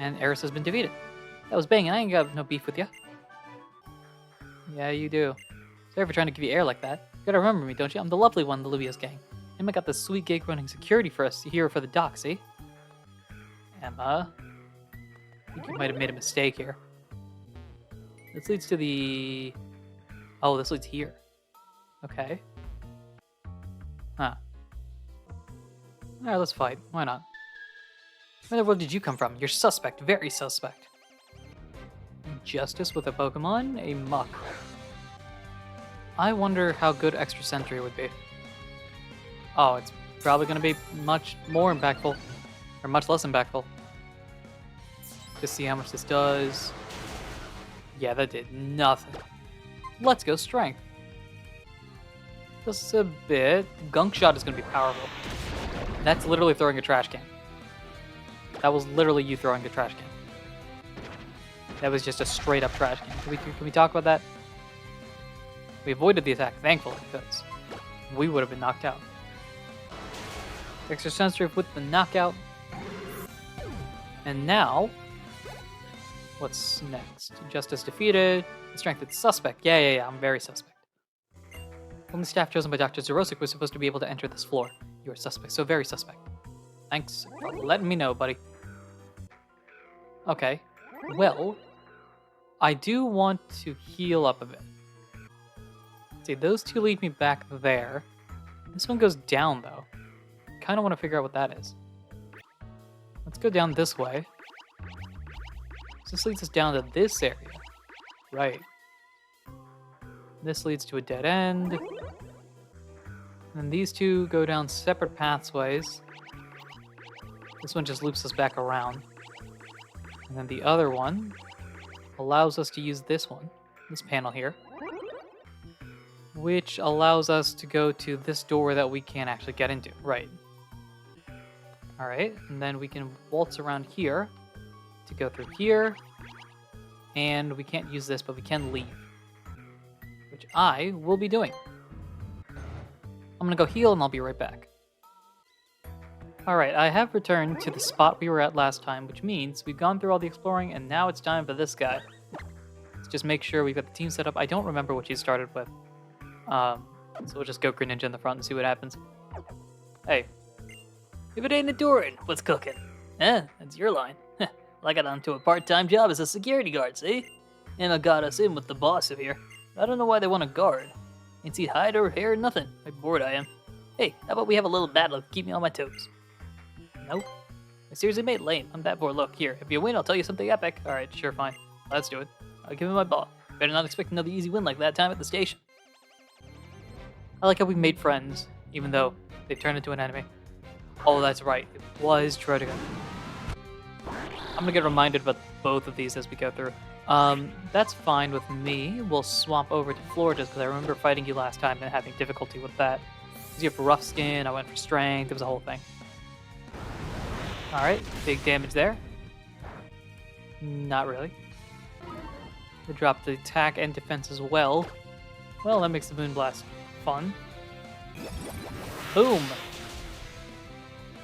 [SPEAKER 1] and Eris has been defeated. That was banging. I ain't got no beef with you. Yeah, you do. Sorry for trying to give you air like that. You gotta remember me, don't you? I'm the lovely one, the Lumious gang. Emma got this sweet gig running security for us here for the dock, see? Emma. I think you might have made a mistake here. This leads to the... Oh, this leads here. Okay. Huh. Alright, let's fight. Why not? Where the world did you come from? You're suspect. Very suspect. Justice with a Pokemon? A Muck. I wonder how good Extra Sentry would be. Oh, it's probably going to be much more impactful. Or much less impactful. Just see how much this does. Yeah, that did nothing. Let's go Strength. Just a bit. Gunk Shot is going to be powerful. That's literally throwing a trash can. That was literally you throwing a trash can. That was just a straight up trash can. Can we talk about that? We avoided the attack, thankfully, because we would have been knocked out. Extra sensitive with the knockout. And now, what's next? Justice defeated. Strength is suspect. Yeah, I'm very suspect. Only staff chosen by Dr. Zerosik was supposed to be able to enter this floor. You are suspect, so very suspect. Thanks for letting me know, buddy. Okay, well, I do want to heal up a bit. See, those two lead me back there. This one goes down, though. Kind of want to figure out what that is. Let's go down this way. So this leads us down to this area. Right. This leads to a dead end. And then these two go down separate pathways. This one just loops us back around. And then the other one allows us to use this one, this panel here, which allows us to go to this door that we can't actually get into. Right. Alright, and then we can waltz around here to go through here. And we can't use this, but we can leave, which I will be doing. I'm gonna go heal and I'll be right back. Alright, I have returned to the spot we were at last time, which means we've gone through all the exploring and now it's time for this guy. Let's just make sure we've got the team set up. I don't remember what she started with. So we'll just go Greninja in the front and see what happens. Hey. If it ain't Ahdurin, what's cooking? Eh, that's your line. Well, I got onto a part-time job as a security guard, see? Emma got us in with the boss of here. I don't know why they want a guard. Ain't seen hide or hair or nothing. How bored I am. Hey, how about we have a little battle to keep me on my toes? Nope. I seriously made lame. I'm that bored. Look, here. If you win, I'll tell you something epic. Alright, sure, fine. Let's do it. I'll give him my ball. Better not expect another easy win like that time at the station. I like how we made friends, even though they've turned into an enemy. Oh, that's right. It was Trotigan. I'm gonna get reminded about both of these as we go through. That's fine with me. We'll swap over to Florida's because I remember fighting you last time and having difficulty with that. Because you have rough skin, I went for strength, it was a whole thing. Alright, big damage there. Not really. We dropped the attack and defense as well. Well, that makes the Moonblast fun. Boom!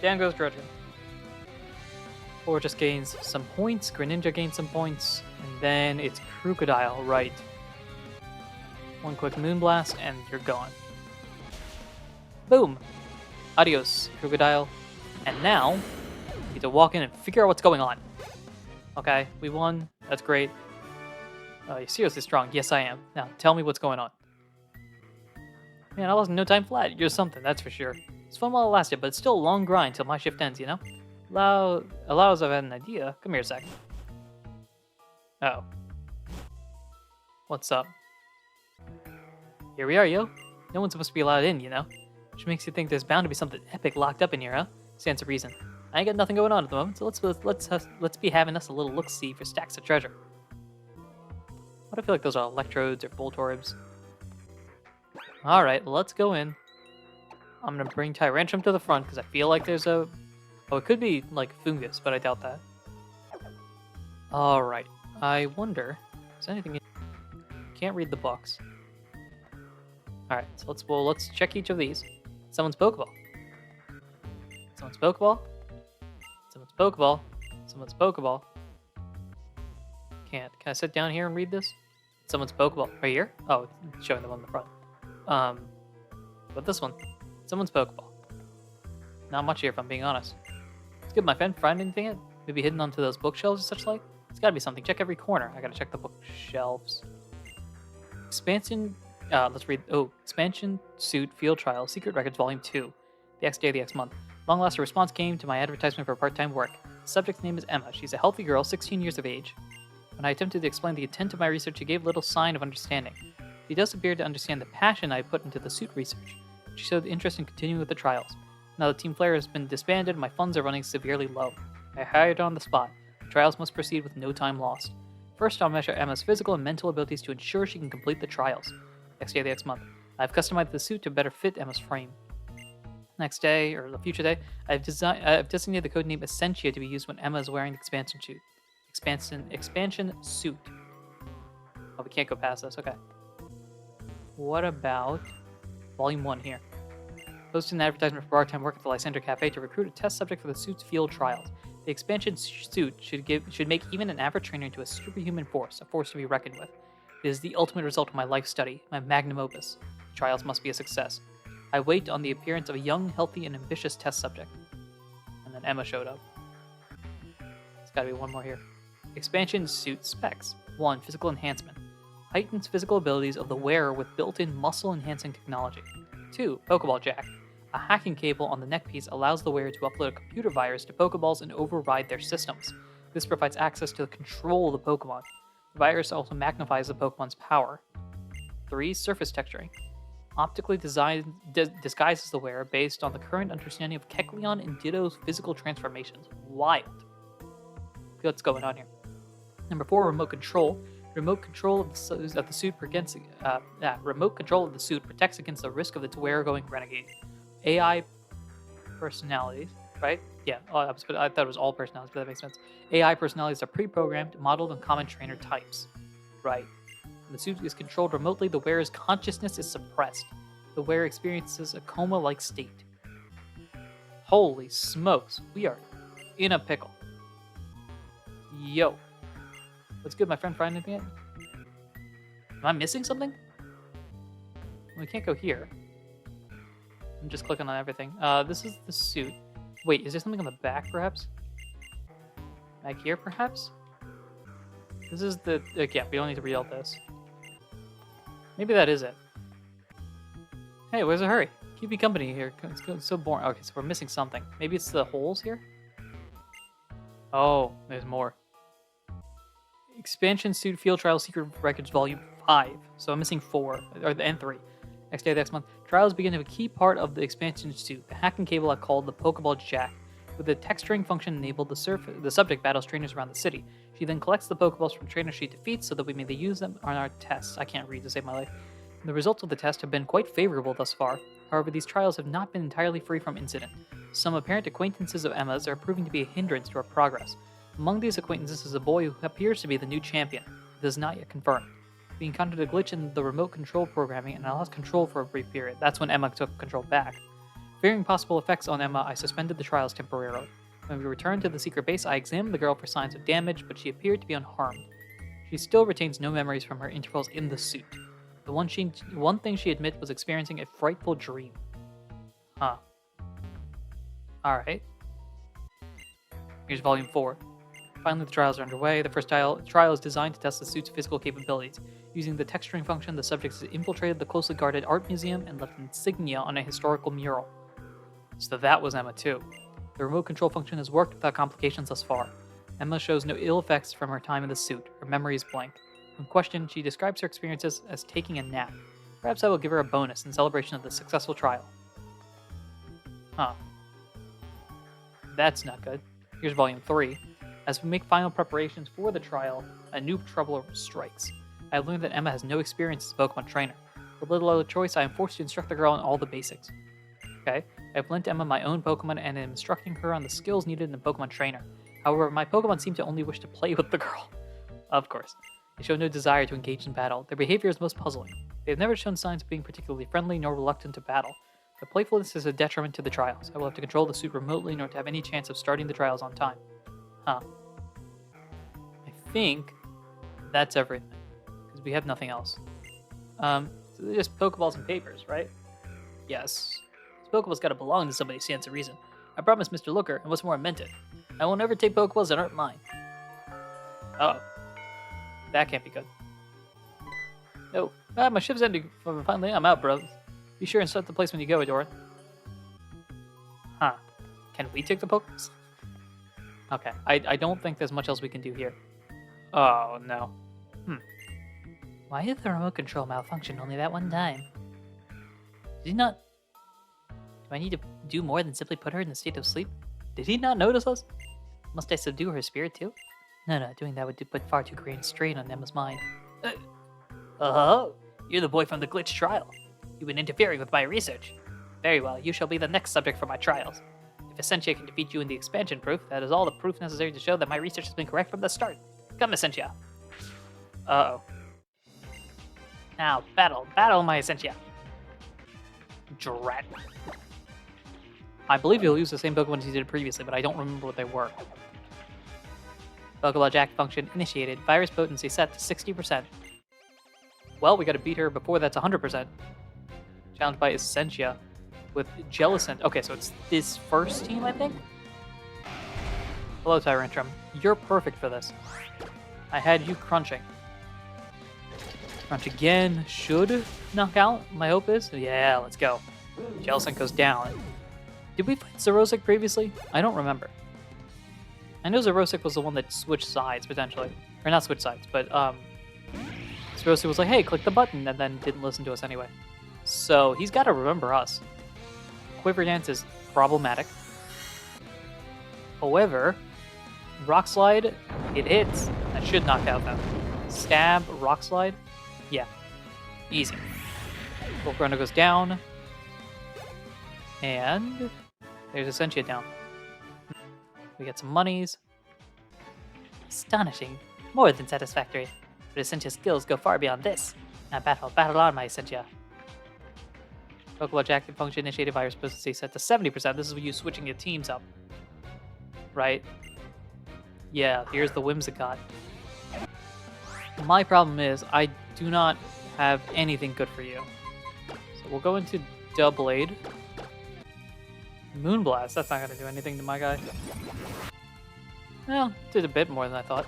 [SPEAKER 1] Down goes Trotigan. Or just gains some points. Greninja gains some points. And then it's Crocodile, right. One quick Moonblast, and you're gone. Boom! Adios, Crocodile. And now, we need to walk in and figure out what's going on. Okay, we won. That's great. You're seriously strong. Yes, I am. Now, tell me what's going on. Man, I lost no time flat. You're something, that's for sure. It's fun while it lasted, but it's still a long grind till my shift ends, you know? Allows I've had an idea. Come here a sec. Oh. What's up? Here we are, yo. No one's supposed to be allowed in, you know? Which makes you think there's bound to be something epic locked up in here, huh? Stands to reason. I ain't got nothing going on at the moment, so let's be having us a little look-see for stacks of treasure. What I feel like those are electrodes or Voltorbs. Alright, let's go in. I'm gonna bring Tyrantrum to the front because I feel like there's a... Oh, it could be like fungus, but I doubt that. Alright, I wonder... Is anything in... Can't read the box. Alright, so let's check each of these. Someone's Pokeball. Someone's Pokeball. Someone's Pokeball. Someone's Pokeball. Can't. Can I sit down here and read this? Someone's Pokeball. Right here? Oh, it's showing them on the front. But this one. Someone's Pokeball. Not much here, if I'm being honest. It's good, my friend. Find anything yet? Maybe hidden onto those bookshelves or such like? It's gotta be something. Check every corner. I gotta check the bookshelves. Expansion... let's read... Oh, Expansion Suit Field Trial, Secret Records Volume 2. The X day of the X month. Long last, a response came to my advertisement for part-time work. The subject's name is Emma. She's a healthy girl, 16 years of age. When I attempted to explain the intent of my research, she gave little sign of understanding. She does appear to understand the passion I put into the suit research. She showed interest in continuing with the trials. Now that Team Flare has been disbanded, my funds are running severely low. I hired her on the spot. The trials must proceed with no time lost. First, I'll measure Emma's physical and mental abilities to ensure she can complete the trials. Next day of the next month. I've customized the suit to better fit Emma's frame. Next day, or the future day, I've designated the codename Essentia to be used when Emma is wearing the expansion suit. Expansion suit. Oh, we can't go past this. Okay. What about Volume 1 here? Posted an advertisement for part-time work at the Lysander Cafe to recruit a test subject for the suit's field trials. The expansion suit should make even an average trainer into a superhuman force, a force to be reckoned with. It is the ultimate result of my life study, my magnum opus. The trials must be a success. I wait on the appearance of a young, healthy, and ambitious test subject. And then Emma showed up. There's gotta be one more here. Expansion suit specs. 1. Physical enhancement. Heightens physical abilities of the wearer with built-in muscle-enhancing technology. 2. Pokeball Jack. A hacking cable on the neckpiece allows the wearer to upload a computer virus to Pokeballs and override their systems. This provides access to control the Pokemon. The virus also magnifies the Pokemon's power. 3. Surface texturing. Optically disguises the wearer based on the current understanding of Kecleon and Ditto's physical transformations. Wild. What's going on here? Number 4, remote control. Remote control of the suit protects against the risk of its wearer going renegade. AI personalities, right? Yeah, I thought it was all personalities, but that makes sense. AI personalities are pre-programmed, modeled on common trainer types. Right. When the suit is controlled remotely, the wearer's consciousness is suppressed. The wearer experiences a coma-like state. Holy smokes, we are in a pickle. Yo. What's good, my friend? Find anything yet? Am I missing something? We can't go here. I'm just clicking on everything. This is the suit. Wait, is there something on the back, perhaps? Back here, perhaps? This is the... yeah, we don't need to read all this. Maybe that is it. Hey, where's the hurry? Keep me company here. It's so boring. Okay, so we're missing something. Maybe it's the holes here? Oh, there's more. Expansion Suit Field Trial Secret Records Volume 5. So I'm missing 4, and 3. Next day of the next month, trials begin to have a key part of the expansion suit, the hacking cable I called the Pokeball Jack. With the texturing function enabled, the subject battles trainers around the city. She then collects the Pokeballs from trainers she defeats so that we may use them on our tests. I can't read to save my life. The results of the test have been quite favorable thus far. However, these trials have not been entirely free from incident. Some apparent acquaintances of Emma's are proving to be a hindrance to our progress. Among these acquaintances is a boy who appears to be the new champion. It is not yet confirmed. We encountered a glitch in the remote control programming and I lost control for a brief period. That's when Emma took control back. Fearing possible effects on Emma, I suspended the trials temporarily. When we returned to the secret base, I examined the girl for signs of damage, but she appeared to be unharmed. She still retains no memories from her intervals in the suit. The one thing she admits was experiencing a frightful dream. Huh. Alright. Here's Volume 4. Finally, the trials are underway. The first trial is designed to test the suit's physical capabilities. Using the texturing function, the subject has infiltrated the closely guarded art museum and left insignia on a historical mural. So that was Emma too. The remote control function has worked without complications thus far. Emma shows no ill effects from her time in the suit. Her memory is blank. When questioned, she describes her experiences as taking a nap. Perhaps I will give her a bonus in celebration of the successful trial. Huh. That's not good. Here's Volume 3. As we make final preparations for the trial, a new trouble strikes. I have learned that Emma has no experience as a Pokemon trainer. With little other choice, I am forced to instruct the girl on all the basics. Okay, I have lent Emma my own Pokemon and am instructing her on the skills needed in a Pokemon trainer. However, my Pokemon seem to only wish to play with the girl. Of course. They show no desire to engage in battle. Their behavior is most puzzling. They have never shown signs of being particularly friendly nor reluctant to battle. Their playfulness is a detriment to the trials. I will have to control the suit remotely in order to have any chance of starting the trials on time. Huh. I think that's everything. Because we have nothing else. So they're just Pokeballs and papers, right? Yes. This Pokeball's gotta belong to somebody, stands to reason. I promised Mr. Looker, and what's more, I meant it. I will never take Pokeballs that aren't mine. Uh-oh. That can't be good. Oh, my shift's ending. Finally, I'm out, bro. Be sure and set the place when you go, Ahdurin. Huh. Can we take the Pokeballs? Okay, I don't think there's much else we can do here. Oh, no. Why did the remote control malfunction only that one time? Did he not... Do I need to do more than simply put her in a state of sleep? Did he not notice us? Must I subdue her spirit too? No, doing that would put far too great a strain on Emma's mind. You're the boy from the glitch trial. You've been interfering with my research. Very well, you shall be the next subject for my trials. If Essentia can defeat you in the expansion proof, that is all the proof necessary to show that my research has been correct from the start. Come, Essentia. Uh-oh. Now, battle my Essentia. Drat. I believe he'll use the same Pokemon as he did previously, but I don't remember what they were. Pokeball Jack function initiated. Virus potency set to 60%. Well, we gotta beat her before that's 100%. Challenged by Essentia with Jellicent. Okay, so it's this first team, I think? Hello, Tyrantrum. You're perfect for this. I had you crunching. Crunch again. Should knock out, my hope is. Yeah, let's go. Jellicent goes down. Did we fight Xerosic previously? I don't remember. I know Zerosic was the one that switched sides, potentially. Or not switched sides, but Zerosic was like, hey, click the button, and then didn't listen to us anyway. So he's got to remember us. Quiver Dance is problematic. However, Rock Slide, it hits. That should knock out them. Stab, Rock Slide, yeah, easy. Volcarona goes down. And there's Essentia down. We get some monies. Astonishing. More than satisfactory. But Essentia's skills go far beyond this. Now battle on, my Essentia. Pokeball active function initiated virus potency set to 70%. This is you switching your teams up. Right? Yeah, here's the Whimsicott. My problem is I do not have anything good for you. So we'll go into Doublade. Moonblast, that's not going to do anything to my guy. Well, did a bit more than I thought.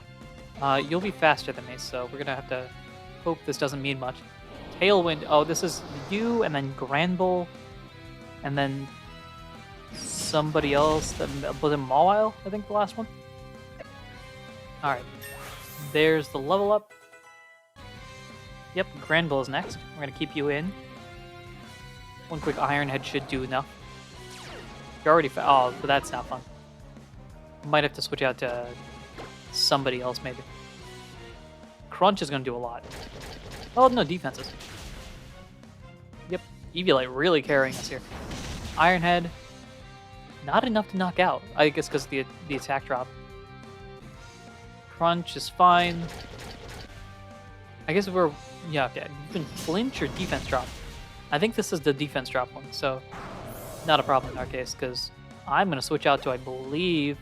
[SPEAKER 1] You'll be faster than me, so we're going to have to hope this doesn't mean much. Tailwind, oh, this is you, and then Granbull, and then somebody else. Was it Mawile, I think, the last one? Alright, there's the level up. Yep, Granbull is next. We're going to keep you in. One quick Iron Head should do enough. You're already oh, but that's not fun. Might have to switch out to somebody else, maybe. Crunch is going to do a lot. Oh, no, defenses. Yep, Eviolite really carrying us here. Iron Head, not enough to knock out. I guess because the attack drop. Crunch is fine. I guess we're... Yeah, okay. Even flinch or defense drop? I think this is the defense drop one, so... Not a problem in our case, because I'm going to switch out to, I believe...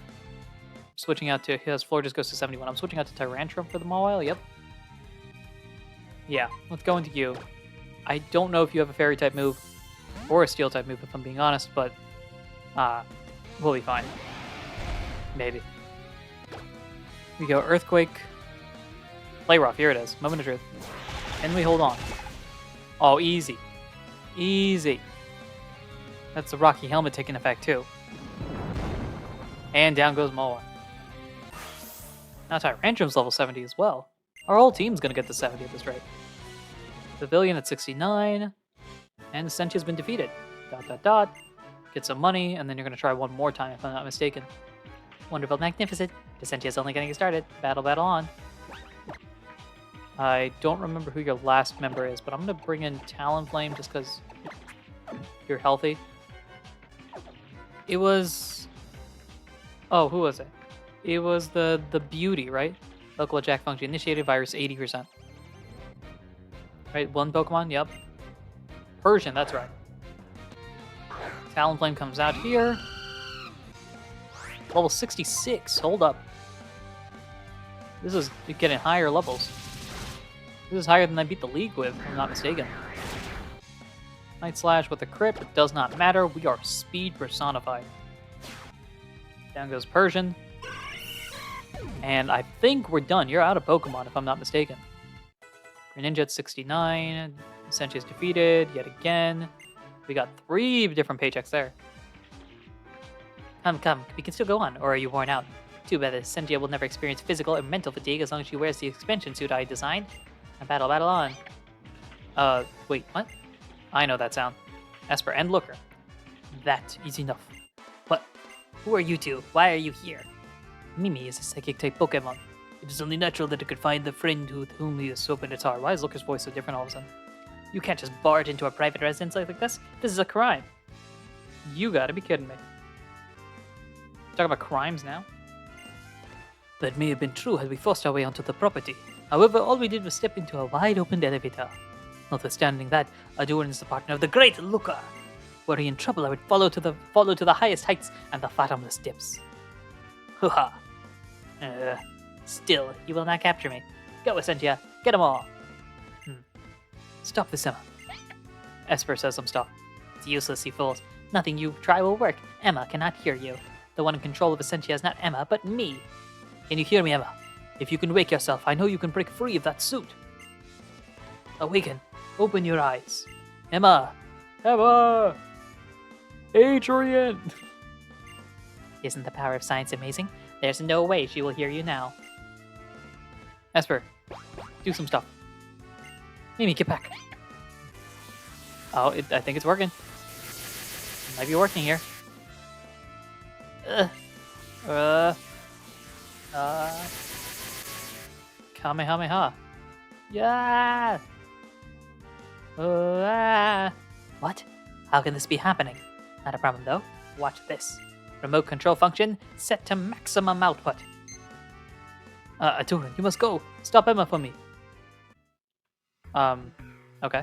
[SPEAKER 1] Switching out to his floor just goes to 71. I'm switching out to Tyrantrum for the Mawile, yep. Yeah, let's go into you. I don't know if you have a Fairy-type move, or a Steel-type move, if I'm being honest, but... we'll be fine. Maybe. We go Earthquake. Play Rough, here it is. Moment of truth. And we hold on. Oh, easy. Easy. That's the Rocky Helmet taking effect, too. And down goes Moa. Now Tyrantrum's level 70 as well. Our whole team's gonna get to 70 at this rate. Pavilion at 69. And Essentia's been defeated. ... Get some money, and then you're gonna try one more time, if I'm not mistaken. Wonderful, magnificent. Essentia's only getting started. Battle on. I don't remember who your last member is, but I'm gonna bring in Talonflame just because you're healthy. It was... Oh, who was it? It was the Beauty, right? Local attack function initiated, virus 80%. Right, one Pokemon, yep. Persian, that's right. Talonflame comes out here. Level 66, hold up. This is getting higher levels. This is higher than I beat the league with, if I'm not mistaken. Night Slash with a crit, it does not matter. We are speed personified. Down goes Persian. And I think we're done. You're out of Pokemon, if I'm not mistaken. Greninja at 69. Essentia's defeated yet again. We got 3 different paychecks there. Come. We can still go on. Or are you worn out? Too bad that Essentia will never experience physical or mental fatigue as long as she wears the expansion suit I designed. And battle on. Wait, what? I know that sound. Esper and Looker. That is enough. What? Who are you two? Why are you here? Mimi is a psychic-type Pokemon. It is only natural that it could find the friend with whom he has opened its heart. Why is Looker's voice so different all of a sudden? You can't just barge into a private residence like this. This is a crime. You gotta be kidding me. Talk about crimes now? That may have been true had we forced our way onto the property. However, all we did was step into a wide-open elevator. Notwithstanding that, Ahdurin is the partner of the great Looker. Were he in trouble, I would follow to the highest heights and the bottomless depths. Hoo-ha. Still, you will not capture me. Go, Essentia. Get them all. Stop this, Emma. Esper says some stuff. It's useless, you fools. Nothing you try will work. Emma cannot hear you. The one in control of Essentia is not Emma, but me. Can you hear me, Emma? If you can wake yourself, I know you can break free of that suit. Awaken. Open your eyes. Emma! Adrian! Isn't the power of science amazing?
[SPEAKER 2] There's no way she will hear you now.
[SPEAKER 1] Esper, do some stuff. Mimi, get back. Oh, I think it's working. It might be working here.
[SPEAKER 2] Ugh.
[SPEAKER 1] Kamehameha.
[SPEAKER 2] Yeah. What? How can this be happening? Not a problem though. Watch this. Remote control function set to maximum output.
[SPEAKER 1] Ahdurin, you must go. Stop Emma for me. Okay.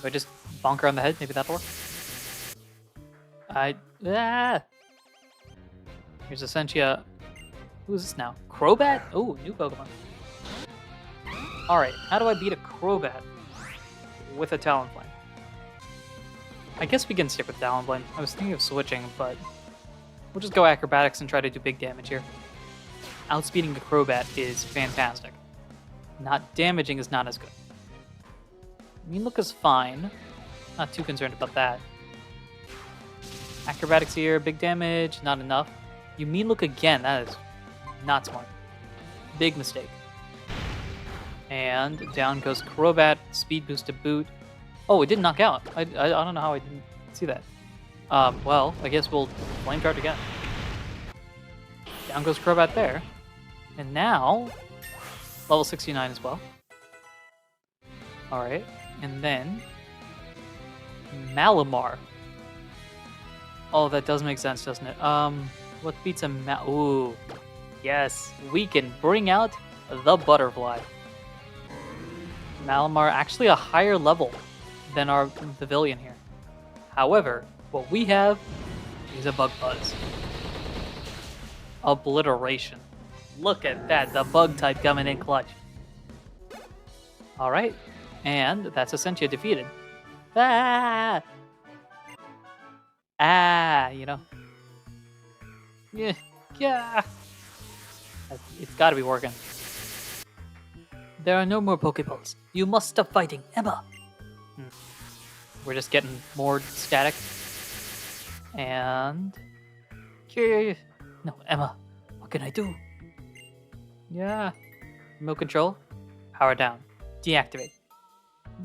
[SPEAKER 1] So I just bonk her on the head. Maybe that'll work. Here's Essentia. Who is this now? Crobat? Oh, new Pokemon. Alright, how do I beat a Crobat with a Talonflame? I guess we can stick with Talonflame. I was thinking of switching, but we'll just go Acrobatics and try to do big damage here. Outspeeding a Crobat is fantastic. Not damaging is not as good. Mean Look is fine. Not too concerned about that. Acrobatics here, big damage, not enough. You Mean Look again, that is not smart. Big mistake. And down goes Crobat, speed boost to boot. Oh, it didn't knock out. I don't know how I didn't see that. Well, I guess we'll Flame Charge again. Down goes Crobat there. And now, level 69 as well. Alright, and then Malamar. Oh, that does make sense, doesn't it? What beats a Ooh, yes, we can bring out the Butterfly. Malamar actually a higher level than our Pavilion here. However, what we have is a Bug Buzz. Obliteration. Look at that, the Bug type coming in clutch. Alright, and that's Essentia defeated. Ah! Ah, you know. Yeah, yeah. It's gotta be working. There are no more Pokeballs. You must stop fighting, Emma. We're just getting more static. And... No, Emma. What can I do? Yeah. Remote control. Power down. Deactivate.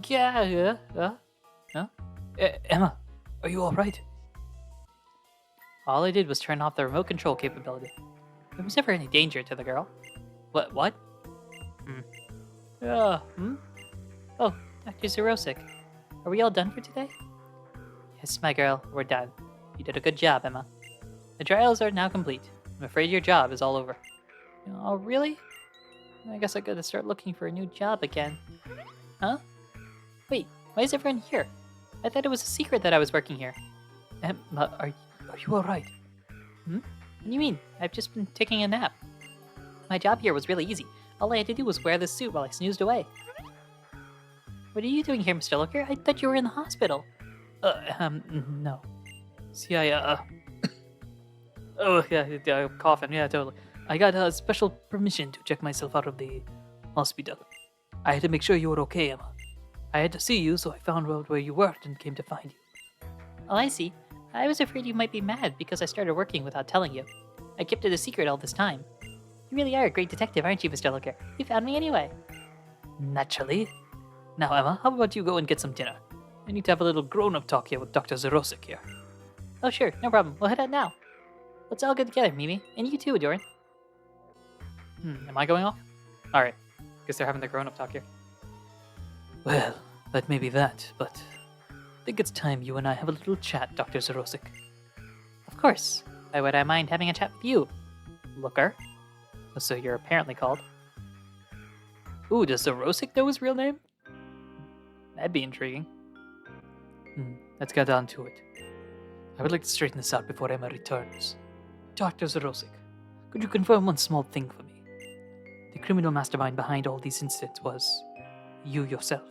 [SPEAKER 1] Yeah. Huh? Emma, are you alright? All I did was turn off the remote control capability. There was never any danger to the girl. What? Oh, Dr. Zerosic. Are we all done for today? Yes, my girl, we're done. You did a good job, Emma. The trials are now complete. I'm afraid your job is all over. Oh, really? I guess I gotta start looking for a new job again. Huh? Wait, why is everyone here? I thought it was a secret that I was working here. Emma, are you alright? What do you mean? I've just been taking a nap. My job here was really easy. All I had to do was wear this suit while I snoozed away. What are you doing here, Mr. Looker? I thought you were in the hospital. No. See, oh, yeah, coughing. Yeah, totally. I got a special permission to check myself out of the hospital. I had to make sure you were okay, Emma. I had to see you, so I found out where you worked and came to find you. Oh, I see. I was afraid you might be mad because I started working without telling you. I kept it a secret all this time. You really are a great detective, aren't you, Mr. Looker? You found me anyway. Naturally. Now, Emma, how about you go and get some dinner? I need to have a little grown-up talk here with Dr. Zerosic here. Oh, sure, no problem. We'll head out now. Let's all get together, Mimi. And you too, Ahdurin. Am I going off? Alright. Guess they're having their grown-up talk here. Well, that may be that, but I think it's time you and I have a little chat, Dr. Zerosic. Of course. Why would I mind having a chat with you? Looker. So you're apparently called. Ooh, does Zerosic know his real name? That'd be intriguing. Let's get down to it. I would like to straighten this out before Emma returns. Dr. Zerosic, could you confirm one small thing for me? The criminal mastermind behind all these incidents was you yourself.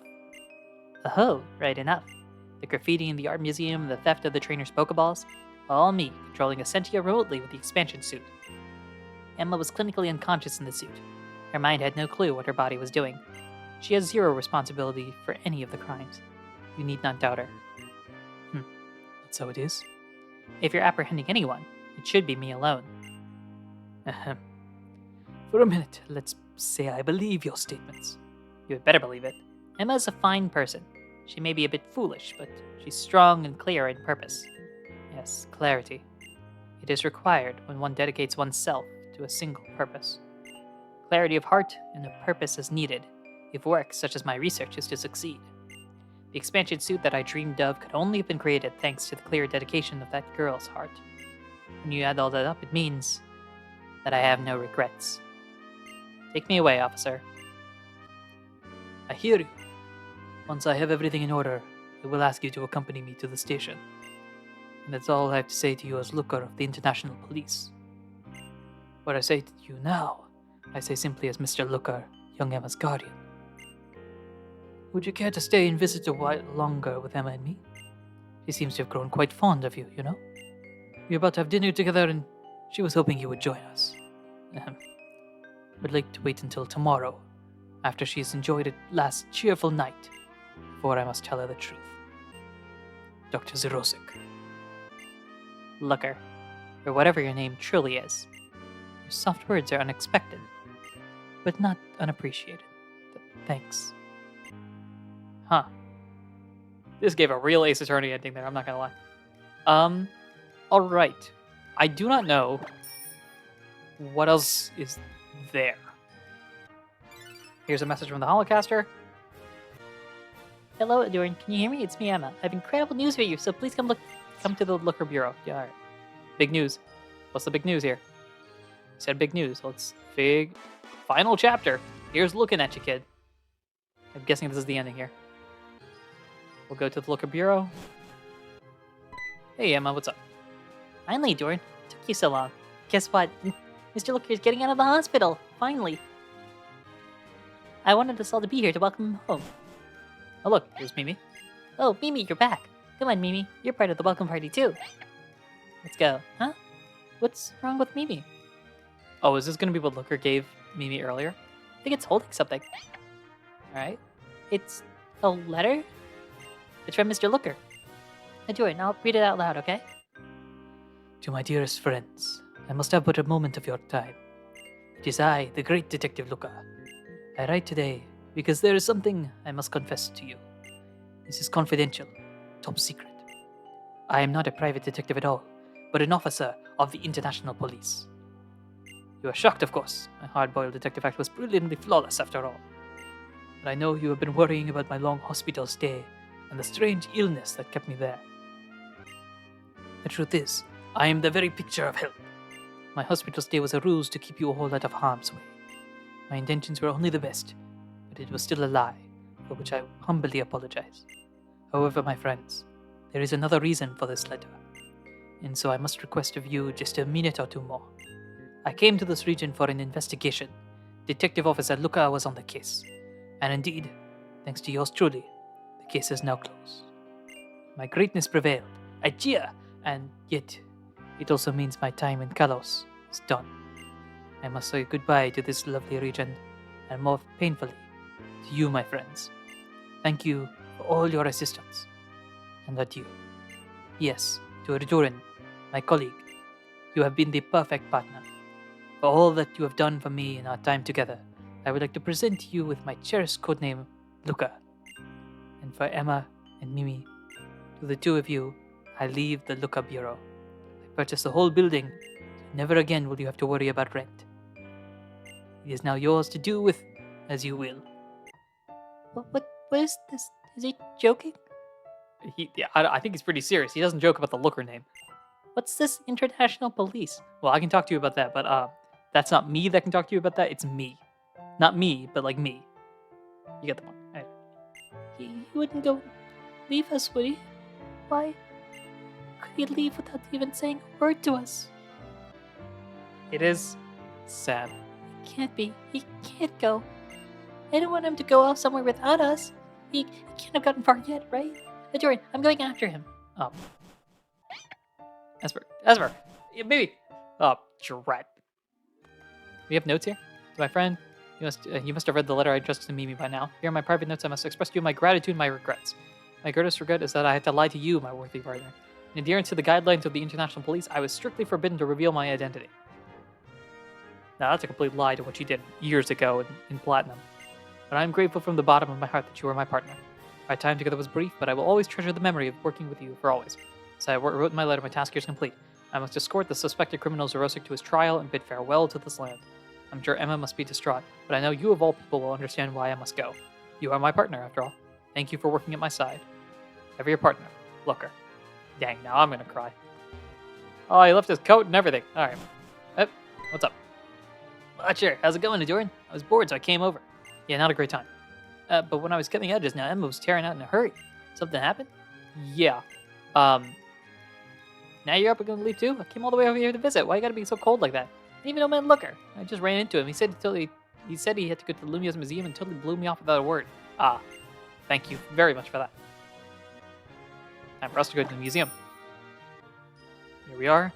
[SPEAKER 1] Oh, right enough. The graffiti in the art museum, the theft of the trainer's Pokeballs, all me, controlling Essentia remotely with the expansion suit. Emma was clinically unconscious in the suit. Her mind had no clue what her body was doing. She has zero responsibility for any of the crimes. You need not doubt her. So it is? If you're apprehending anyone, it should be me alone. Ahem. For a minute, let's say I believe your statements.
[SPEAKER 2] You had better believe it. Emma's a fine person. She may be a bit foolish, but she's strong and clear in purpose. Yes, clarity. It is required when one dedicates oneself to a single purpose. Clarity of heart and a purpose is needed if work such as my research is to succeed. The expansion suit that I dreamed of could only have been created thanks to the clear dedication of that girl's heart. When you add all that up, it means that I have no regrets. Take me away, officer.
[SPEAKER 1] I hear you. Once I have everything in order, I will ask you to accompany me to the station. And that's all I have to say to you as looker of the International Police. What I say to you now, I say simply as Mr. Looker, young Emma's guardian. Would you care to stay and visit a while longer with Emma and me? She seems to have grown quite fond of you, you know? We're about to have dinner together and she was hoping you would join us. Would like to wait until tomorrow, after she's enjoyed a last cheerful night, before I must tell her the truth. Dr. Zirosik.
[SPEAKER 2] Looker, or whatever your name truly is. Your soft words are unexpected, but not unappreciated.
[SPEAKER 1] Thanks. Huh. This gave a real Ace Attorney ending there, I'm not gonna lie. Alright. I do not know what else is there. Here's a message from the Holocaster.
[SPEAKER 2] Hello, Ahdurin. Can you hear me? It's me, Emma. I have incredible news for you, so please come to the Looker Bureau. Yeah, alright.
[SPEAKER 1] Big news. What's the big news here? Said big news. Let's big final chapter. Here's looking at you, kid. I'm guessing this is the ending here. We'll go to the Looker Bureau. Hey, Emma, what's up?
[SPEAKER 2] Finally, Ahdurin. Took you so long. Guess what? Mr. Looker is getting out of the hospital. Finally. I wanted us all to be here to welcome him home.
[SPEAKER 1] Oh, look, here's Mimi.
[SPEAKER 2] Oh, Mimi, you're back. Come on, Mimi. You're part of the welcome party, too. Let's go. Huh? What's wrong with Mimi?
[SPEAKER 1] Oh, is this going to be what Looker gave Mimi earlier?
[SPEAKER 2] I think it's holding something. Alright. It's a letter? It's from Mr. Looker. Ahdurin, I'll read it out loud, okay?
[SPEAKER 1] To my dearest friends, I must have but a moment of your time. It is I, the great Detective Looker. I write today because there is something I must confess to you. This is confidential, top secret. I am not a private detective at all, but an officer of the International Police. You are shocked, of course. My hard-boiled detective act was brilliantly flawless after all. But I know you have been worrying about my long hospital stay and the strange illness that kept me there. The truth is, I am the very picture of health. My hospital stay was a ruse to keep you all out of harm's way. My intentions were only the best, but it was still a lie, for which I humbly apologize. However, my friends, there is another reason for this letter, and so I must request of you just a minute or two more. I came to this region for an investigation. Detective Officer Luca was on the case, and indeed, thanks to yours truly, the case is now closed. My greatness prevailed. I cheer, and yet, it also means my time in Kalos is done. I must say goodbye to this lovely region, and more painfully, to you, my friends. Thank you for all your assistance, and adieu. Yes, to Ahdurin, my colleague, you have been the perfect partner. For all that you have done for me in our time together, I would like to present you with my cherished codename, Luca. And for Emma and Mimi, to the two of you, I leave the Luca Bureau. I purchased the whole building, so never again will you have to worry about rent. It is now yours to do with as you will.
[SPEAKER 2] What is this? Is he joking?
[SPEAKER 1] I think he's pretty serious. He doesn't joke about the Looker name.
[SPEAKER 2] What's this International Police?
[SPEAKER 1] Well, I can talk to you about that, but that's not me that can talk to you about that. It's me. Not me, but like me. You get the point. Right.
[SPEAKER 2] He wouldn't go leave us, would he? Why could he leave without even saying a word to us?
[SPEAKER 1] It is sad.
[SPEAKER 2] It can't be. He can't go. I don't want him to go off somewhere without us. He can't have gotten far yet, right? Ahdurin, I'm going after him.
[SPEAKER 1] Oh. Esper. Yeah, maybe. Oh, drat. We have notes here? To my friend, you must have read the letter I addressed to Mimi by now. Here are my private notes. I must express to you my gratitude and my regrets. My greatest regret is that I had to lie to you, my worthy partner. In adherence to the guidelines of the International Police, I was strictly forbidden to reveal my identity. Now, that's a complete lie to what you did years ago in Platinum. But I'm grateful from the bottom of my heart that you were my partner. Our time together was brief, but I will always treasure the memory of working with you for always. So I wrote in my letter, my task here is complete. I must escort the suspected criminal Zerosik to his trial and bid farewell to this land. I'm sure Emma must be distraught, but I know you of all people will understand why I must go. You are my partner, after all. Thank you for working at my side. Ever your partner, Looker. Dang, now I'm gonna cry. Oh, he left his coat and everything. Alright. What's up? Sure, how's it going, Ahdurin? I was bored, so I came over. Yeah, not a great time. But when I was getting out just now, Emma was tearing out in a hurry. Something happened? Yeah. Now you're up and gonna leave too? I came all the way over here to visit. Why you gotta be so cold like that? I didn't even know man Looker. I just ran into him. He said he had to go to the Lumios Museum and totally blew me off without a word. Ah, thank you very much for that. Time for us to go to the museum. Here we are.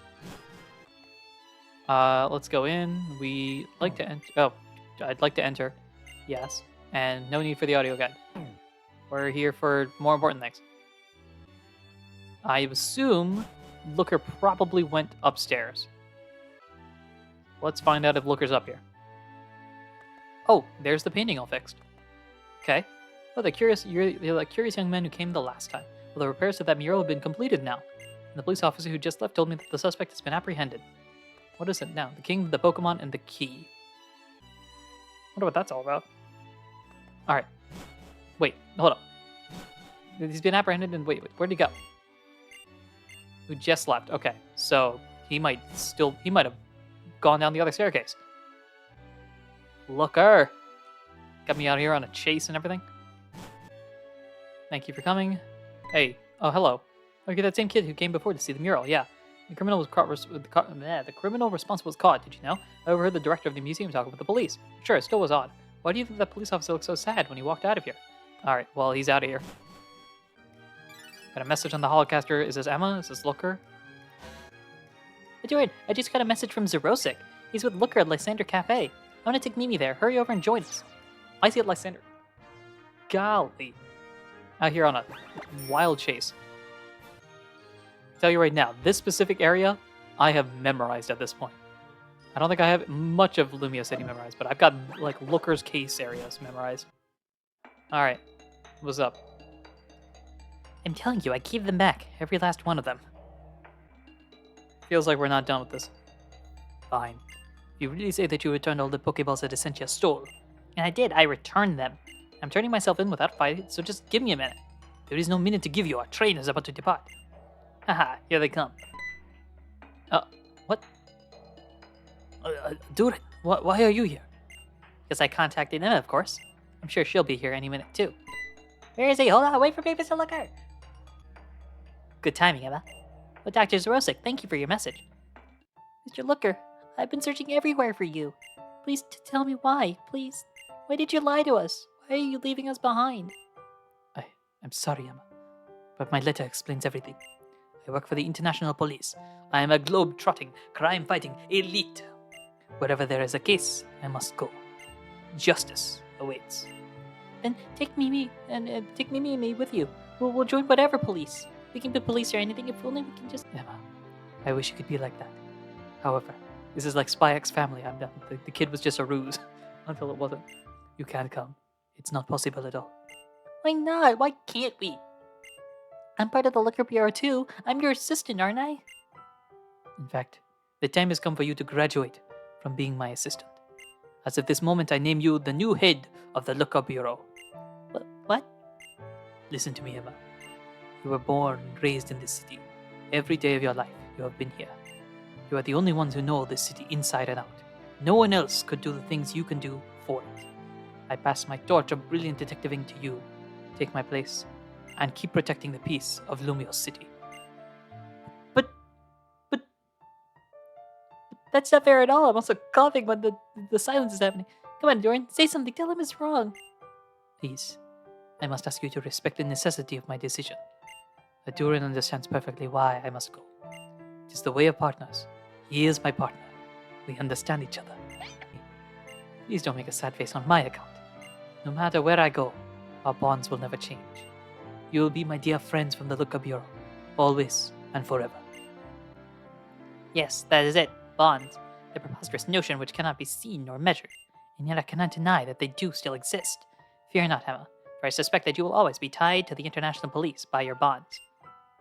[SPEAKER 1] Let's go in. We like to enter. Oh, I'd like to enter. Yes. And no need for the audio guide. We're here for more important things. I assume Looker probably went upstairs. Let's find out if Looker's up here. Oh, there's the painting all fixed. Okay. Oh, you're the curious young man who came the last time. Well, the repairs to that mural have been completed now. And the police officer who just left told me that the suspect has been apprehended. What is it now? The king, the Pokemon, and the key. Wonder what that's all about. Alright. Wait, hold up. He's been apprehended and wait, where'd he go? Who just left. Okay, so he might have gone down the other staircase. Looker! Got me out here on a chase and everything. Thank you for coming. Hey, oh hello. Okay, that same kid who came before to see the mural, yeah. The criminal was caught. The criminal responsible was caught. Did you know? I overheard the director of the museum talking with the police. Sure, it still was odd. Why do you think that police officer looked so sad when he walked out of here? All right, well he's out of here. Got a message on the holocaster. Is this Emma? Is this Looker?
[SPEAKER 2] Ahdurin, I just got a message from Zerosik. He's with Looker at Lysander Cafe. I want to take Mimi there. Hurry over and join us.
[SPEAKER 1] I see it, Lysander. Golly, out here on a wild chase. Tell you right now, this specific area I have memorized at this point. I don't think I have much of Lumia City memorized, but I've got like Looker's case areas memorized. Alright, what's up?
[SPEAKER 2] I'm telling you, I gave them back. Every last one of them.
[SPEAKER 1] Feels like we're not done with this.
[SPEAKER 2] Fine. You really say that you returned all the Pokeballs that Essentia stole? And I did, I returned them. I'm turning myself in without fighting, so just give me a minute. There is no minute to give you, our train is about to depart. Haha, here they come.
[SPEAKER 1] What?
[SPEAKER 2] Dude, why are you here? Because I contacted Emma, of course. I'm sure she'll be here any minute, too. Where is he? Hold on, wait for me, Mr. Looker. Good timing, Emma. Well, Dr. Zerosik, thank you for your message. Mr. Looker, I've been searching everywhere for you. Please tell me why, please. Why did you lie to us? Why are you leaving us behind?
[SPEAKER 1] I'm sorry, Emma, but my letter explains everything. I work for the International Police. I am a globe-trotting, crime-fighting elite. Wherever there is a case, I must go. Justice awaits.
[SPEAKER 2] Then take Mimi and me with you. We'll join whatever police. We can be police or anything if only we can just...
[SPEAKER 1] Emma, I wish you could be like that. However, this is like Spy X Family. I'm done. The kid was just a ruse until it wasn't. You can't come. It's not possible at all.
[SPEAKER 2] Why not? Why can't we? I'm part of the Liquor Bureau too. I'm your assistant, aren't I?
[SPEAKER 1] In fact, the time has come for you to graduate from being my assistant. As of this moment, I name you the new head of the Liquor Bureau.
[SPEAKER 2] What?
[SPEAKER 1] Listen to me, Emma. You were born and raised in this city. Every day of your life, you have been here. You are the only ones who know this city inside and out. No one else could do the things you can do for it. I pass my torch of brilliant detectiving to you. Take my place and keep protecting the peace of Lumios City.
[SPEAKER 2] But that's not fair at all. I'm also coughing when the silence is happening. Come on, Doran, say something. Tell him it's wrong.
[SPEAKER 1] Please, I must ask you to respect the necessity of my decision. Ahdurin understands perfectly why I must go. It is the way of partners. He is my partner. We understand each other. Please don't make a sad face on my account. No matter where I go, our bonds will never change. You will be my dear friends from the Liquor Bureau, always and forever.
[SPEAKER 2] Yes, that is it. Bonds. A preposterous notion which cannot be seen nor measured, and yet I cannot deny that they do still exist. Fear not, Emma, for I suspect that you will always be tied to the international police by your bonds.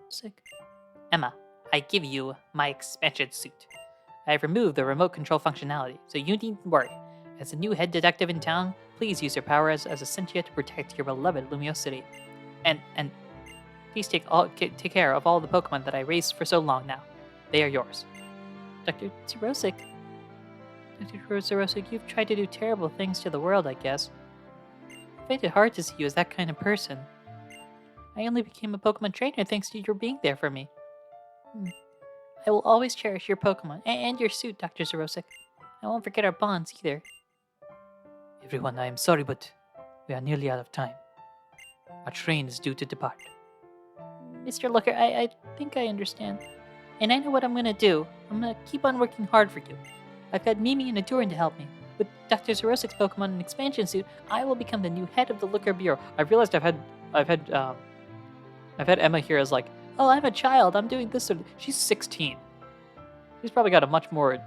[SPEAKER 2] Sick. Emma, I give you my expansion suit. I have removed the remote control functionality, so you needn't worry. As the new head detective in town, please use your powers as a sentient to protect your beloved Lumio City. And please take care of all the Pokemon that I raised for so long now. They are yours. Dr. Zerosic. Dr. Zerosic, you've tried to do terrible things to the world, I guess. I find it hard to see you as that kind of person. I only became a Pokemon trainer thanks to your being there for me. I will always cherish your Pokemon and your suit, Dr. Zerosic. I won't forget our bonds either. Everyone, I am sorry, but we are nearly out of time. Our train is due to depart. Mr. Looker, I think I understand. And I know what I'm gonna do. I'm gonna keep on working hard for you. I've got Mimi and Ahdurin to help me. With Dr. Zerosic's Pokemon and expansion suit, I will become the new head of the Looker Bureau. I realized I've had Emma here as like, oh, I'm a child. I'm doing this. She's 16. She's probably got a much more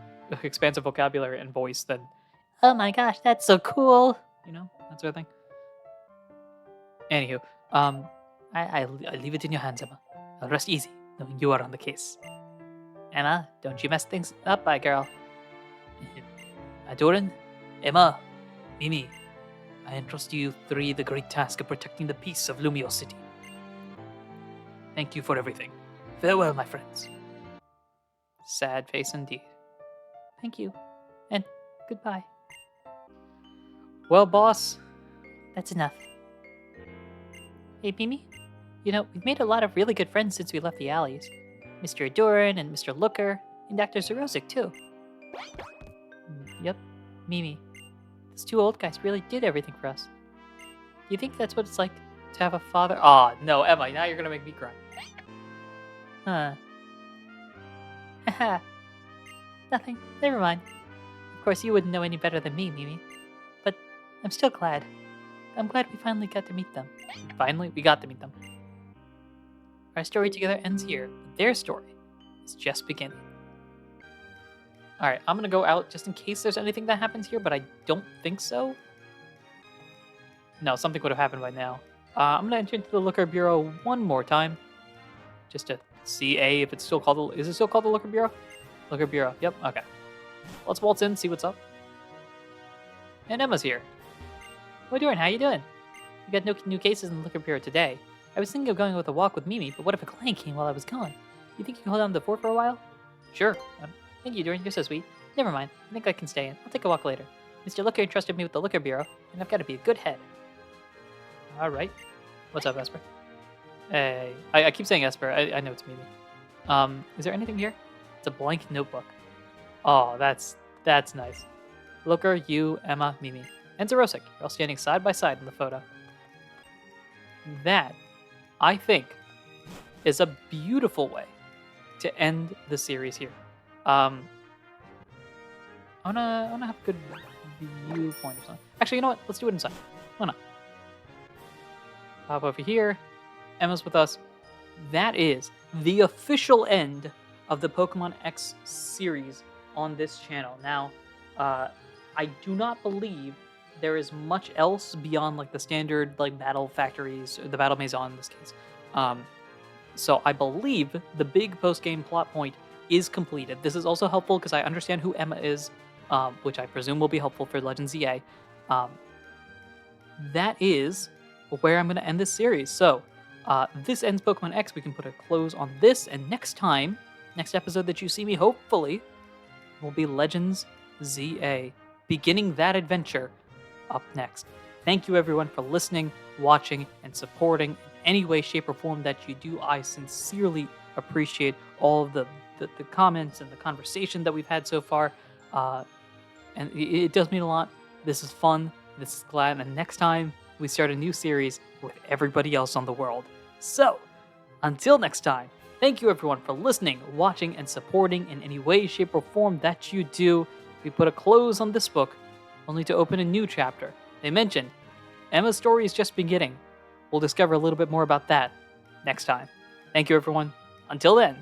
[SPEAKER 2] expansive vocabulary and voice than, oh my gosh, that's so cool. You know, that sort of thing. Anywho, I leave it in your hands, Emma. I'll rest easy, knowing you are on the case. Emma, don't you mess things up, my girl. Ahdurin, Emma, Mimi, I entrust to you three the great task of protecting the peace of Lumio City. Thank you for everything. Farewell, my friends. Sad face indeed. Thank you, and goodbye. Well, boss, that's enough. Hey, Mimi, you know, we've made a lot of really good friends since we left the alleys. Mr. Ahdurin and Mr. Looker, and Dr. Zerosic, too. Yep, Mimi. Those two old guys really did everything for us. Do you think that's what it's like to have a father? Aw, no, Emma, now you're gonna make me cry. Huh. Haha. Nothing. Never mind. Of course, you wouldn't know any better than me, Mimi. But I'm still glad. I'm glad we finally got to meet them. Finally, we got to meet them. Our story together ends here, but their story is just beginning. Alright, I'm gonna go out just in case there's anything that happens here, but I don't think so. No, something would have happened by now. I'm gonna enter into the Looker Bureau one more time. Just to see, if it's still called is it still called the Looker Bureau? Looker Bureau, yep, okay. Let's waltz in, see what's up. And Emma's here. What are you doing? How you doing? We got no new cases in the Looker Bureau today. I was thinking of going with a walk with Mimi, but what if a client came while I was gone? You think you can hold down the fort for a while? Sure. Thank you, Durin. You're so sweet. Never mind. I think I can stay in. I'll take a walk later. Mr. Looker entrusted me with the Looker Bureau, and I've got to be a good head. Alright. What's up, Esper? Hey. I keep saying Esper. I know it's Mimi. Is there anything here? It's a blank notebook. Oh, that's nice. Looker, you, Emma, Mimi, and Zerosic. You're all standing side by side in the photo. That, I think, is a beautiful way to end the series here. I wanna have a good viewpoint or something. Actually, you know what? Let's do it inside. Why not? Hop over here. Emma's with us. That is the official end of the Pokemon X series on this channel. Now, I do not believe there is much else beyond like the standard like battle factories, or the battle maison in this case. So I believe the big post-game plot point is completed. This is also helpful because I understand who Emma is, which I presume will be helpful for Legends EA. That is where I'm going to end this series. So this ends Pokemon X. We can put a close on this, and next episode that you see me, hopefully, will be Legends ZA, beginning that adventure up next. Thank you everyone for listening, watching, and supporting in any way, shape, or form that you do. I sincerely appreciate all of the comments and the conversation that we've had so far. And it does mean a lot. This is fun. This is glad. And next time, we start a new series with everybody else on the world. So, until next time, thank you everyone for listening, watching, and supporting in any way, shape, or form that you do. We put a close on this book, only to open a new chapter. They mentioned Emma's story is just beginning. We'll discover a little bit more about that next time. Thank you everyone. Until then,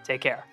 [SPEAKER 2] take care.